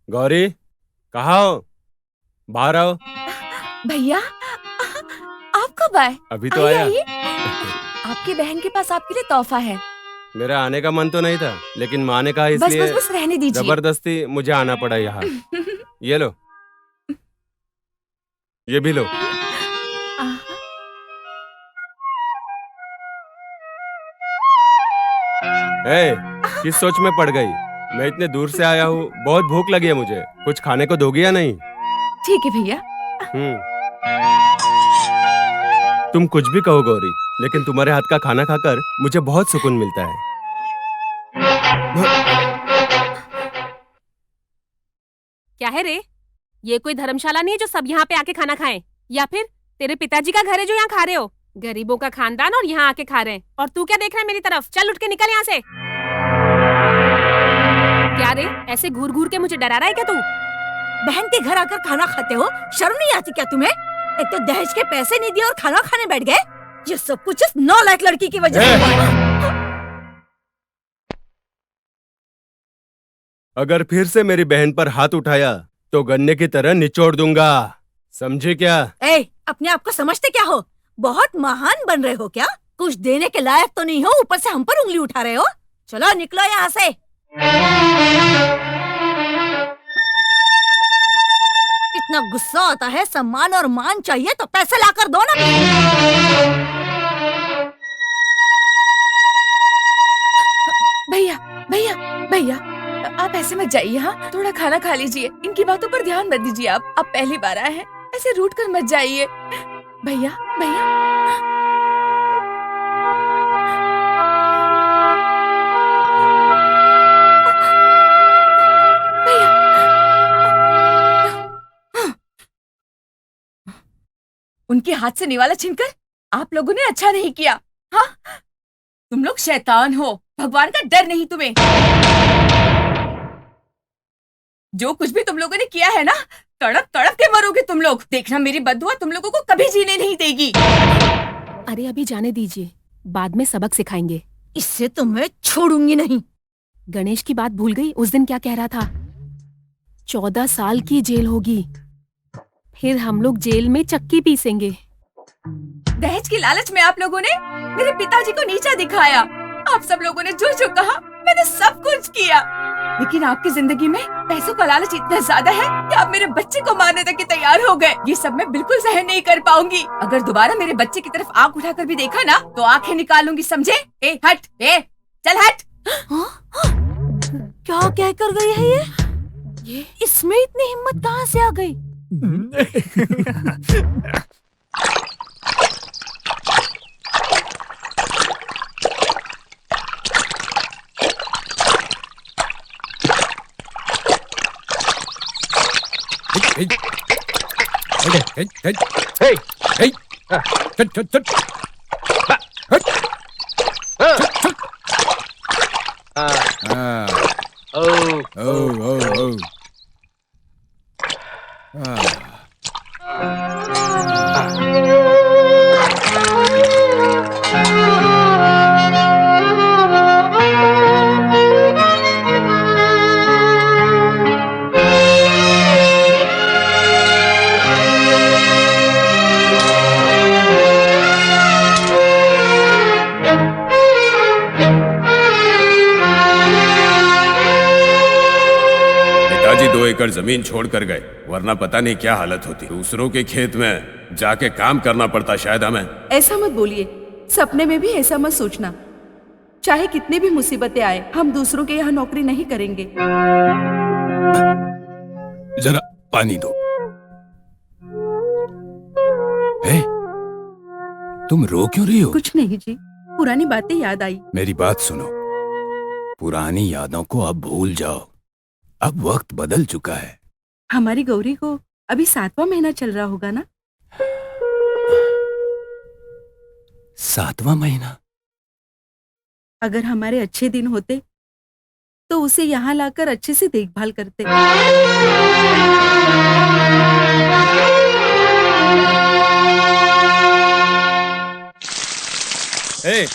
H: गौरी, कहाँ हो? बाहर आओ।
A: भैया, आप कब आए?
H: अभी तो आया।
A: आपकी बहन के पास आपके लिए तोहफा है।
H: मेरा आने का मन तो नहीं था, लेकिन माँ ने कहा
A: बस
H: इसलिए
A: बस बस रहने दीजिए।
H: जबरदस्ती मुझे आना पड़ा यहाँ। ये लो, ये भी लो। ए, किस सोच में पड़ गई? मैं इतने दूर से आया हूँ, बहुत भूख लगी है मुझे। कुछ खाने को दोगी या नहीं?
A: ठीक है भैया।
H: तुम कुछ भी कहो गौरी, लेकिन तुम्हारे हाथ का खाना खाकर मुझे बहुत सुकून मिलता है।
L: क्या है रे? ये कोई धर्मशाला नहीं है जो सब यहाँ पे आके खाना खाएं, या फिर तेरे पिताजी का घर है जो यहाँ खा रहे हो? गरीबों का खानदान और यहाँ आके खा रहे हैं, और तू क्या देख रहा है मेरी तरफ? चल उठ के निकल यहाँ से। क्या रे, ऐसे घूर घूर के मुझे डरा रहा है क्या तू?
E: बहन के घर आकर खाना खाते हो, शर्म नहीं आती क्या तुम्हें? एक तो दहेज के पैसे नहीं दिए और खाना खाने बैठ गए। ये सब कुछ इस नालायक लड़की की वजह से हुआ है।
H: अगर फिर से मेरी बहन पर हाथ उठाया तो गन्ने की तरह निचोड़ दूंगा, समझे क्या?
E: अपने आप को समझते क्या हो? बहुत महान बन रहे हो क्या? कुछ देने के लायक तो नहीं हो, ऊपर से हम पर उंगली उठा रहे हो। चलो निकलो यहाँ से। इतना गुस्सा आता है, सम्मान और मान चाहिए तो पैसे लाकर दो ना।
A: भैया भैया भैया, आप ऐसे मत जाइए। हाँ, थोड़ा खाना खा लीजिए। इनकी बातों पर ध्यान मत दीजिए। आप पहली बार आए हैं, ऐसे रूठ कर मत जाइए। भैया भैया, उनके हाथ से निवाला छीनकर आप लोगों ने अच्छा नहीं किया। हाँ, तुम लोग शैतान हो, भगवान का डर नहीं तुम्हें। जो कुछ भी तुम लोगों ने किया है ना, तड़प तड़प के मरोगे तुम लोग। देखना, मेरी बद्दुआ तुम लोगों को कभी जीने नहीं देगी।
L: अरे अभी जाने दीजिए, बाद में सबक सिखाएंगे।
E: इससे तो मैं छोड़ूंगी नहीं।
L: गणेश की बात भूल गई? उस दिन क्या कह रहा था? 14 साल की जेल होगी, फिर हम लोग जेल में चक्की पीसेंगे।
A: दहेज की लालच में आप लोगों ने मेरे पिताजी को नीचा दिखाया। आप सब लोगों ने जो जो कहा, मैंने सब कुछ किया। लेकिन आपकी जिंदगी में पैसों का लालच इतना ज्यादा है कि आप मेरे बच्चे को मारने तक के तैयार हो गए। ये सब मैं बिल्कुल सहन नहीं कर पाऊंगी। अगर दोबारा मेरे बच्चे की तरफ आंख उठाकर भी देखा ना, तो आंखें निकालूंगी, समझे? ए हट, ए चल हट।
E: क्या कह कर गई है ये? इसमें इतनी हिम्मत कहाँ से आ गई?
C: पिताजी 2 एकड़ जमीन छोड़ कर गए, वरना पता नहीं क्या हालत होती। दूसरों के खेत में जाके काम करना पड़ता शायद हमें।
D: ऐसा मत बोलिए, सपने में भी ऐसा मत सोचना। चाहे कितनी भी मुसीबतें आए, हम दूसरों के यहाँ नौकरी नहीं करेंगे।
C: जरा पानी दो। ए, तुम रो क्यों रही हो?
D: कुछ नहीं जी, पुरानी बातें याद आई।
C: मेरी बात सुनो, पुरानी यादों को अब भूल जाओ। अब वक्त बदल चुका है।
D: हमारी गौरी को अभी 7वां महीना चल रहा होगा ना?
C: 7वां महीना?
D: अगर हमारे अच्छे दिन होते तो उसे यहाँ लाकर अच्छे से देखभाल करते।
J: ए,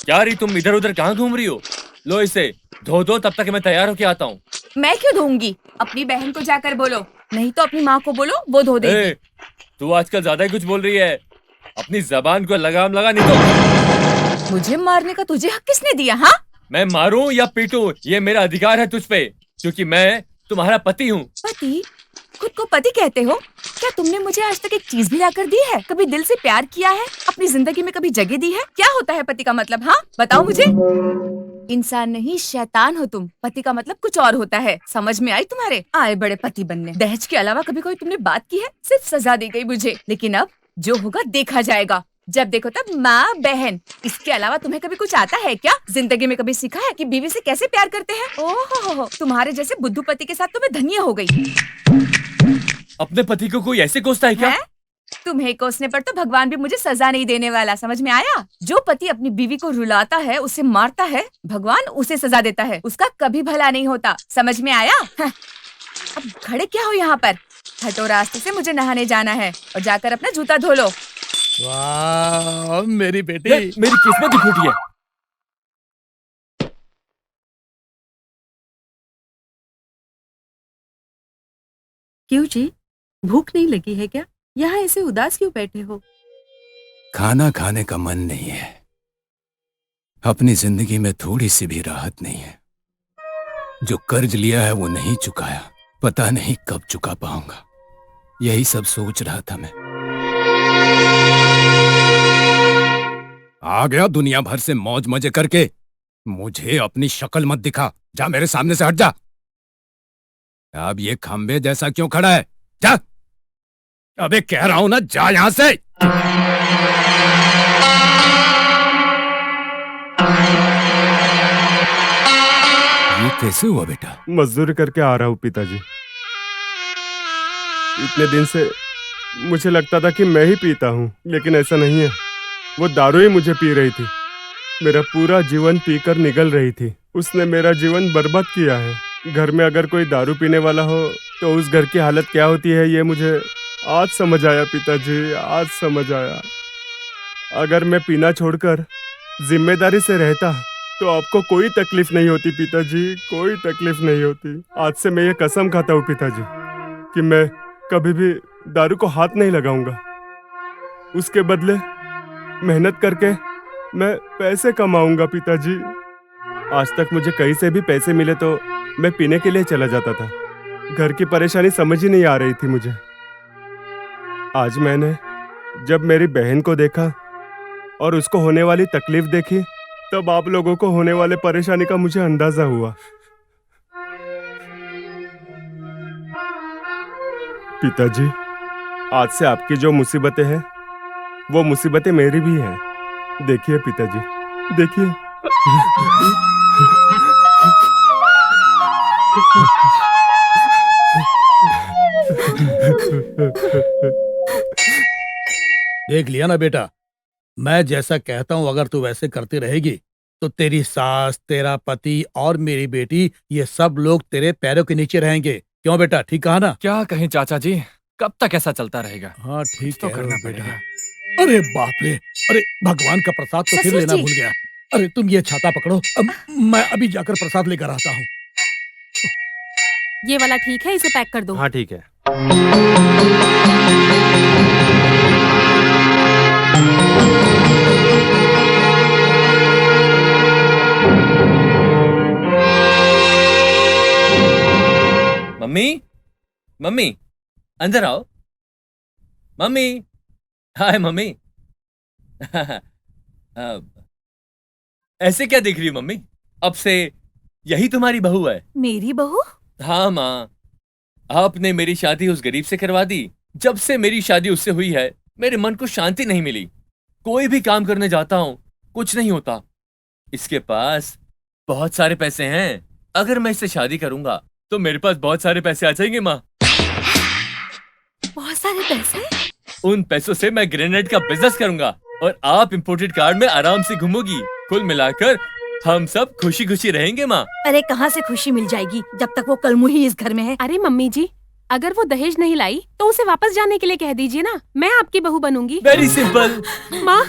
J: क्या रही, तुम इधर उधर कहाँ घूम रही हो? लो इसे धो दो, तब तक मैं तैयार होके आता हूँ।
A: मैं क्यों धोऊंगी? अपनी बहन को जाकर बोलो, नहीं तो अपनी माँ को बोलो, वो धो देगी।
J: तू आजकल ज्यादा ही कुछ बोल रही है। अपनी जबान को लगाम लगा, नहीं तो।
A: मुझे मारने का तुझे हक किसने दिया? हाँ,
J: मैं मारूं या पीटूं, ये मेरा अधिकार है तुझ पे, क्योंकि मैं तुम्हारा पति हूँ।
A: पति? खुद को पति कहते हो? क्या तुमने मुझे आज तक एक चीज भी लाकर दी है? कभी दिल से प्यार किया है? अपनी जिंदगी में कभी जगह दी है? क्या होता है पति का मतलब? हाँ बताओ मुझे। इंसान नहीं, शैतान हो तुम। पति का मतलब कुछ और होता है। समझ में आई तुम्हारे? आए बड़े पति बनने। दहेज के अलावा कभी कोई तुमने बात की है? सिर्फ सजा दी गई मुझे। लेकिन अब जो होगा देखा जाएगा। जब देखो तब माँ बहन, इसके अलावा तुम्हें कभी कुछ आता है क्या? जिंदगी में कभी सीखा है कि बीवी से कैसे प्यार करते हैं? ओहो, तुम्हारे जैसे बुद्धू पति के साथ तो मैं धन्य हो गई।
J: अपने पति को कोई ऐसे कोसता है क्या?
A: है? तुम्हें कोसने पर तो भगवान भी मुझे सजा नहीं देने वाला। समझ में आया? जो पति अपनी बीवी को रुलाता है, उसे मारता है, भगवान उसे सजा देता है। उसका कभी भला नहीं होता। समझ में आया? अब खड़े क्या हो यहाँ पर? हटो रास्ते से, मुझे नहाने जाना है और जाकर अपना जूता धो लो।
K: वाह मेरी बेटी,
J: मेरी किस्मत ही फूटी है।
D: क्यों जी, भूख नहीं लगी है क्या? यहाँ ऐसे उदास क्यों बैठे हो?
C: खाना खाने का मन नहीं है। अपनी जिंदगी में थोड़ी सी भी राहत नहीं है। जो कर्ज लिया है वो नहीं चुकाया, पता नहीं कब चुका पाऊंगा। यही सब सोच रहा था मैं। आ गया दुनिया भर से मौज मजे करके। मुझे अपनी शक्ल मत दिखा, जा मेरे सामने से हट जा। अब ये खंबे जैसा क्यों खड़ा है? जा।
K: अबे कह रहा हूं ना, जा यहाँ से। ये कैसे हुआ बेटा?
H: मजदूरी करके आ रहा हूँ पिताजी। इतने दिन से मुझे लगता था कि मैं ही पीता हूँ, लेकिन ऐसा नहीं है। वो दारू ही मुझे पी रही थी। मेरा पूरा जीवन पीकर निगल रही थी। उसने मेरा जीवन बर्बाद किया है। घर में अगर कोई दारू पीने वाला हो तो उस घर की हालत क्या होती है, ये मुझे आज समझ आया पिताजी, आज समझ आया। अगर मैं पीना छोड़कर जिम्मेदारी से रहता तो आपको कोई तकलीफ नहीं होती पिताजी, कोई तकलीफ नहीं होती। आज से मैं ये कसम खाता हूँ पिताजी कि मैं कभी भी दारू को हाथ नहीं लगाऊंगा। उसके बदले मेहनत करके मैं पैसे कमाऊंगा पिताजी। आज तक मुझे कहीं से भी पैसे मिले तो मैं पीने के लिए चला जाता था। घर की परेशानी समझ ही नहीं आ रही थी मुझे। आज मैंने जब मेरी बहन को देखा और उसको होने वाली तकलीफ देखी, तब आप लोगों को होने वाले परेशानी का मुझे अंदाजा हुआ। पिताजी, आज से आपकी जो मुसीबतें हैं वो मुसीबतें मेरी भी हैं। देखिए पिताजी, देखिए।
K: देख लिया ना बेटा, मैं जैसा कहता हूं अगर तू वैसे करती रहेगी तो तेरी सास, तेरा पति और मेरी बेटी, ये सब लोग तेरे पैरों के नीचे रहेंगे। क्यों बेटा, ठीक कहा ना?
B: क्या कहें चाचा जी, कब तक ऐसा चलता रहेगा?
K: हाँ ठीक
B: तो
K: कह रहे
B: करना
K: हो बेटा।
B: पड़ेगा।
K: अरे बाप रे, अरे भगवान का प्रसाद तो फिर
E: ससुर
K: लेना
E: जी।
K: भूल गया। अरे तुम ये छाता पकड़ो, मैं अभी जाकर प्रसाद लेकर आता हूँ।
L: ये वाला ठीक है, इसे पैक कर दो।
H: हाँ ठीक है।
J: मम्मी, मम्मी, अंदर आओ। मम्मी, हाय मम्मी। ऐसे क्या देख रही हो मम्मी? अब से यही तुम्हारी बहू है।
E: मेरी बहू?
J: हाँ माँ, आपने मेरी शादी उस गरीब से करवा दी। जब से मेरी शादी उससे हुई है, मेरे मन को शांति नहीं मिली। कोई भी काम करने जाता हूँ, कुछ नहीं होता। इसके पास बहुत सारे पैसे हैं। अगर मैं इससे शादी करूंगा तो मेरे पास बहुत सारे पैसे आ जाएंगे माँ।
E: बहुत सारे पैसे?
J: उन पैसों से मैं ग्रेनेड का बिजनेस करूंगा और आप इंपोर्टेड कार में आराम से घूमोगी। कुल मिलाकर हम सब खुशी खुशी रहेंगे माँ।
E: अरे कहाँ से खुशी मिल जाएगी जब तक वो कलमुही इस घर में है।
L: अरे मम्मी जी, अगर वो दहेज नहीं लाई तो उसे वापस जाने के लिए कह दीजिए ना, मैं आपकी बहू बनूंगी।
J: Very simple.
L: माँ,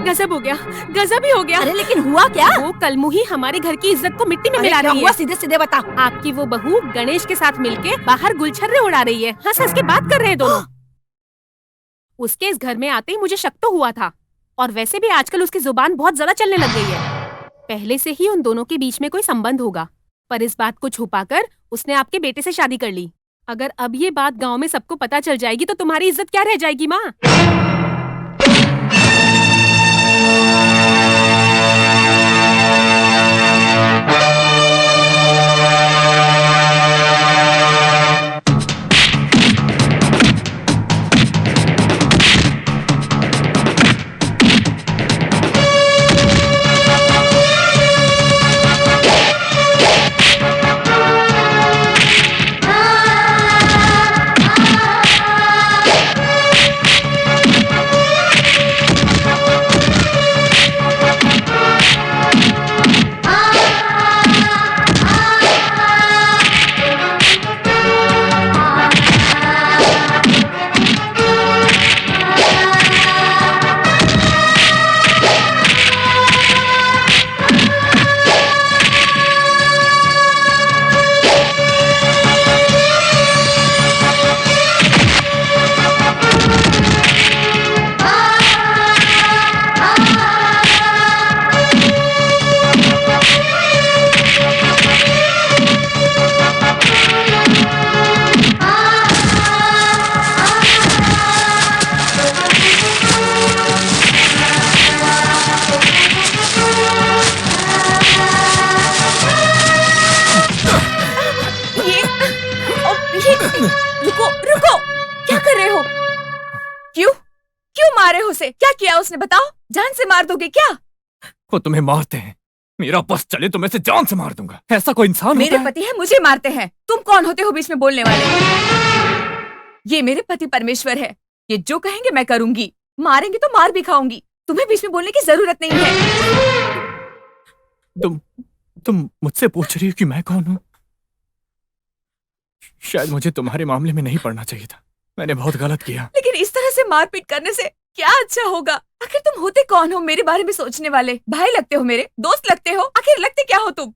L: गजब हो गया, गजब ही हो गया।
E: अरे लेकिन हुआ क्या?
L: वो कलमुही हमारे घर की इज्जत को मिट्टी में
E: अरे
L: मिला
E: क्या
L: रही
E: हुआ,
L: है।
E: सीधे सीधे बता।
L: आपकी वो बहू गणेश के साथ मिलके बाहर गुलछर्रे उड़ा रही है। हंस हंस के बात कर रहे हैं दोनों। उसके इस घर में आते ही मुझे शक तो हुआ था, और वैसे भी आजकल उसकी जुबान बहुत ज्यादा चलने लग गई है। पहले से ही उन दोनों के बीच में कोई संबंध होगा, पर इस बात को छुपाकर उसने आपके बेटे से शादी कर ली। अगर अब ये बात गांव में सबको पता चल जाएगी तो तुम्हारी इज्जत क्या रह जाएगी माँ?
A: मारे हो उसे? क्या किया उसने बताओ? जान से मार दोगे क्या?
B: वो तुम्हें मारते हैं, मेरा बस चले तो मैं इसे जान से मार दूंगा। ऐसा कोई इंसान
A: मेरे
B: होता है?
A: पति है, मुझे मारते हैं। तुम कौन होते हो बीच में बोलने वाले? ये मेरे पति परमेश्वर है, ये जो कहेंगे मैं करूंगी। मारेंगे तो मार भी खाऊंगी, तुम्हें बीच में बोलने की जरूरत नहीं है।
B: तुम मुझसे पूछ रही हो कि मैं कौन हूँ? शायद मुझे तुम्हारे मामले में नहीं पड़ना चाहिए था, मैंने बहुत गलत किया।
A: लेकिन इस तरह से मारपीट करने से क्या अच्छा होगा? आखिर तुम होते कौन हो मेरे बारे में सोचने वाले? भाई लगते हो मेरे, दोस्त लगते हो, आखिर लगते क्या हो तुम?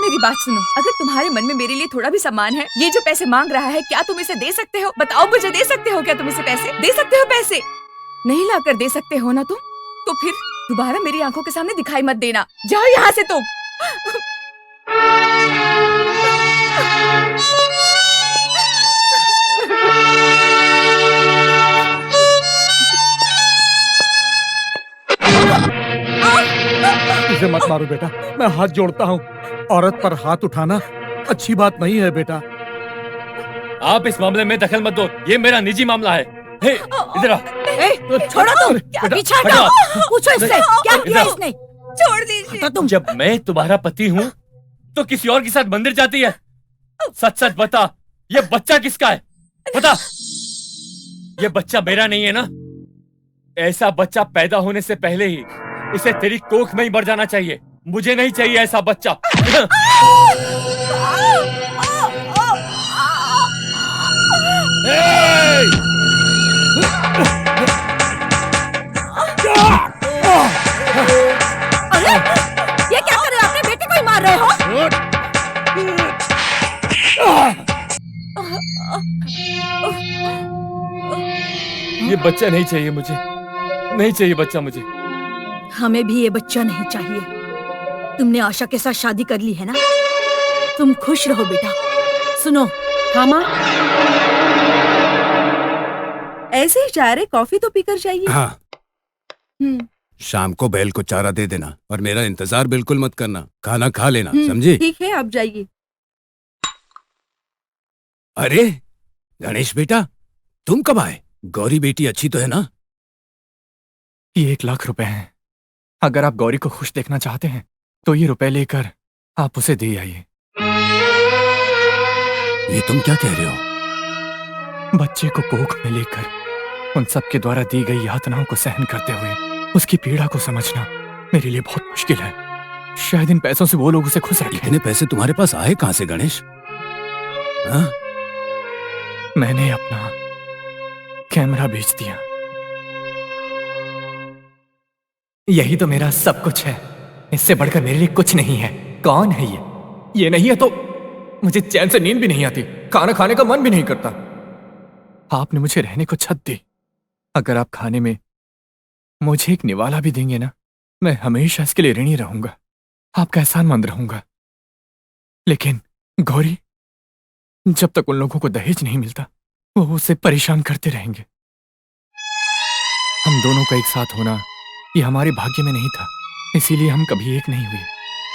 A: मेरी बात सुनो, अगर तुम्हारे मन में मेरे लिए थोड़ा भी सम्मान है, ये जो पैसे मांग रहा है, क्या तुम इसे दे सकते हो? बताओ मुझे, दे सकते हो क्या तुम इसे पैसे? दे सकते हो पैसे? नहीं लाकर दे सकते हो ना तुम? तो फिर दोबारा मेरी आंखों के सामने दिखाई मत देना। जाओ यहाँ से तुम।
K: इसे मत मारो बेटा, मैं हाथ जोड़ता हूँ। औरत पर हाथ उठाना अच्छी बात नहीं है बेटा।
J: आप इस मामले में दखल मत दो, ये मेरा निजी मामला है। हे, इधर आ।
E: छोड़ो तुम, पीछे हटो। पूछो इससे क्या किया इसने।
A: छोड़ दीजिए।
E: तुम
J: जब मैं तुम्हारा पति हूँ तो किसी और के साथ मंदिर जाती है? सच सच बता, ये बच्चा किसका है? बता। ये बच्चा मेरा नहीं है ना? ऐसा बच्चा पैदा होने से पहले ही इसे तेरी कोख में ही मर जाना चाहिए। मुझे नहीं चाहिए ऐसा बच्चा।
E: अरे ये क्या कर रहे हो? अपने बेटे को ही मार रहे हो?
J: ये बच्चा नहीं चाहिए मुझे, नहीं चाहिए बच्चा मुझे।
E: हमें भी ये बच्चा नहीं चाहिए। तुमने आशा के साथ शादी कर ली है ना? तुम खुश रहो बेटा। सुनो।
L: हाँ माँ।
D: ऐसे ही जा रहे, कॉफी तो पीकर जाइए।
C: हाँ, शाम को बैल को चारा दे देना और मेरा इंतजार बिल्कुल मत करना। खाना खा लेना, समझी?
D: ठीक है, आप जाइए।
C: अरे गणेश बेटा, तुम कब आए? गौरी बेटी अच्छी तो है ना?
B: ये 1 लाख रुपए हैं। अगर आप गौरी को खुश देखना चाहते हैं तो ये रुपए लेकर आप उसे दे आइए।
C: ये तुम क्या कह रहे हो?
B: बच्चे को कोख में लेकर उन सब के द्वारा दी गई यातनाओं को सहन करते हुए उसकी पीड़ा को समझना मेरे लिए बहुत मुश्किल है। शायद इन पैसों से वो लोग उसे खुश रखें।
C: इतने पैसे तुम्हारे पास आए कहां से गणेश? हाँ?
B: मैंने अपना कैमरा बेच दिया। यही तो मेरा सब कुछ है, इससे बढ़कर मेरे लिए कुछ नहीं है। कौन है ये? ये नहीं है तो मुझे चैन से नींद भी नहीं आती, खाना खाने का मन भी नहीं करता। आपने मुझे रहने को छत दी, अगर आप खाने में मुझे एक निवाला भी देंगे ना, मैं हमेशा इसके लिए ऋणी रहूंगा, आपका एहसानमंद रहूंगा। लेकिन गौरी, जब तक उन लोगों को दहेज नहीं मिलता वो उसे परेशान करते रहेंगे। हम दोनों का एक साथ होना ये हमारे भाग्य में नहीं था, इसीलिए हम कभी एक नहीं हुए।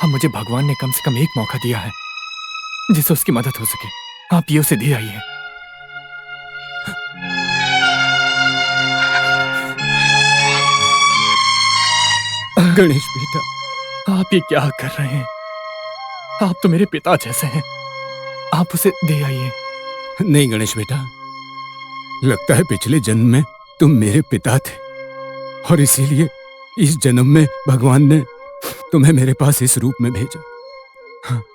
B: अब मुझे भगवान ने कम से कम एक मौका दिया है जिससे उसकी मदद हो सके। आप ये उसे दे आइए। गणेश बेटा, आप ये क्या कर रहे हैं? आप तो मेरे पिता जैसे हैं, आप उसे दे आइए।
C: नहीं गणेश बेटा, लगता है पिछले जन्म में तुम मेरे पिता थे और इसीलिए इस जन्म में भगवान ने तुम्हें मेरे पास इस रूप में भेजा।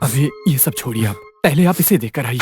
B: अभी ये सब छोड़िए, आप पहले आप इसे देकर आइए।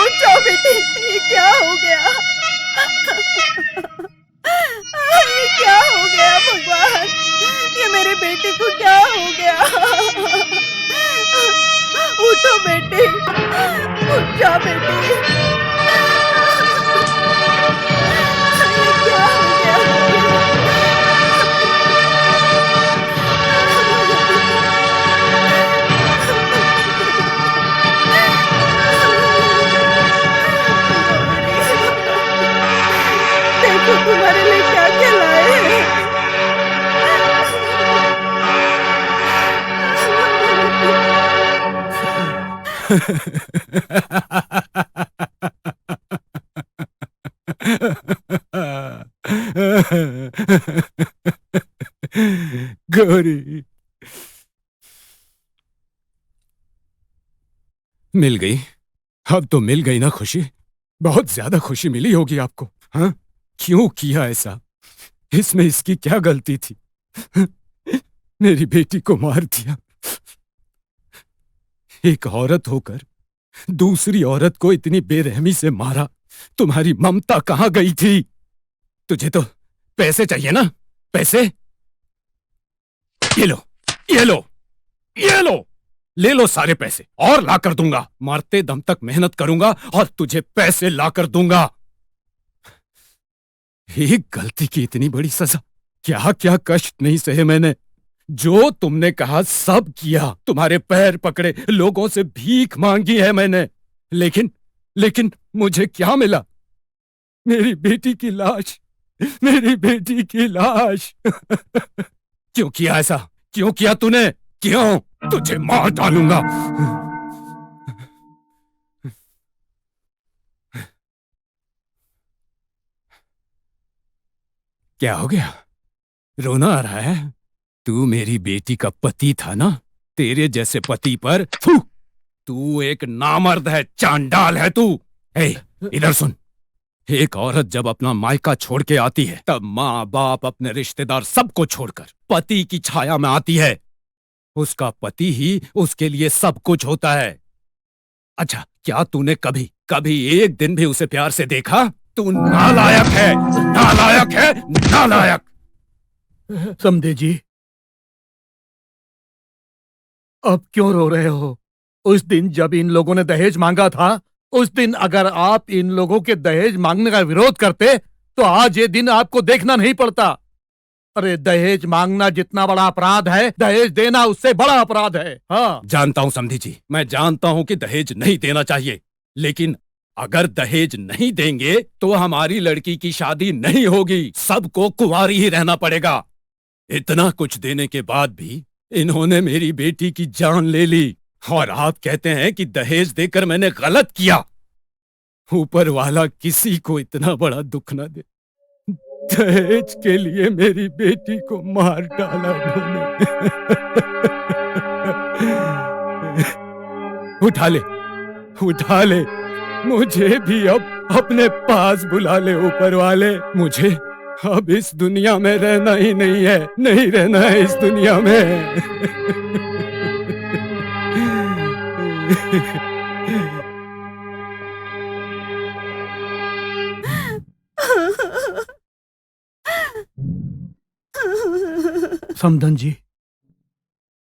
D: उठ जाओ बेटी, ये क्या हो गया? ये क्या हो गया भगवान? ये मेरे बेटे को क्या हो गया? उठो बेटी, उठ जा बेटी। ये क्या हो गया? देखो तुम्हारे लिए क्या क्या लाए हैं।
C: गौरी, मिल गई। अब तो मिल गई ना खुशी। बहुत ज्यादा खुशी मिली होगी आपको। हाँ, क्यों किया ऐसा? इसमें इसकी क्या गलती थी? मेरी बेटी को मार दिया। एक औरत होकर दूसरी औरत को इतनी बेरहमी से मारा। तुम्हारी ममता कहाँ गई थी? तुझे तो पैसे चाहिए ना? पैसे? ये लो, ये लो, ये लो, ले लो सारे पैसे और ला कर दूंगा। मरते दम तक मेहनत करूंगा और तुझे पैसे ला कर दूंगा। एक गलती की इतनी बड़ी सजा। क्या क्या कष्ट नहीं सहे मैंने। जो तुमने कहा सब किया। तुम्हारे पैर पकड़े, लोगों से भीख मांगी है मैंने। लेकिन मुझे क्या मिला? मेरी बेटी की लाश, मेरी बेटी की लाश। क्यों किया ऐसा? क्यों किया तूने? क्यों? तुझे मार डालूंगा। क्या हो गया? रोना आ रहा है? तू मेरी बेटी का पति था ना? तेरे जैसे पति पर थू, तू एक नामर्द है, चांडाल है तू। इधर सुन। एक औरत जब अपना मायका छोड़ के आती है तब माँ बाप अपने रिश्तेदार सबको छोड़कर पति की छाया में आती है। उसका पति ही उसके लिए सब कुछ होता है। अच्छा, क्या तूने कभी एक दिन भी उसे प्यार से देखा? तू नालायक है, नालायक है, नालायक।
K: समझे जी, अब क्यों रो रहे हो? उस दिन जब इन लोगों ने दहेज मांगा था, उस दिन अगर आप इन लोगों के दहेज मांगने का विरोध करते तो आज ये दिन आपको देखना नहीं पड़ता। अरे दहेज मांगना जितना बड़ा अपराध है, दहेज देना उससे बड़ा अपराध है। हाँ,
C: जानता हूं समधी जी, मैं जानता हूं कि दहेज नहीं देना चाहिए, लेकिन अगर दहेज नहीं देंगे तो हमारी लड़की की शादी नहीं होगी। सबको कुंवारी ही रहना पड़ेगा। इतना कुछ देने के बाद भी इन्होंने मेरी बेटी की जान ले ली और आप कहते हैं कि दहेज देकर मैंने गलत किया। ऊपर वाला किसी को इतना बड़ा दुख न दे। दहेज के लिए मेरी बेटी को मार डाला इन्होंने। उठा ले, उठा ले, मुझे भी अब अपने पास बुला ले ऊपर वाले। मुझे अब इस दुनिया में रहना ही नहीं है, नहीं रहना है इस दुनिया में।
K: समधन जी,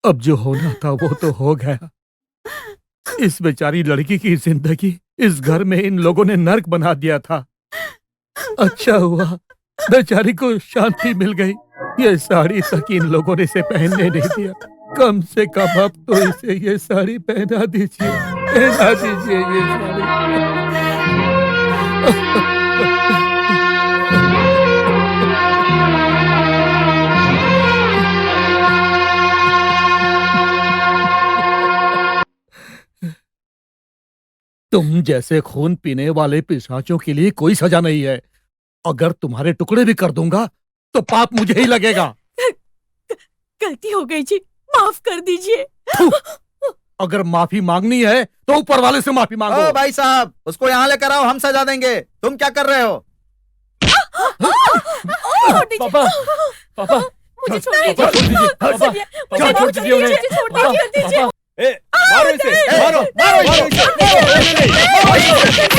K: अब जो होना था वो तो हो गया। इस बेचारी लड़की की जिंदगी इस घर में इन लोगों ने नर्क बना दिया था। अच्छा हुआ बेचारी को शांति मिल गई। ये साड़ी तक इन लोगों ने इसे पहनने नहीं दिया। कम से कम अब तो इसे ये साड़ी पहना दीजिए, पहना दीजिए ये साड़ी। तुम जैसे खून पीने वाले पिशाचों के लिए कोई सजा नहीं है। अगर तुम्हारे टुकड़े भी कर दूंगा तो पाप मुझे ही लगेगा।
E: गलती हो गई जी, माफ कर दीजिए।
K: अगर माफी मांगनी है तो ऊपर वाले से माफी मांगो।
F: ओ भाई साहब, उसको यहाँ लेकर आओ, हम सजा देंगे। तुम क्या कर रहे हो?
K: पापा, पापा,
E: मुझे छोड़ दीजिए,
K: छोड़ दीजिए,
H: मारो इसे, मारो, मारो इसे, मारो इसे।